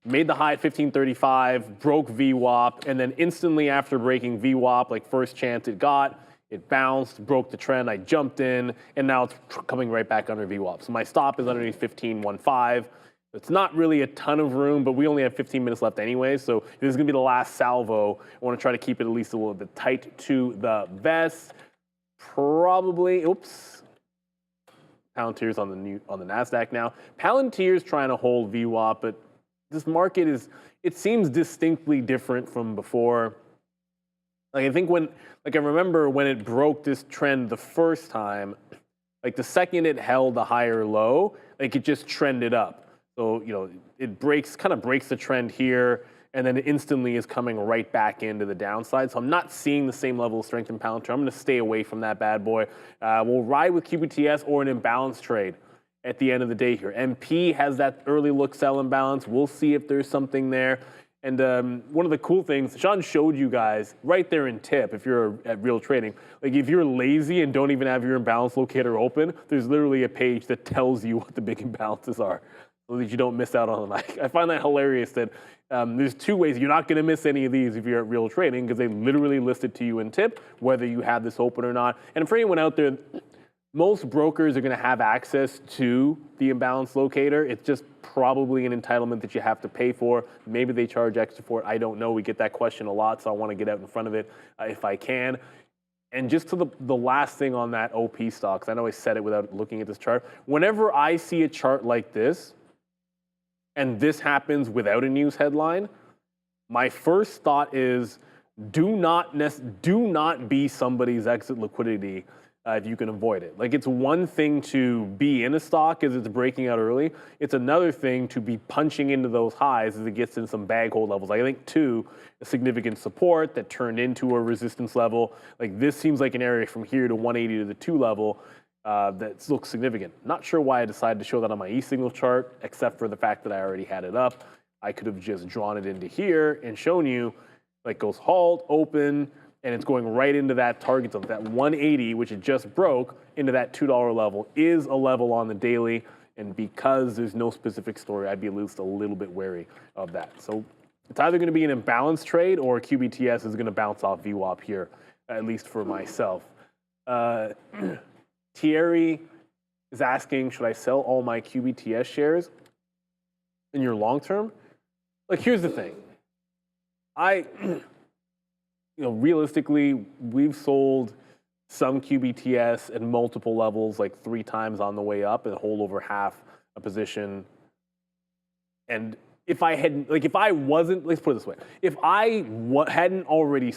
made the high at 1535, broke VWAP, and then instantly after breaking VWAP, like first chance it got, it bounced, broke the trend. I jumped in, and now it's coming right back under VWAP. So my stop is underneath 1515. It's not really a ton of room, but we only have 15 minutes left anyway, so this is going to be the last salvo. I want to try to keep it at least a little bit tight to the vest. Probably, oops. Palantir's on the Nasdaq now. Palantir's trying to hold VWAP, but this market it seems distinctly different from before. Like I think I remember when it broke this trend the first time, like the second it held a higher low, like it just trended up. So, it kind of breaks the trend here, and then it instantly is coming right back into the downside. So I'm not seeing the same level of strength in Palantir. I'm going to stay away from that bad boy. We'll ride with QBTS or an imbalance trade at the end of the day here. MP has that early look sell imbalance. We'll see if there's something there. And one of the cool things, Sean showed you guys right there in tip, if you're at Real Trading, like if you're lazy and don't even have your imbalance locator open, there's literally a page that tells you what the big imbalances are, so that you don't miss out on them. I find that hilarious that there's two ways. You're not going to miss any of these if you're at Real Trading because they literally list it to you in tip, whether you have this open or not. And for anyone out there, most brokers are going to have access to the imbalance locator. It's just probably an entitlement that you have to pay for. Maybe they charge extra for it. I don't know. We get that question a lot, so I want to get out in front of it if I can. And just to the last thing on that OP stock, because I know I said it without looking at this chart. Whenever I see a chart like this, and this happens without a news headline, my first thought is do not be somebody's exit liquidity if you can avoid it. Like it's one thing to be in a stock as it's breaking out early. It's another thing to be punching into those highs as it gets in some bag hold levels. I think two, a significant support that turned into a resistance level. Like this seems like an area from here to 180 to the 2 level that looks significant. Not sure why I decided to show that on my E-signal chart, except for the fact that I already had it up. I could have just drawn it into here and shown you like goes halt, open, and it's going right into that target of that 180, which it just broke, into that $2 level, is a level on the daily. And because there's no specific story, I'd be at least a little bit wary of that. So it's either going to be an imbalance trade or QBTS is going to bounce off VWAP here, at least for myself. Thierry is asking, should I sell all my QBTS shares in your long term? Like, here's the thing. Realistically, we've sold some QBTS at multiple levels, like 3 times on the way up and hold over half a position. And if I wasn't, let's put it this way, if I hadn't already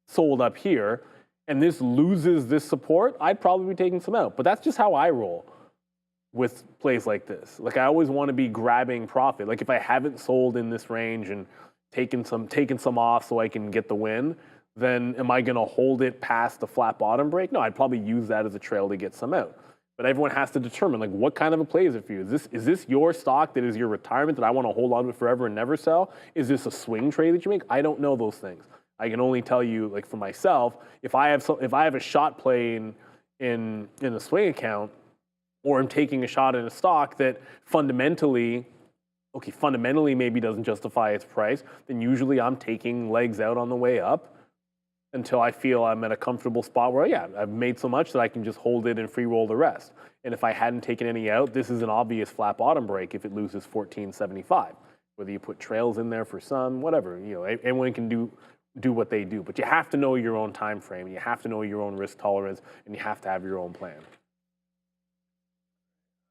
sold up here and this loses this support, I'd probably be taking some out. But that's just how I roll with plays like this. Like I always want to be grabbing profit. Like if I haven't sold in this range and taking some off so I can get the win, then am I going to hold it past the flat bottom break? No, I'd probably use that as a trail to get some out. But everyone has to determine, like, what kind of a play is it for you? Is this your stock that is your retirement that I want to hold on to forever and never sell? Is this a swing trade that you make? I don't know those things. I can only tell you, like for myself, if I have a shot play in the swing account, or I'm taking a shot in a stock that fundamentally maybe doesn't justify its price, then usually I'm taking legs out on the way up until I feel I'm at a comfortable spot where, yeah, I've made so much that I can just hold it and free roll the rest. And if I hadn't taken any out, this is an obvious flat bottom break if it loses 14.75. Whether you put trails in there for some, whatever, everyone can do what they do. But you have to know your own time frame, you have to know your own risk tolerance, and you have to have your own plan.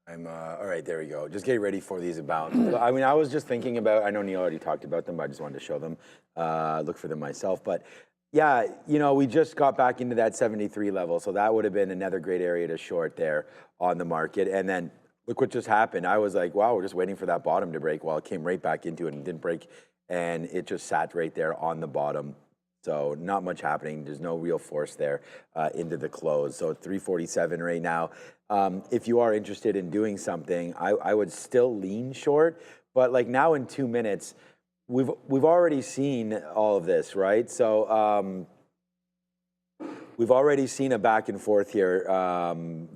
All right, there we go. Just get ready for these imbalances. I mean, I was just thinking about, I know Neil already talked about them, but I just wanted to show them, look for them myself. But yeah, we just got back into that 73 level. So that would have been another great area to short there on the market. And then look what just happened. I was like, wow, we're just waiting for that bottom to break. Well, it came right back into it and didn't break. And it just sat right there on the bottom. So not much happening. There's no real force there into the close. So 347 right now. If you are interested in doing something, I would still lean short. But like now in 2 minutes, we've already seen all of this, right? So we've already seen a back and forth here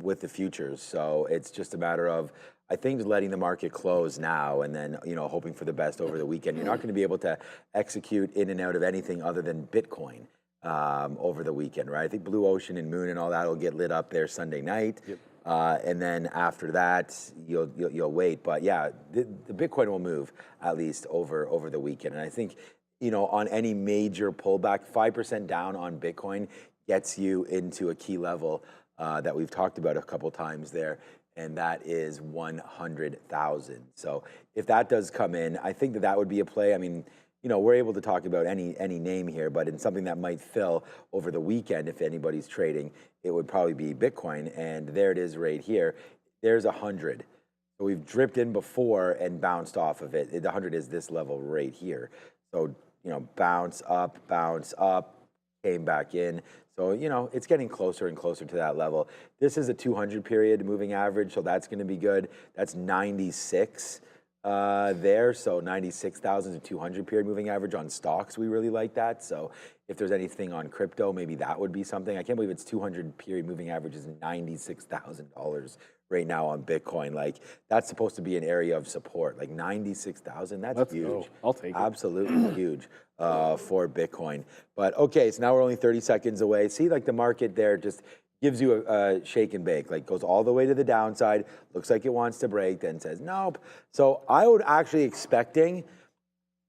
with the futures. So it's just a matter of, I think, just letting the market close now and then, hoping for the best over the weekend. You're not going to be able to execute in and out of anything other than Bitcoin over the weekend, right? I think Blue Ocean and Moon and all that will get lit up there Sunday night. Yep. And then after that, you'll wait. But yeah, the Bitcoin will move at least over the weekend. And I think, on any major pullback, 5% down on Bitcoin gets you into a key level that we've talked about a couple times there, and that is 100,000. So if that does come in, I think that would be a play. I mean, we're able to talk about any name here, but in something that might fill over the weekend, if anybody's trading, it would probably be Bitcoin. And there it is right here. There's 100. So we've dripped in before and bounced off of it. The 100 is this level right here. So, bounce up, came back in. So, it's getting closer and closer to that level. This is a 200 period moving average, so that's going to be good. That's 96 there. So 96,000 to 200 period moving average on stocks. We really like that. So if there's anything on crypto, maybe that would be something. I can't believe it's 200 period moving average is $96,000 right now on Bitcoin. Like, that's supposed to be an area of support. Like 96,000, that's huge. Go. I'll take it. Absolutely huge for Bitcoin. But okay, so now we're only 30 seconds away. See, like the market there just gives you a shake and bake, like goes all the way to the downside, looks like it wants to break, then says nope. So I would actually expecting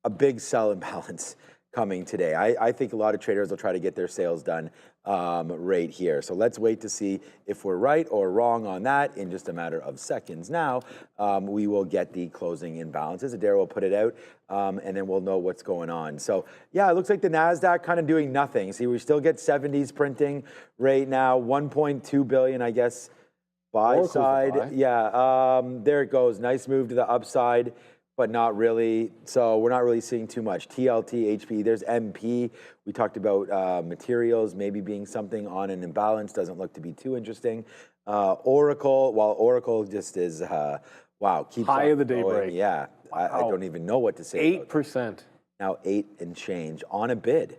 a big sell imbalance coming today. I think a lot of traders will try to get their sales done right here. So let's wait to see if we're right or wrong on that in just a matter of seconds. Now, we will get the closing imbalances. Adara will put it out, and then we'll know what's going on. So yeah, it looks like the Nasdaq kind of doing nothing. See, we still get 70s printing right now, 1.2 billion, I guess, buy side. Yeah, there it goes. Nice move to the upside, but not really. So we're not really seeing too much. TLT, HP, there's MP. We talked about materials maybe being something on an imbalance. Doesn't look to be too interesting. Oracle, while Oracle just is, wow. Keeps high of the day going. break. Yeah, wow. I don't even know what to say. 8%. Now 8 and change on a bid.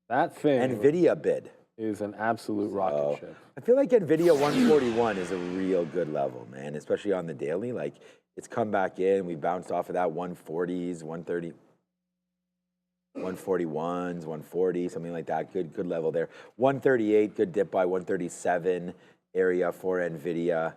That thing Nvidia bid. is an absolute rocket ship. I feel like Nvidia 141 is a real good level, man, especially on the daily. Like, it's come back in. We bounced off of that 140s, 130, 141s, 140, something like that. Good level there. 138, good dip by 137 area for Nvidia.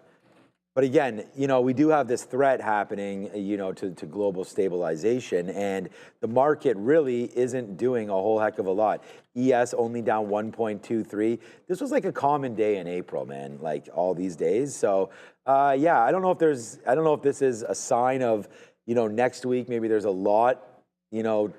But again, we do have this threat happening, to global stabilization, and the market really isn't doing a whole heck of a lot. ES only down 1.23. This was like a common day in April, man, like all these days. So, yeah, I don't know if this is a sign of, next week, maybe there's a lot, to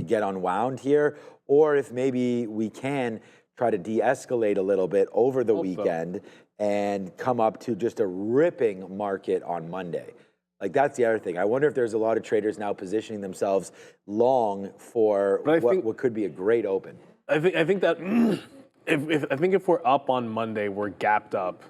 get unwound here, or if maybe we can try to de-escalate a little bit over the weekend and come up to just a ripping market on Monday. Like, that's the other thing. I wonder if there's a lot of traders now positioning themselves long for what could be a great open. I think that if we're up on Monday, we're gapped up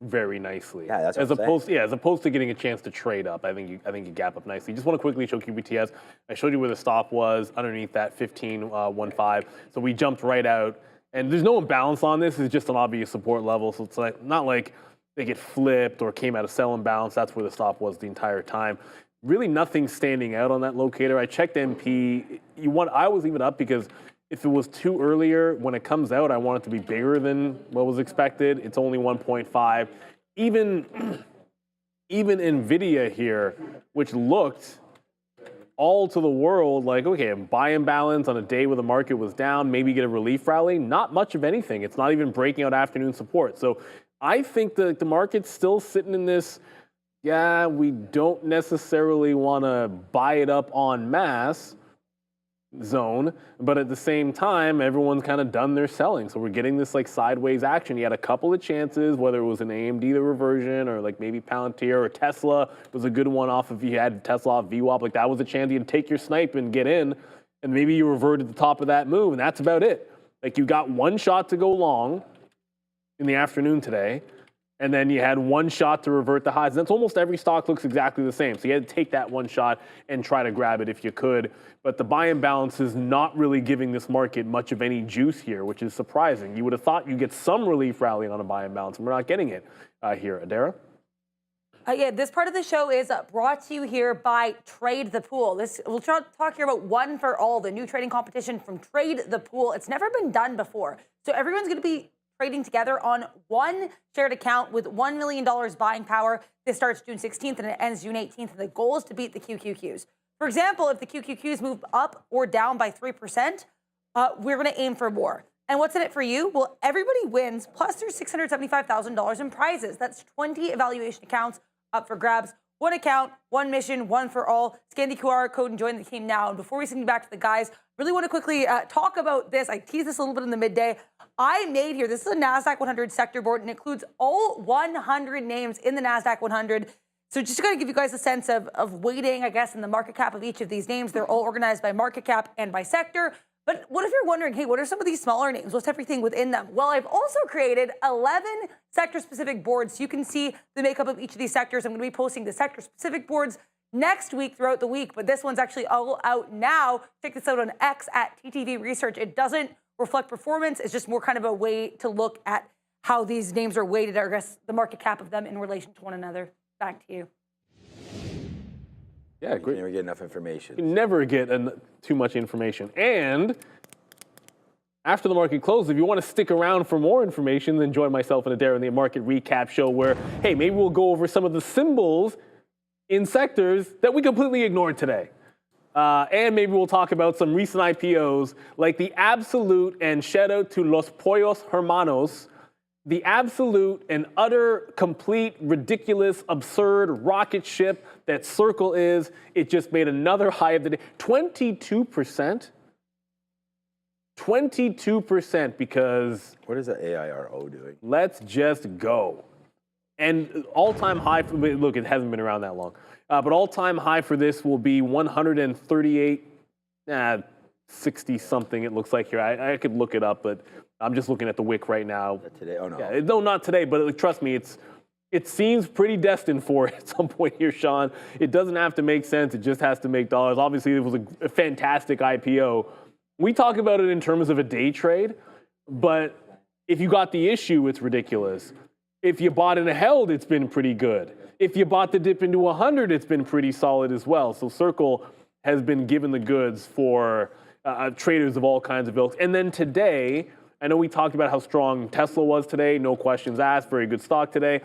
very nicely. Yeah, that's what I'm saying. As opposed to getting a chance to trade up. I think you gap up nicely. Just want to quickly show QBTS. I showed you where the stop was underneath that 15.15. So we jumped right out. And there's no imbalance on this. It's just an obvious support level. So it's like not like they get flipped or came out of sell imbalance. That's where the stop was the entire time. Really nothing standing out on that locator. I checked MP. I was even up because if it was too earlier, when it comes out, I want it to be bigger than what was expected. It's only 1.5. Even Nvidia here, which looked all to the world like, okay, buy imbalance on a day where the market was down, maybe get a relief rally. Not much of anything. It's not even breaking out afternoon support. So I think the market's still sitting in this, yeah, we don't necessarily want to buy it up en masse zone, but at the same time, everyone's kind of done their selling. So we're getting this like sideways action. You had a couple of chances, whether it was an AMD, the reversion, or like maybe Palantir or Tesla was a good one off if you had Tesla off VWAP. Like that was a chance you to take your snipe and get in, and maybe you reverted the top of that move, and that's about it. Like you got one shot to go long in the afternoon today, and then you had one shot to revert the highs. And that's almost every stock looks exactly the same. So you had to take that one shot and try to grab it if you could. But the buy imbalance is not really giving this market much of any juice here, which is surprising. You would have thought you'd get some relief rally on a buy imbalance, and we're not getting it here. Adara? Yeah, this part of the show is brought to you here by Trade the Pool. We'll talk here about One for All, the new trading competition from Trade the Pool. It's never been done before. So everyone's going to be trading together on one shared account with $1 million buying power. This starts June 16th and it ends June 18th. And the goal is to beat the QQQs. For example, if the QQQs move up or down by 3%, we're going to aim for more. And what's in it for you? Well, everybody wins, plus there's $675,000 in prizes. That's 20 evaluation accounts up for grabs. One account, one mission, one for all. Scan the QR code and join the team now. And before we send you back to the guys, really want to quickly talk about this. I teased this a little bit in the midday. I made here, this is a Nasdaq 100 sector board and includes all 100 names in the Nasdaq 100. So just going to give you guys a sense of weighting, I guess, in the market cap of each of these names. They're all organized by market cap and by sector. But what if you're wondering, hey, what are some of these smaller names? What's everything within them? Well, I've also created 11 sector-specific boards so you can see the makeup of each of these sectors. I'm going to be posting the sector-specific boards next week throughout the week, but this one's actually all out now. Check this out on X at TTV Research. It doesn't reflect performance. It's just more kind of a way to look at how these names are weighted, or I guess the market cap of them in relation to one another. Back to you. Yeah, great. You never get enough information. You never get too much information. And after the market closes, if you want to stick around for more information, then join myself and Adair in the market recap show where, hey, maybe we'll go over some of the symbols in sectors that we completely ignored today. And maybe we'll talk about some recent IPOs like the Absolute, and shout out to Los Pollos Hermanos, the absolute and utter, complete, ridiculous, absurd rocket ship that Circle is. It just made another high of the day. 22%. 22% because... What is the AIRO doing? Let's just go. And all-time high, look, it hasn't been around that long, but all-time high for this will be 138, 60-something it looks like here. I could look it up, but I'm just looking at the wick right now. Today? Oh, no. Yeah, no, not today, but trust me, it seems pretty destined for it at some point here, Sean. It doesn't have to make sense. It just has to make dollars. Obviously, it was a fantastic IPO. We talk about it in terms of a day trade, but if you got the issue, it's ridiculous. If you bought and held, it's been pretty good. If you bought the dip into 100, it's been pretty solid as well. So Circle has been given the goods for traders of all kinds of ilks. And then today, I know we talked about how strong Tesla was today, no questions asked, very good stock today.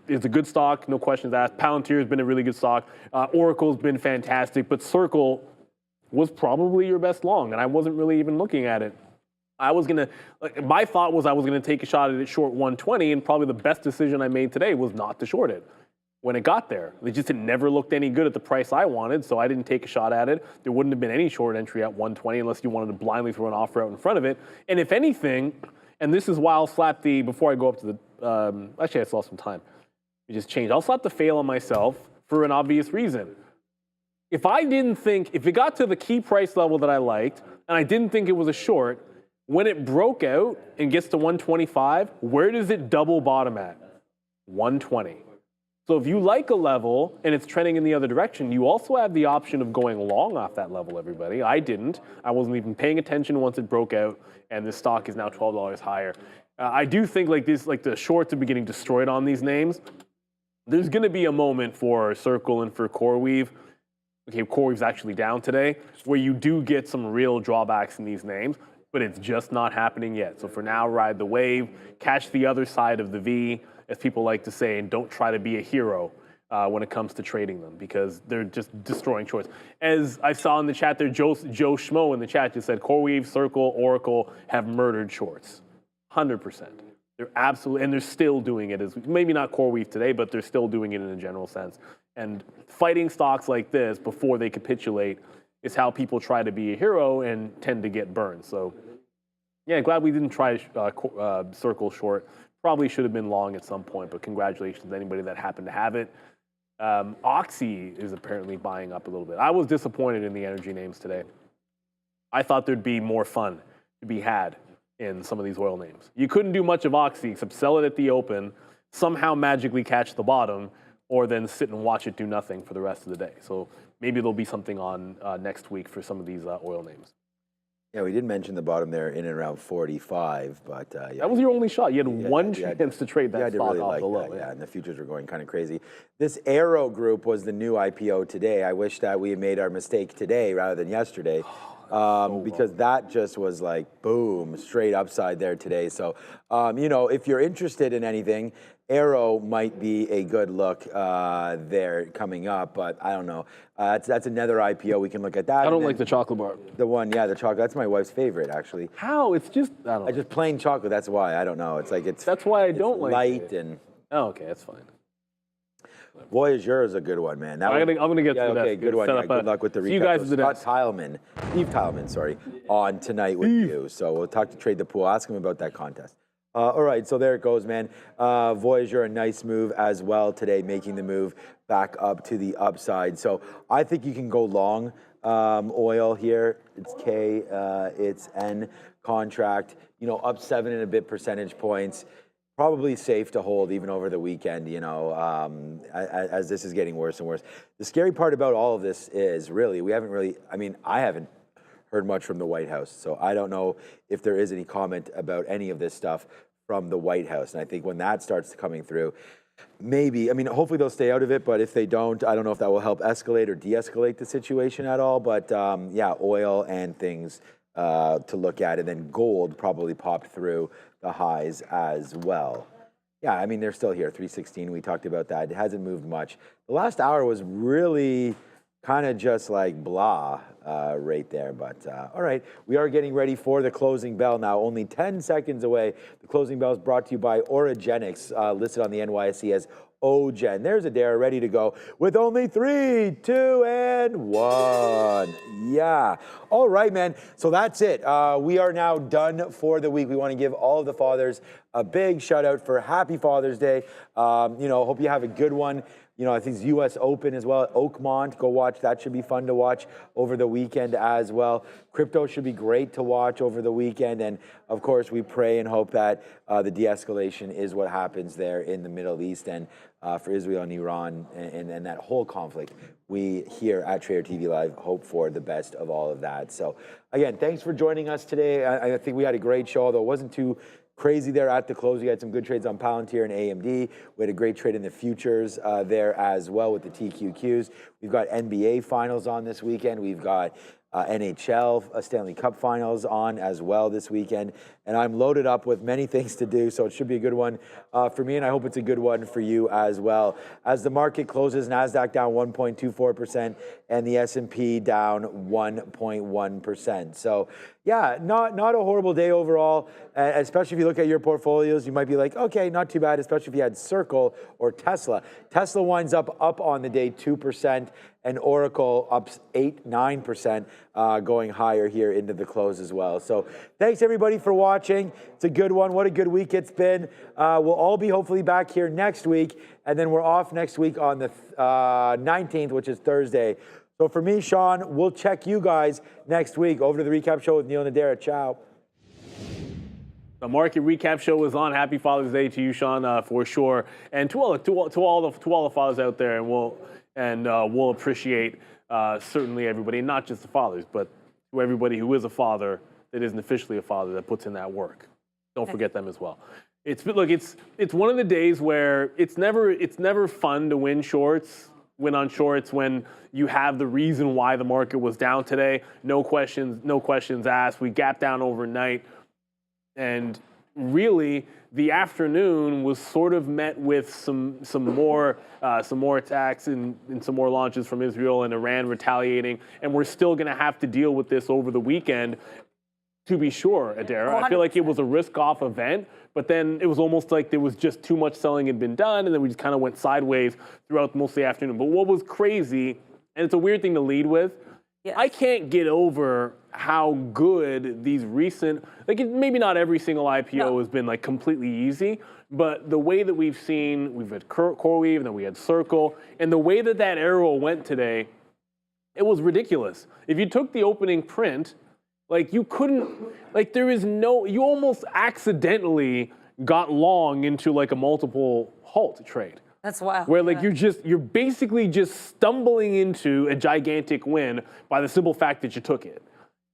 It's a good stock, no questions asked. Palantir has been a really good stock. Oracle's been fantastic, but Circle was probably your best long, and I wasn't really even looking at it. My thought was I was gonna take a shot at it short 120, and probably the best decision I made today was not to short it. When it got there, it never looked any good at the price I wanted, so I didn't take a shot at it. There wouldn't have been any short entry at 120 unless you wanted to blindly throw an offer out in front of it. And if anything, and this is why I'll slap the, before I go up to the, actually I still have some time. We just changed. I'll slap the fail on myself for an obvious reason. If it got to the key price level that I liked, and I didn't think it was a short, when it broke out and gets to 125, where does it double bottom at? 120. So if you like a level and it's trending in the other direction, you also have the option of going long off that level, everybody. I didn't. I wasn't even paying attention once it broke out, and this stock is now $12 higher. I do think like the shorts have been getting destroyed on these names. There's going to be a moment for Circle and for CoreWeave. Okay, CoreWeave's actually down today, where you do get some real drawbacks in these names, but it's just not happening yet. So for now, ride the wave, catch the other side of the V, as people like to say, and don't try to be a hero when it comes to trading them, because they're just destroying shorts. As I saw in the chat there, Joe Schmo in the chat just said, CoreWeave, Circle, Oracle have murdered shorts. 100%. They're absolutely, and they're still doing it. Maybe not CoreWeave today, but they're still doing it in a general sense. And fighting stocks like this before they capitulate is how people try to be a hero and tend to get burned. So yeah, glad we didn't try Circle short. Probably should have been long at some point, but congratulations to anybody that happened to have it. Oxy is apparently buying up a little bit. I was disappointed in the energy names today. I thought there'd be more fun to be had in some of these oil names. You couldn't do much of Oxy except sell it at the open, somehow magically catch the bottom, or then sit and watch it do nothing for the rest of the day. So maybe there'll be something on next week for some of these oil names. Yeah, we did mention the bottom there in and around 45, but yeah. That was your only shot. You had one chance to trade that stock really off the low. That, yeah, and the futures were going kind of crazy. This Aero Group was the new IPO today. I wish that we had made our mistake today rather than yesterday. because that just was like, boom, straight upside there today. So, you know, if you're interested in anything, Arrow might be a good look there coming up, but I don't know. That's another IPO. We can look at that. I don't like the chocolate bar. The one, yeah, the chocolate. That's my wife's favorite, actually. How? It's just, I don't know. Just plain chocolate. That's why. I don't know. It's like That's why I don't like light it. and. Oh, okay, that's fine. Voyageur is a good one, man. I'm gonna get to that. Okay, good one. Yeah, good luck with the recap. See you guys at the Scott desk. Steve Tileman, sorry, on tonight with you. So we'll talk to Trade the Pool. Ask him about that contest. All right, so there it goes, man. Voyageur, a nice move as well today, making the move back up to the upside. So I think you can go long oil here. It's K, it's N contract. You know, up 7 and a bit percentage points. Probably safe to hold even over the weekend, you know, as this is getting worse and worse. The scary part about all of this is really, I haven't heard much from the White House. So I don't know if there is any comment about any of this stuff from the White House. And I think when that starts coming through, maybe, hopefully they'll stay out of it. But if they don't, I don't know if that will help escalate or de-escalate the situation at all. But yeah, oil and things to look at. And then gold probably popped through the highs as well. Yeah, they're still here, 316. We talked about that. It hasn't moved much. The last hour was really kind of just like blah right there. But all right, we are getting ready for the closing bell now. Only 10 seconds away. The closing bell is brought to you by Orogenics, listed on the NYSE as OGen. There's Adair ready to go with only 3, 2, and 1. Yeah. All right, man. So that's it. We are now done for the week. We want to give all of the fathers a big shout out for Happy Father's Day. Hope you have a good one. I think it's U.S. Open as well at Oakmont. Go watch. That should be fun to watch over the weekend as well. Crypto should be great to watch over the weekend. And, of course, we pray and hope that the de-escalation is what happens there in the Middle East and for Israel and Iran and that whole conflict. We here at Trader TV Live hope for the best of all of that. So, again, thanks for joining us today. I think we had a great show, although it wasn't too crazy there at the close. We had some good trades on Palantir and AMD. We had a great trade in the futures there as well with the TQQs. We've got NBA finals on this weekend. We've got NHL Stanley Cup finals on as well this weekend. And I'm loaded up with many things to do, so it should be a good one for me, and I hope it's a good one for you as well. As the market closes, Nasdaq down 1.24% and the S&P down 1.1%. So, yeah, not a horrible day overall, especially if you look at your portfolios. You might be like, okay, not too bad, especially if you had Circle or Tesla. Tesla winds up on the day 2%, and Oracle up 8-9%, going higher here into the close as well. So thanks, everybody, for watching. It's a good one. What a good week it's been. We'll all be hopefully back here next week, and then we're off next week on the 19th, which is Thursday. So for me, Sean, we'll check you guys next week. Over to the recap show with Neil and Adair. Ciao. The market recap show is on. Happy Father's Day to you, Sean, for sure, and to all the fathers out there, and we'll appreciate certainly everybody, not just the fathers, but to everybody who is a father that isn't officially a father that puts in that work. Don't forget them as well. It's one of the days where it's never fun to win on shorts when you have the reason why the market was down today. No questions asked. We gapped down overnight. And really, the afternoon was sort of met with some more attacks and some more launches from Israel and Iran retaliating. And we're still going to have to deal with this over the weekend, to be sure, Adair. I feel like it was a risk-off event, but then it was almost like there was just too much selling had been done, and then we just kind of went sideways throughout most of the afternoon. But what was crazy, and it's a weird thing to lead with, yes. I can't get over how good these recent, maybe not every single IPO has been completely easy, but the way that we've had CoreWeave, and then we had Circle, and the way that arrow went today, it was ridiculous. If you took the opening print, you couldn't, you almost accidentally got long into a multiple halt trade. That's wild. Where you're basically just stumbling into a gigantic win by the simple fact that you took it.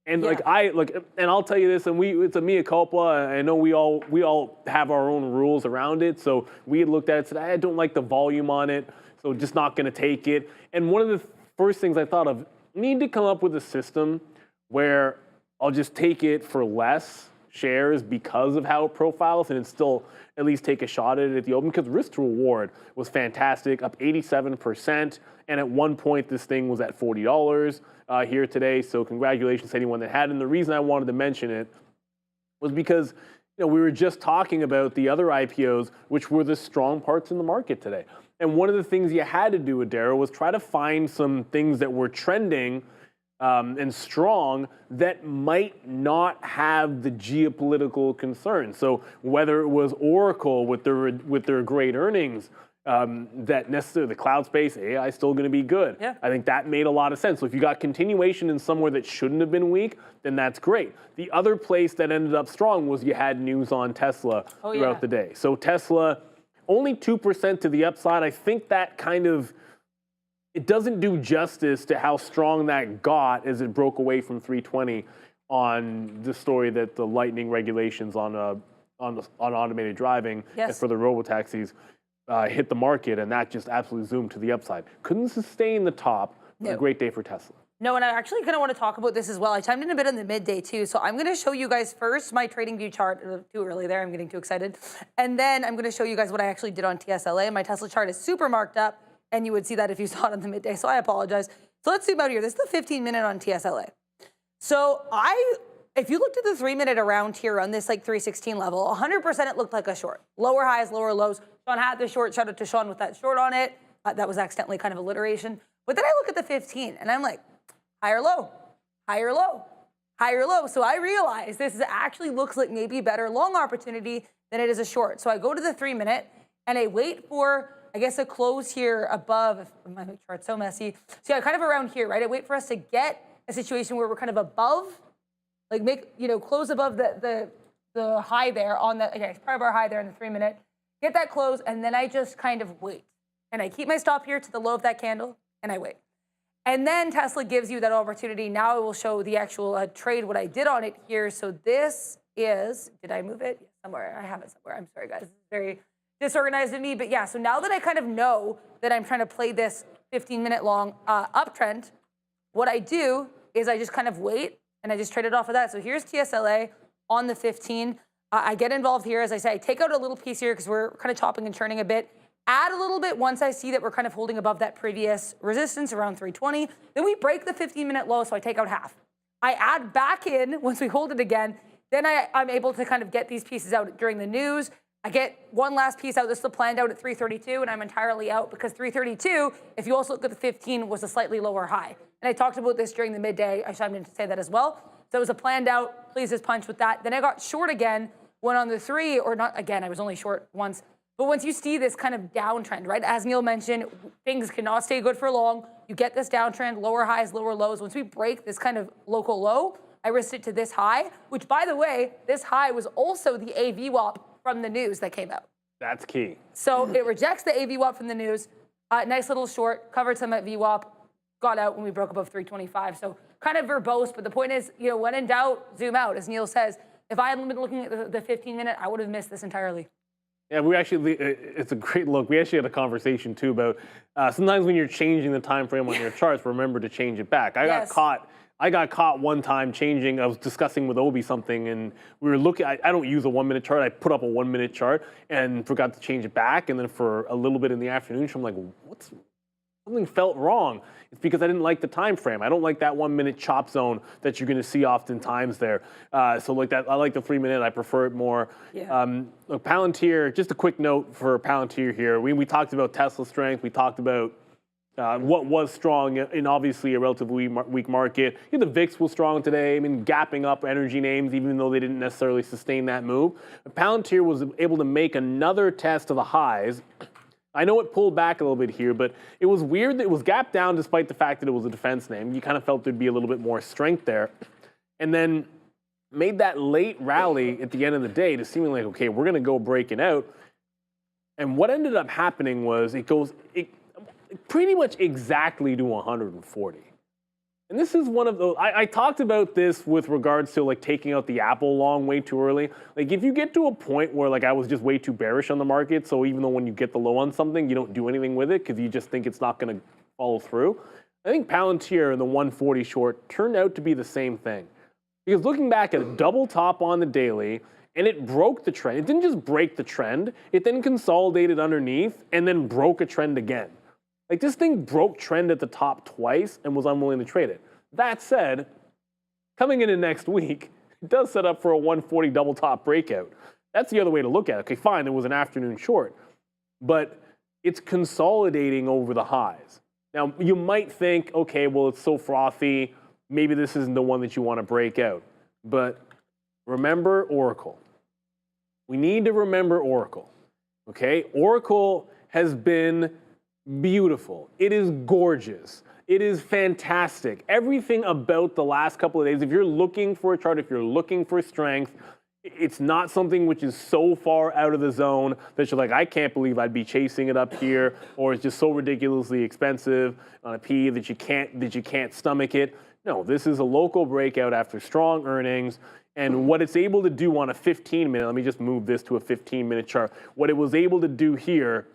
And and I'll tell you this, and it's a mea culpa. I know we all have our own rules around it. So we had looked at it and said, I don't like the volume on it, so just not going to take it. And one of the first things I thought of, need to come up with a system where I'll just take it for less shares because of how it profiles, and it's still at least take a shot at it at the open, because risk to reward was fantastic, up 87%. And at one point, this thing was at $40 here today. So congratulations to anyone that had. And the reason I wanted to mention it was because we were just talking about the other IPOs, which were the strong parts in the market today. And one of the things you had to do, Adara, was try to find some things that were trending and strong that might not have the geopolitical concerns. So whether it was Oracle with their great earnings, that necessarily the cloud space, AI is still going to be good. Yeah. I think that made a lot of sense. So if you got continuation in somewhere that shouldn't have been weak, then that's great. The other place that ended up strong was you had news on Tesla throughout the day. So Tesla, only 2% to the upside. I think that it doesn't do justice to how strong that got as it broke away from 320 on the story that the lightning regulations on automated driving and for the robotaxis hit the market, and that just absolutely zoomed to the upside. Couldn't sustain the top. A great day for Tesla. No, and I actually kind of want to talk about this as well. I chimed in a bit on the midday too. So I'm going to show you guys first my trading view chart. Too early there, I'm getting too excited. And then I'm going to show you guys what I actually did on TSLA. My Tesla chart is super marked up, and you would see that if you saw it on the midday. So I apologize. So let's zoom out here. This is the 15-minute on TSLA. So if you looked at the 3-minute around here on this like 316 level, 100% it looked like a short. Lower highs, lower lows. Sean had the short. Shout out to Sean with that short on it. That was accidentally kind of alliteration. But then I look at the 15, and I'm like, higher low, higher low, higher low. So I realize this actually looks like maybe a better long opportunity than it is a short. So I go to the 3-minute, and I wait for, I guess, a close here above. My chart's so messy. So yeah, kind of around here, right? I wait for us to get a situation where we're kind of above, like close above the high there on the, okay, part of our high there in the 3-minute. Get that close, and then I just kind of wait. And I keep my stop here to the low of that candle, and I wait. And then Tesla gives you that opportunity. Now I will show the actual trade, what I did on it here. So this is, did I move it? Somewhere, I have it somewhere. I'm sorry, guys. This is very disorganized of me. But yeah, so now that I kind of know that I'm trying to play this 15-minute long uptrend, what I do is I just kind of wait, and I just trade it off of that. So here's TSLA on the 15. I get involved here. As I say, I take out a little piece here because we're kind of chopping and churning a bit. Add a little bit once I see that we're kind of holding above that previous resistance around 320. Then we break the 15-minute low, so I take out half. I add back in once we hold it again. Then I'm able to kind of get these pieces out during the news. I get one last piece out. This is the planned out at 332, and I'm entirely out because 332, if you also look at the 15, was a slightly lower high. And I talked about this during the midday. I chimed in to say that as well. So it was a planned out, please just punch with that. Then I got short again, went on the 3, or not again, I was only short once. But once you see this kind of downtrend, right, as Neil mentioned, things cannot stay good for long. You get this downtrend, lower highs, lower lows. Once we break this kind of local low, I risked it to this high, which, by the way, this high was also the AVWAP from the news that came out. That's key. So it rejects the AVWAP from the news. Nice little short, covered some at VWAP, got out when we broke above 325. So kind of verbose, but the point is, when in doubt, zoom out. As Neil says, if I hadn't been looking at the 15-minute, I would have missed this entirely. Yeah, it's a great look. We actually had a conversation too about sometimes when you're changing the time frame on your charts, remember to change it back. I got caught one time changing. I was discussing with Obi something, and we were looking. I don't use a 1-minute chart. I put up a 1-minute chart and forgot to change it back. And then for a little bit in the afternoon, I'm like, something felt wrong. It's because I didn't like the time frame. I don't like that 1-minute chop zone that you're going to see oftentimes there. So like that, I like the 3-minute. I prefer it more. Yeah. Look, Palantir. Just a quick note for Palantir here. We talked about Tesla strength. We talked about what was strong in obviously a relatively weak market. The VIX was strong today. I mean, gapping up energy names, even though they didn't necessarily sustain that move. Palantir was able to make another test of the highs. I know it pulled back a little bit here, but it was weird that it was gapped down despite the fact that it was a defense name. You kind of felt there'd be a little bit more strength there. And then made that late rally at the end of the day to seeming like, okay, we're going to go breaking out. And what ended up happening was it pretty much exactly to 140. And this is one of those, I talked about this with regards to like taking out the Apple long way too early. Like if you get to a point where like I was just way too bearish on the market, so even though when you get the low on something, you don't do anything with it because you just think it's not going to follow through. I think Palantir and the 140 short turned out to be the same thing. Because looking back at a double top on the daily, and it broke the trend. It didn't just break the trend, it then consolidated underneath and then broke a trend again. Like this thing broke trend at the top twice and was unwilling to trade it. That said, coming into next week, it does set up for a 140 double top breakout. That's the other way to look at it. Okay, fine, there was an afternoon short, but it's consolidating over the highs. Now, you might think, okay, well, it's so frothy, maybe this isn't the one that you want to break out. But remember Oracle. We need to remember Oracle, okay? Oracle has been beautiful. It is gorgeous. It is fantastic. Everything about the last couple of days, if you're looking for a chart, if you're looking for strength, it's not something which is so far out of the zone that you're like, I can't believe I'd be chasing it up here, or it's just so ridiculously expensive on a P that you can't stomach it. No, this is a local breakout after strong earnings. And what it's able to do on a 15-minute, let me just move this to a 15-minute chart. What it was able to do here,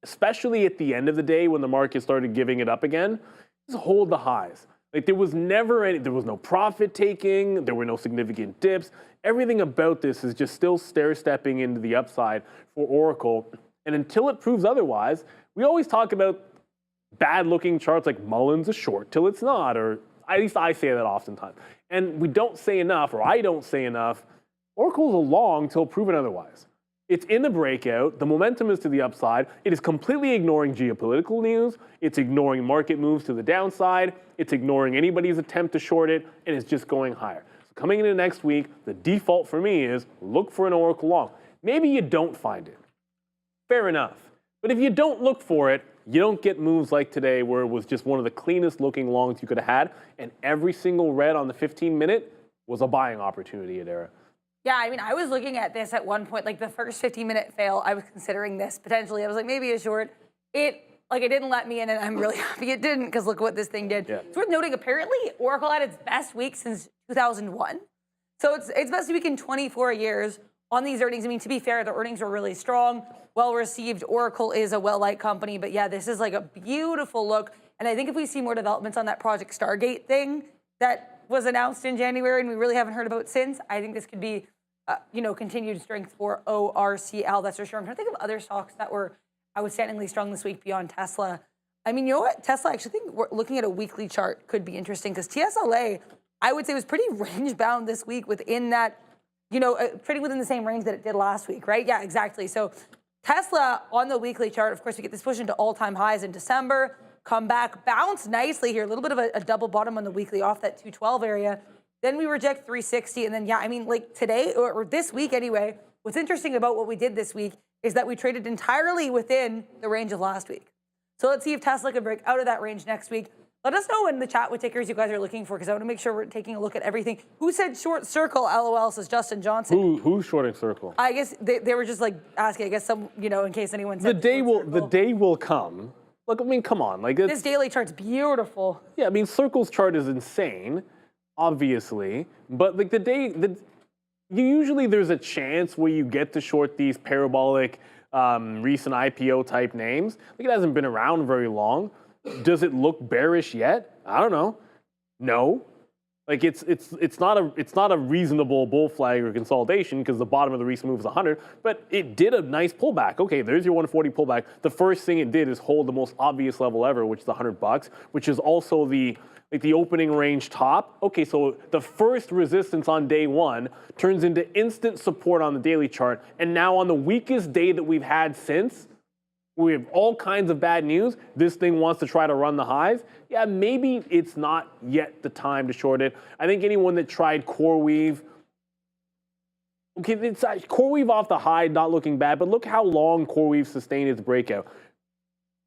especially at the end of the day when the market started giving it up again, is hold the highs. Like there was no profit taking, there were no significant dips. Everything about this is just still stair-stepping into the upside for Oracle. And until it proves otherwise, we always talk about bad-looking charts like Mullen's a short till it's not, or at least I say that oftentimes. And we don't say enough, or I don't say enough, Oracle's a long till proven otherwise. It's in the breakout, the momentum is to the upside, it is completely ignoring geopolitical news, it's ignoring market moves to the downside, it's ignoring anybody's attempt to short it, and it's just going higher. So coming into next week, the default for me is look for an Oracle long. Maybe you don't find it. Fair enough. But if you don't look for it, you don't get moves like today where it was just one of the cleanest looking longs you could have had, and every single red on the 15-minute was a buying opportunity at Era. Yeah, I mean, I was looking at this at one point, like the first 15-minute fail, I was considering this potentially. I was like, maybe a short. It didn't let me in, and I'm really happy it didn't, because look what this thing did. Yeah. It's worth noting, apparently, Oracle had its best week since 2001. So it's best week in 24 years on these earnings. I mean, to be fair, the earnings were really strong, well-received. Oracle is a well-liked company, but yeah, this is like a beautiful look. And I think if we see more developments on that Project Stargate thing that was announced in January and we really haven't heard about since, I think this could be, continued strength for ORCL, that's for sure. I'm trying to think of other stocks that were outstandingly strong this week beyond Tesla. I mean, you know what? Tesla, I actually think looking at a weekly chart could be interesting, because TSLA, I would say, was pretty range-bound this week within that, trading within the same range that it did last week, right? Yeah, exactly. So Tesla on the weekly chart, of course, we get this push into all-time highs in December, come back, bounce nicely here, a little bit of a double bottom on the weekly off that 212 area. Then we reject 360, and then, yeah, I mean, like today, or this week anyway, what's interesting about what we did this week is that we traded entirely within the range of last week. So let's see if Tesla can break out of that range next week. Let us know in the chat what tickers you guys are looking for, because I want to make sure we're taking a look at everything. Who said short Circle? LOL, says Justin Johnson. Who's shorting Circle? I guess they were just like asking. I guess some, in case anyone said the day will come. Look, I mean, come on, like this daily chart's beautiful. Yeah, I mean, Circle's chart is insane, obviously, but like usually there's a chance where you get to short these parabolic, recent IPO type names. Like, it hasn't been around very long. Does it look bearish yet? I don't know. No. Like it's not a reasonable bull flag or consolidation, because the bottom of the recent move is 100, but it did a nice pullback. Okay, there's your 140 pullback. The first thing it did is hold the most obvious level ever, which is $100, which is also the opening range top. Okay, so the first resistance on day one turns into instant support on the daily chart, and now on the weakest day that we've had since, we have all kinds of bad news. This thing wants to try to run the highs. Yeah, maybe it's not yet the time to short it. I think anyone that tried CoreWeave, okay, it's CoreWeave off the high, not looking bad, but look how long CoreWeave sustained its breakout.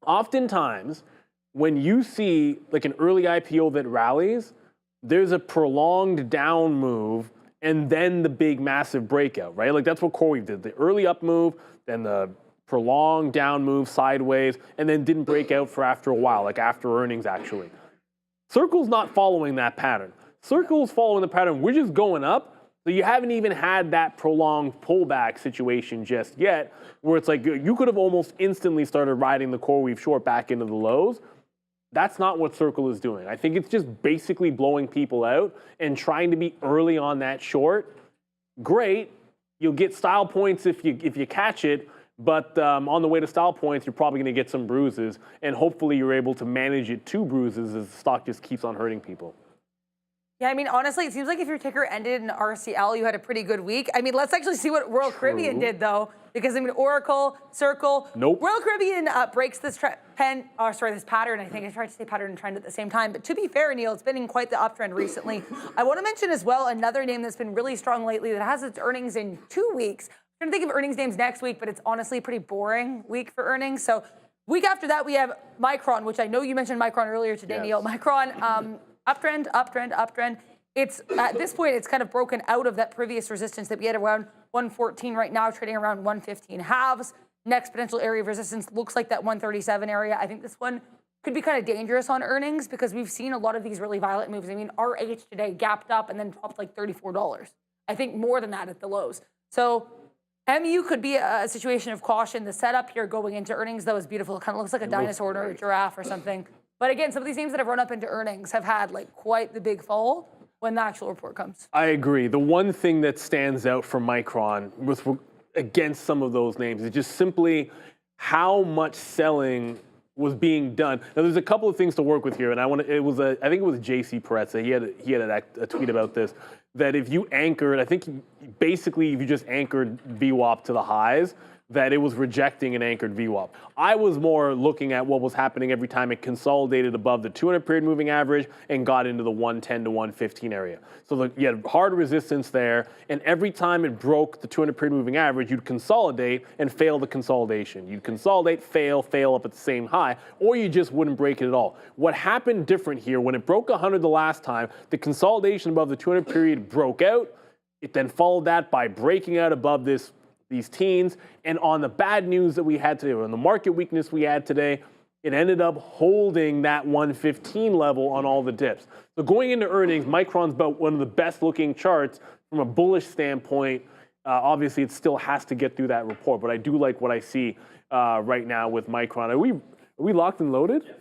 Oftentimes, when you see like an early IPO that rallies, there's a prolonged down move and then the big massive breakout, right? Like that's what CoreWeave did. The early up move, then the prolonged down move sideways, and then didn't break out for after a while, like after earnings actually. Circle's not following that pattern. Circle's following the pattern, we're just going up, so you haven't even had that prolonged pullback situation just yet, where it's like you could have almost instantly started riding the CoreWeave short back into the lows. That's not what Circle is doing. I think it's just basically blowing people out and trying to be early on that short. Great, you'll get style points if you catch it, but on the way to style points, you're probably going to get some bruises, and hopefully you're able to manage it to bruises as the stock just keeps on hurting people. Yeah, I mean, honestly, it seems like if your ticker ended in RCL, you had a pretty good week. I mean, let's actually see what Royal Caribbean did, though, because, I mean, Oracle, Circle. Nope. Royal Caribbean breaks this pattern. I think I tried to say pattern and trend at the same time. But to be fair, Neil, it's been in quite the uptrend recently. I want to mention as well another name that's been really strong lately that has its earnings in 2 weeks. I'm going to think of earnings names next week, but it's honestly a pretty boring week for earnings. So week after that, we have Micron, which I know you mentioned Micron earlier today, Neil. Micron, uptrend. It's at this point, it's kind of broken out of that previous resistance that we had around 114 right now, trading around 115 halves. Next potential area of resistance looks like that 137 area. I think this one could be kind of dangerous on earnings because we've seen a lot of these really violent moves. I mean, RH today gapped up and then dropped like $34. I think more than that at the lows. So MU could be a situation of caution. The setup here going into earnings, though, is beautiful. It kind of looks like a dinosaur or a giraffe or something. But again, some of these names that have run up into earnings have had like quite the big fall when the actual report comes. I agree. The one thing that stands out for Micron against some of those names is just simply how much selling was being done. Now, there's a couple of things to work with here, and I think it was JC Peretza. He had a tweet about this, that if you anchored, I think basically if you just anchored VWAP to the highs, that it was rejecting an anchored VWAP. I was more looking at what was happening every time it consolidated above the 200-period moving average and got into the 110 to 115 area. So you had hard resistance there, and every time it broke the 200-period moving average, you'd consolidate and fail the consolidation. You'd consolidate, fail up at the same high, or you just wouldn't break it at all. What happened different here, when it broke 100 the last time, the consolidation above the 200-period broke out. It then followed that by breaking out above these teens, and on the bad news that we had today, or on the market weakness we had today, it ended up holding that 115 level on all the dips. So going into earnings, Micron's about one of the best looking charts from a bullish standpoint. Obviously, it still has to get through that report, but I do like what I see right now with Micron. Are we locked and loaded? Yes.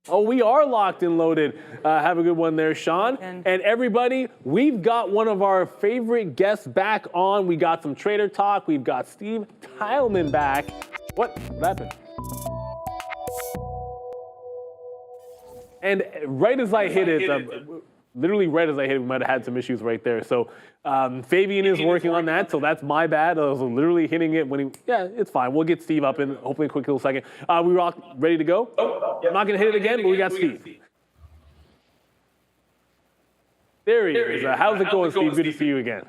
Oh, we are locked and loaded. Have a good one there, Sean. And everybody, we've got one of our favorite guests back on. We got some trader talk. We've got Steve Tileman back. What happened? And right as I hit it, literally right as I hit it, we might have had some issues right there. So Fabian is working on that, so that's my bad. I was literally hitting it when it's fine. We'll get Steve up in hopefully a quick little second. We rock, ready to go? I'm not going to hit it again, but we got Steve. There he is. How's it going, Steve? Good to see you again.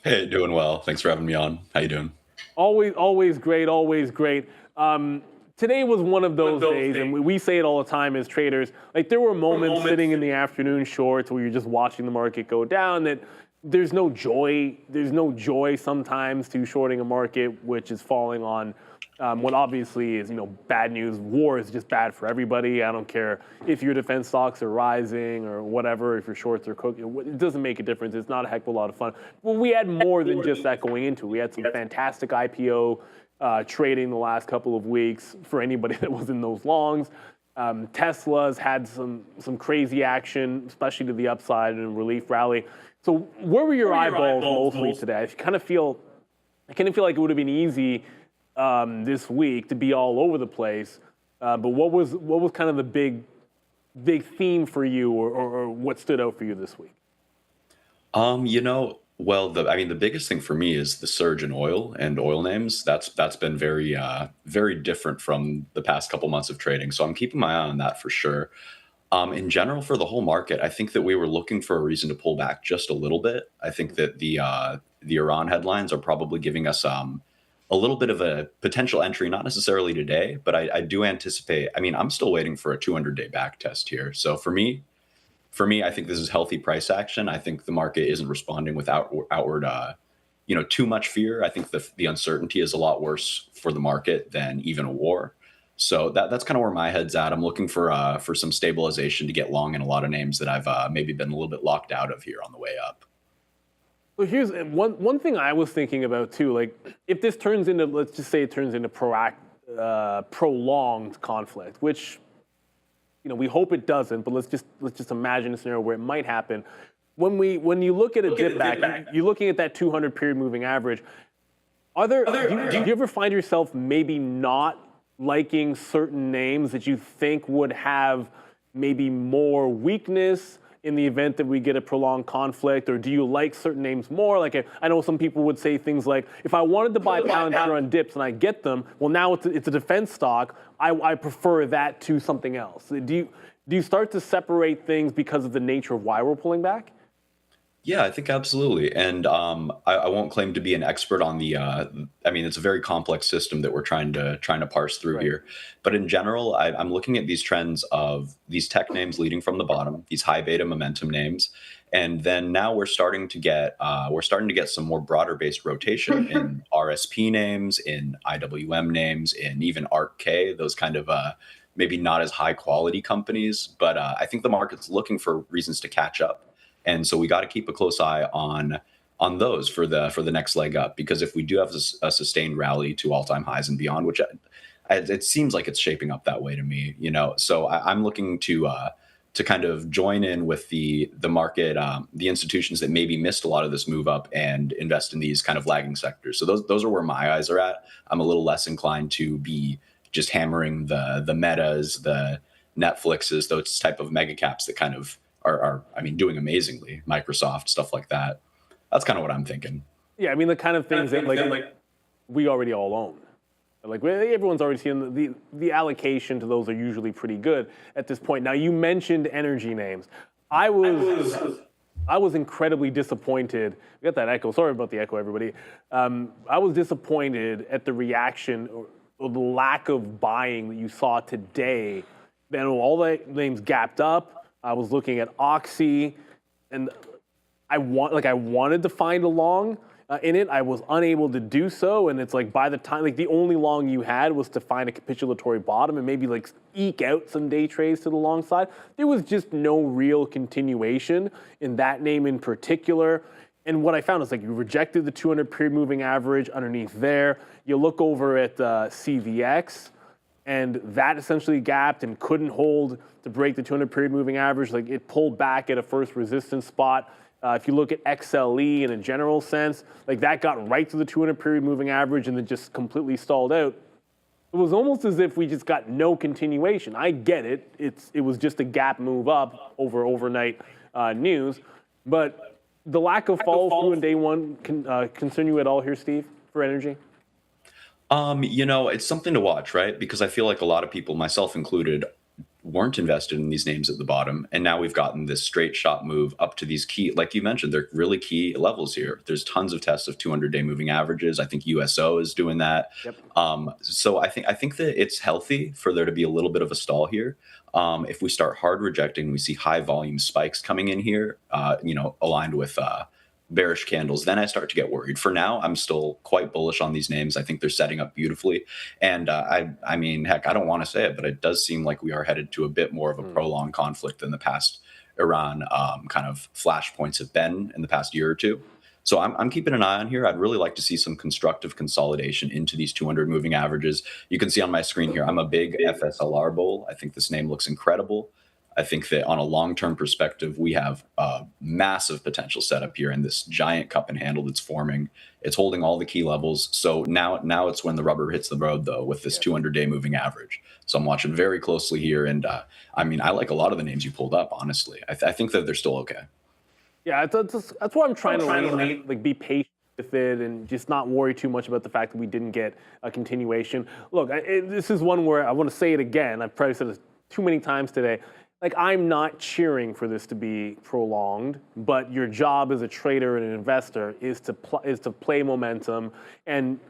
Hey, doing well. Thanks for having me on. How you doing? Always great, always great. Today was one of those days, and we say it all the time as traders. Like, there were moments sitting in the afternoon shorts where you're just watching the market go down that there's no joy. There's no joy sometimes to shorting a market which is falling on what obviously is, bad news. War is just bad for everybody. I don't care if your defense stocks are rising or whatever, if your shorts are cooking. It doesn't make a difference. It's not a heck of a lot of fun. Well, we had more than just that going into it. We had some fantastic IPO trading the last couple of weeks for anybody that was in those longs. Tesla's had some crazy action, especially to the upside and relief rally. So where were your eyeballs mostly today? I kind of feel like it would have been easy this week to be all over the place. But what was kind of the big theme for you, or what stood out for you this week? Well, the biggest thing for me is the surge in oil and oil names. That's been very, very different from the past couple months of trading. So I'm keeping my eye on that for sure. In general, for the whole market, I think that we were looking for a reason to pull back just a little bit. I think that the Iran headlines are probably giving us a little bit of a potential entry, not necessarily today, but I do anticipate. I'm still waiting for a 200-day back test here. So for me, I think this is healthy price action. I think the market isn't responding with outward, too much fear. I think the uncertainty is a lot worse for the market than even a war. So that's kind of where my head's at. I'm looking for some stabilization to get long in a lot of names that I've maybe been a little bit locked out of here on the way up. Well, here's one thing I was thinking about too. Like, if this turns into, let's just say it turns into prolonged conflict, which we hope it doesn't, but let's just imagine a scenario where it might happen. When you look at a dip back, you're looking at that 200 period moving average. Do you ever find yourself maybe not liking certain names that you think would have maybe more weakness in the event that we get a prolonged conflict, or do you like certain names more? Like I know some people would say things like, if I wanted to buy Palantir on dips and I get them, well, now it's a defense stock. I prefer that to something else. Do you start to separate things because of the nature of why we're pulling back? Yeah, I think absolutely. And I won't claim to be an expert on the, it's a very complex system that we're trying to parse through here. But in general, I'm looking at these trends of these tech names leading from the bottom, these high beta momentum names. And then now we're starting to get some more broader based rotation in RSP names, in IWM names, in even ARK-K, those kind of maybe not as high quality companies. But I think the market's looking for reasons to catch up. And so we got to keep a close eye on those for the next leg up, because if we do have a sustained rally to all-time highs and beyond, which it seems like it's shaping up that way to me, So I'm looking to kind of join in with the market, the institutions that maybe missed a lot of this move up and invest in these kind of lagging sectors. So those are where my eyes are at. I'm a little less inclined to be just hammering the Metas, the Netflixes, those type of mega caps that kind of are doing amazingly, Microsoft, stuff like that. That's kind of what I'm thinking. Yeah, the kind of things that like we already all own. Like everyone's already seen the allocation to those are usually pretty good at this point. Now you mentioned energy names. I was incredibly disappointed. We got that echo. Sorry about the echo, everybody. I was disappointed at the reaction or the lack of buying that you saw today. Man, all the names gapped up. I was looking at Oxy, and I wanted to find a long in it. I was unable to do so, and it's like by the time, the only long you had was to find a capitulatory bottom and maybe eke out some day trades to the long side. There was just no real continuation in that name in particular. And what I found is you rejected the 200 period moving average underneath there. You look over at CVX, and that essentially gapped and couldn't hold to break the 200 period moving average. It pulled back at a first resistance spot. If you look at XLE in a general sense, that got right to the 200 period moving average and then just completely stalled out. It was almost as if we just got no continuation. I get it. It was just a gap move up over overnight news. But the lack of follow through in day one concern you at all here, Steve, for energy? It's something to watch, right? Because I feel like a lot of people, myself included, weren't invested in these names at the bottom. And now we've gotten this straight shot move up to these key, like you mentioned, they're really key levels here. There's tons of tests of 200-day moving averages. I think USO is doing that. Yep. So I think that it's healthy for there to be a little bit of a stall here. If we start hard rejecting, we see high volume spikes coming in here, aligned with bearish candles, then I start to get worried. For now, I'm still quite bullish on these names. I think they're setting up beautifully. And heck, I don't want to say it, but it does seem like we are headed to a bit more of a prolonged conflict than the past Iran kind of flashpoints have been in the past year or two. So I'm keeping an eye on here. I'd really like to see some constructive consolidation into these 200 moving averages. You can see on my screen here, I'm a big FSLR bull. I think this name looks incredible. I think that on a long-term perspective, we have a massive potential setup here in this giant cup and handle that's forming. It's holding all the key levels. So now it's when the rubber hits the road, though, with this 200-day moving average. So I'm watching very closely here. And I like a lot of the names you pulled up, honestly. I think that they're still okay. Yeah, that's why I'm trying to be patient with it and just not worry too much about the fact that we didn't get a continuation. Look, this is one where I want to say it again. I've probably said this too many times today. I'm not cheering for this to be prolonged, but your job as a trader and an investor is to play momentum. And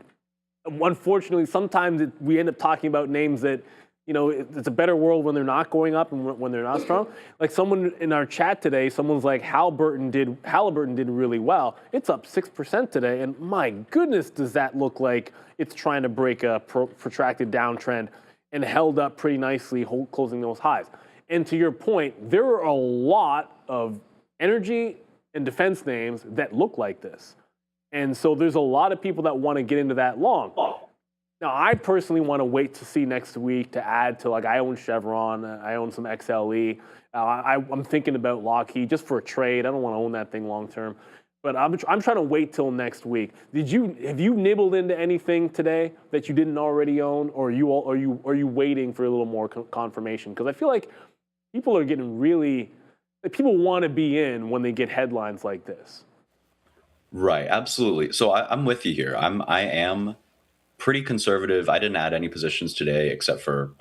unfortunately, sometimes we end up talking about names that, it's a better world when they're not going up and when they're not strong. Someone in our chat today, someone's like, Halliburton did really well. It's up 6% today, and my goodness, does that look like it's trying to break a protracted downtrend and held up pretty nicely, closing those highs. And to your point, there are a lot of energy and defense names that look like this. And so there's a lot of people that want to get into that long. Now, I personally want to wait to see next week to add to, like, I own Chevron, I own some XLE. I'm thinking about Lockheed just for a trade. I don't want to own that thing long term. But I'm trying to wait till next week. Have you nibbled into anything today that you didn't already own, or are you waiting for a little more confirmation? Because I feel like people are getting really, like, people want to be in when they get headlines like this. Right, absolutely. So I'm with you here. I am pretty conservative. I didn't add any positions today except for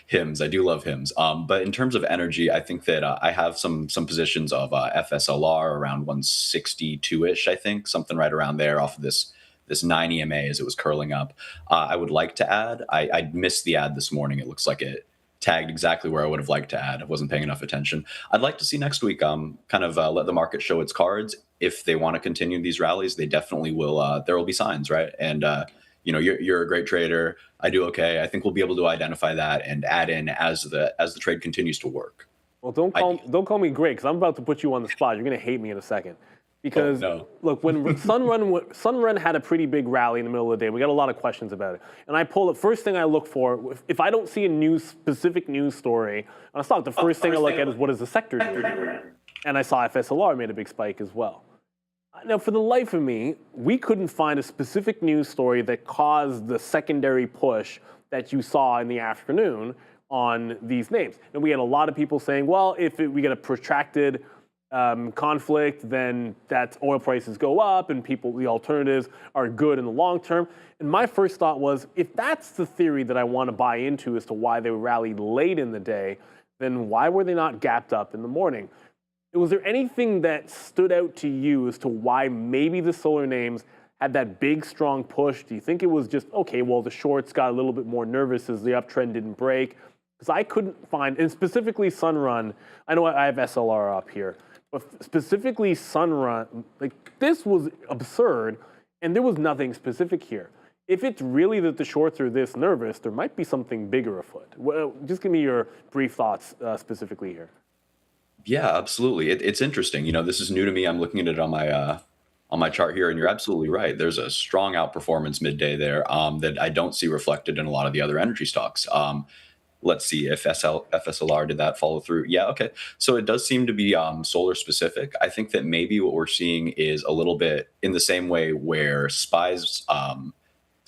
hymns. I do love hymns. But in terms of energy, I think that I have some positions of FSLR around 162-ish, I think, something right around there off of this 9 EMA as it was curling up. I would like to add. I missed the ad this morning. It looks like it tagged exactly where I would have liked to add. I wasn't paying enough attention. I'd like to see next week kind of let the market show its cards. If they want to continue these rallies, they definitely will. There will be signs, right? And you're a great trader. I do okay. I think we'll be able to identify that and add in as the trade continues to work. Well, don't call me great, because I'm about to put you on the spot. You're gonna hate me in a second. Because look, when Sunrun had a pretty big rally in the middle of the day, we got a lot of questions about it. And I pull up, first thing I look for, if I don't see a specific news story on a stock, the first thing I look at is what is the sector doing. And I saw FSLR made a big spike as well. Now, for the life of me, we couldn't find a specific news story that caused the secondary push that you saw in the afternoon on these names. And we had a lot of people saying, well, if we get a protracted conflict, then that oil prices go up and the alternatives are good in the long term. And my first thought was, if that's the theory that I want to buy into as to why they rallied late in the day, then why were they not gapped up in the morning? Was there anything that stood out to you as to why maybe the solar names had that big, strong push? Do you think it was just, okay, well, the shorts got a little bit more nervous as the uptrend didn't break? Because I couldn't find, and specifically Sunrun, I know I have SLR up here, but specifically Sunrun, like, this was absurd, and there was nothing specific here. If it's really that the shorts are this nervous, there might be something bigger afoot. Well, just give me your brief thoughts specifically here. Yeah, absolutely. It's interesting. This is new to me. I'm looking at it on my chart here, and you're absolutely right. There's a strong outperformance midday there that I don't see reflected in a lot of the other energy stocks. Let's see if FSLR did that follow through. Yeah, okay. So it does seem to be solar specific. I think that maybe what we're seeing is a little bit in the same way where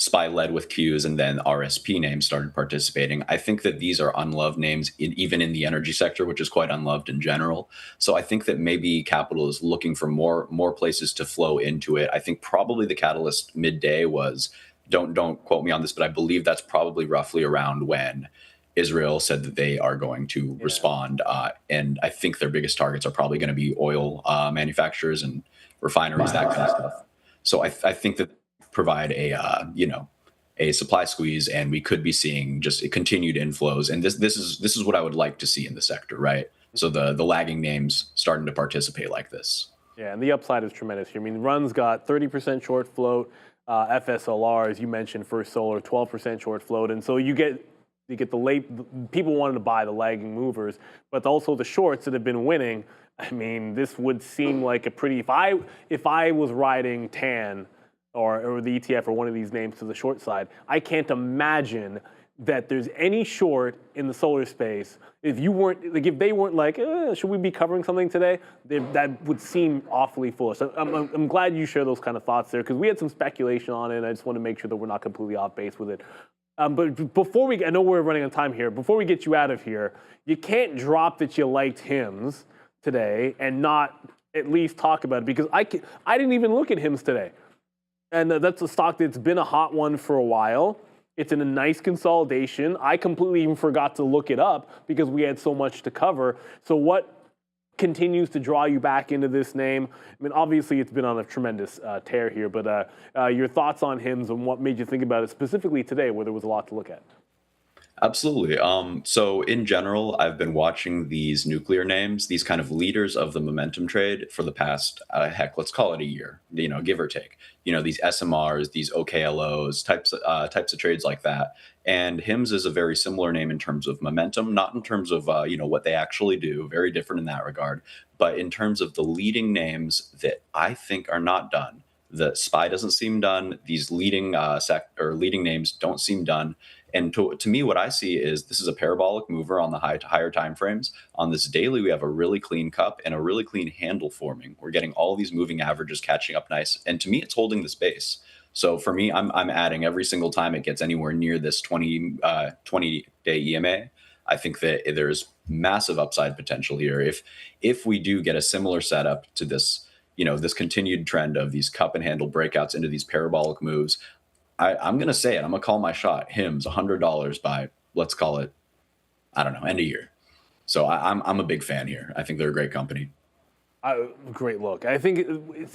SPY led with Qs and then RSP names started participating. I think that these are unloved names even in the energy sector, which is quite unloved in general. So I think that maybe capital is looking for more places to flow into it. I think probably the catalyst midday was, don't quote me on this, but I believe that's probably roughly around when Israel said that they are going to respond. And I think their biggest targets are probably going to be oil manufacturers and refineries, that kind of stuff. So I think that provide a supply squeeze, and we could be seeing just continued inflows. And this is what I would like to see in the sector, right? So the lagging names starting to participate like this. Yeah, and the upside is tremendous here. I mean, Run's got 30% short float, FSLR, as you mentioned, First Solar, 12% short float, and so you get the late people wanting to buy the lagging movers, but also the shorts that have been winning. I mean, this would seem like a pretty. If I was riding TAN or the ETF or one of these names to the short side, I can't imagine that there's any short in the solar space. If they weren't like, should we be covering something today? That would seem awfully foolish. I'm glad you share those kind of thoughts there, because we had some speculation on it. And I just want to make sure that we're not completely off base with it. But before I know we're running on time here. Before we get you out of here, you can't drop that you liked hymns today and not at least talk about it, because I didn't even look at hymns today. And that's a stock that's been a hot one for a while. It's in a nice consolidation. I completely even forgot to look it up because we had so much to cover. So what continues to draw you back into this name? I mean, obviously it's been on a tremendous tear here, but your thoughts on hymns and what made you think about it specifically today, where there was a lot to look at. Absolutely. So in general, I've been watching these nuclear names, these kind of leaders of the momentum trade for the past, let's call it a year, give or take. These SMRs, these OKLOs, types of trades like that. And HIMS is a very similar name in terms of momentum, not in terms of what they actually do, very different in that regard, but in terms of the leading names that I think are not done. The SPY doesn't seem done. These leading leading names don't seem done. And to me, what I see is this is a parabolic mover on the higher time frames. On this daily, we have a really clean cup and a really clean handle forming. We're getting all these moving averages catching up nice. And to me, it's holding the space. So for me, I'm adding every single time it gets anywhere near this 20-day EMA. I think that there's massive upside potential here. If we do get a similar setup to this, this continued trend of these cup and handle breakouts into these parabolic moves, I'm going to say it. I'm going to call my shot. HIMS, $100 by, let's call it, I don't know, end of year. So I'm a big fan here. I think they're a great company. Great look. I think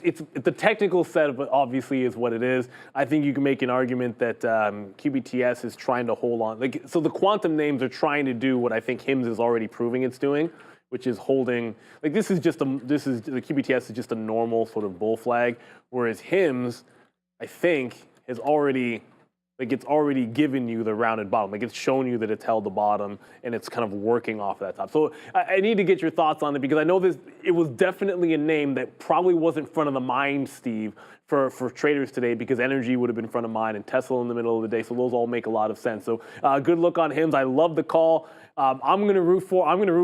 it's the technical setup obviously is what it is. I think you can make an argument that QBTS is trying to hold on. So the quantum names are trying to do what I think HIMS is already proving it's doing, which is holding. The QBTS is just a normal sort of bull flag, whereas HIMS, I think, has already. It's already given you the rounded bottom. It's shown you that it's held the bottom and it's kind of working off that top. So I need to get your thoughts on it because I know it was definitely a name that probably wasn't front of the mind, Steve, for traders today because energy would have been front of mind and Tesla in the middle of the day. So those all make a lot of sense. So good look on HIMS. I love the call. I'm going to root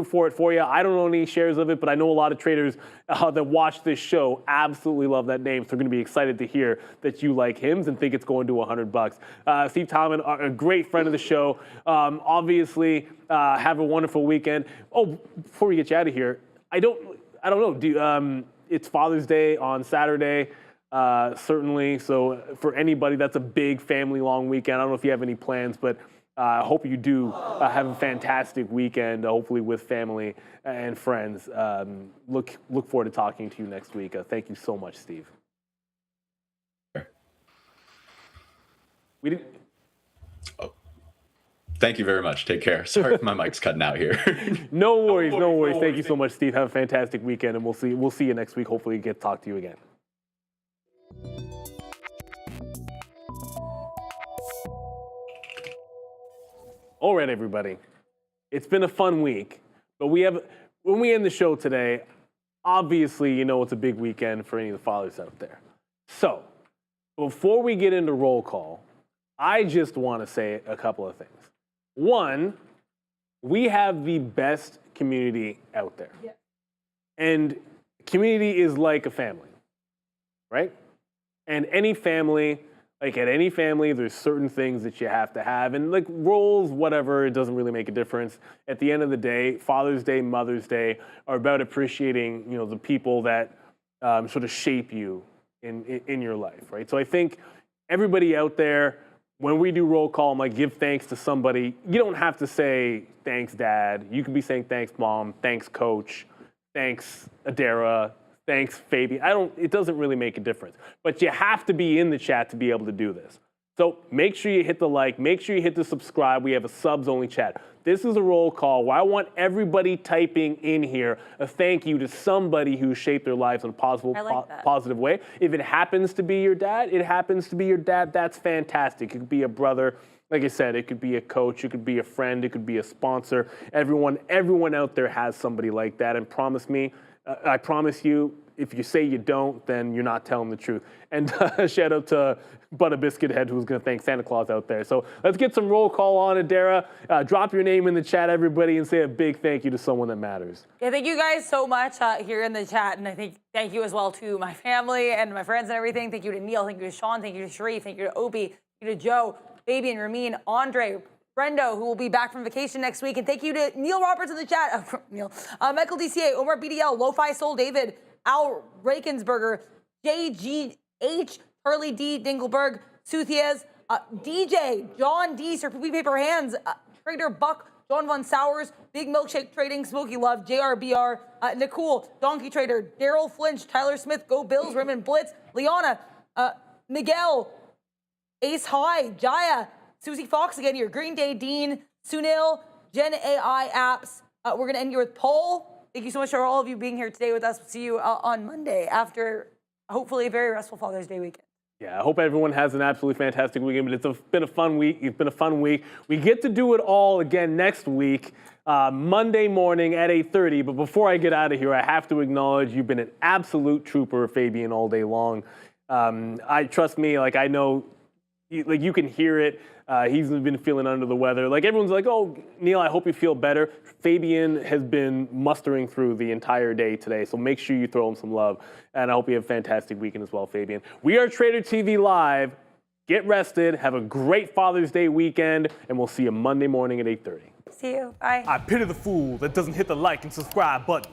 for it for you. I don't own any shares of it, but I know a lot of traders that watch this show absolutely love that name. So they're going to be excited to hear that you like HIMS and think it's going to $100. Steve Talman, a great friend of the show. Obviously, have a wonderful weekend. Oh, before we get you out of here, I don't know. It's Father's Day on Saturday. Certainly. So for anybody, that's a big family long weekend. I don't know if you have any plans, but I hope you do have a fantastic weekend, hopefully with family and friends. Look forward to talking to you next week. Thank you so much, Steve. Thank you very much. Take care. Sorry if my mic's cutting out here. No worries. Thank you so much, Steve. Have a fantastic weekend, and we'll see you next week. Hopefully get to talk to you again. All right, everybody. It's been a fun week, but when we end the show today, obviously, it's a big weekend for any of the fathers out there. So, before we get into roll call, I just want to say a couple of things. One, we have the best community out there. Yeah. And community is like a family, right? And any family, at any family, there's certain things that you have to have. And roles, whatever, it doesn't really make a difference. At the end of the day, Father's Day, Mother's Day are about appreciating, the people that sort of shape you in your life, right? So I think everybody out there, when we do roll call, I'm give thanks to somebody. You don't have to say, thanks, Dad. You could be saying, thanks, Mom, thanks, Coach, thanks, Adara, thanks, Fabian. It doesn't really make a difference. But you have to be in the chat to be able to do this. So make sure you hit the like, make sure you hit the subscribe. We have a subs-only chat. This is a roll call where I want everybody typing in here a thank you to somebody who shaped their lives in a positive way. If it happens to be your dad, it happens to be your dad. That's fantastic. It could be a brother. Like I said, it could be a coach, it could be a friend, it could be a sponsor. Everyone out there has somebody like that. And I promise you, if you say you don't, then you're not telling the truth. And shout out to Butter Biscuit Head, who's going to thank Santa Claus out there. So let's get some roll call on, Adara. Drop your name in the chat, everybody, and say a big thank you to someone that matters. Yeah, thank you guys so much here in the chat. And I think thank you as well to my family and my friends and everything. Thank you to Neil. Thank you to Sean. Thank you to Sharif. Thank you to Opie. Thank you to Joe, Fabian, Ramin, Andre, Brendo, who will be back from vacation next week. And thank you to Neil Roberts in the chat. Michael DCA, Omar BDL, Lo-Fi Soul David, Al Rakensberger, JGH, Hurley D. Dingleberg, Suthiez, DJ, John D. Sir Poopy Paper Hands, Trader Buck, John Von Sowers, Big Milkshake Trading, Smoky Love, JRBR, Nicole, Donkey Trader, Daryl Flinch, Tyler Smith, Go Bills, Raymond Blitz, Liana, Miguel, Ace High, Jaya, Susie Fox again here, Green Day Dean, Sunil, Gen AI Apps. We're going to end here with Paul. Thank you so much for all of you being here today with us. We'll see you on Monday after hopefully a very restful Father's Day weekend. Yeah, I hope everyone has an absolutely fantastic weekend, but it's been a fun week. It's been a fun week. We get to do it all again next week, Monday morning at 8:30. But before I get out of here, I have to acknowledge you've been an absolute trooper, Fabian, all day long. I trust me, like I know, like you can hear it. He's been feeling under the weather. Like everyone's like, oh, Neil, I hope you feel better. Fabian has been mustering through the entire day today, so make sure you throw him some love. And I hope you have a fantastic weekend as well, Fabian. We are Trader TV Live. Get rested. Have a great Father's Day weekend, and we'll see you Monday morning at 8:30. See you. Bye. I pity the fool that doesn't hit the like and subscribe button.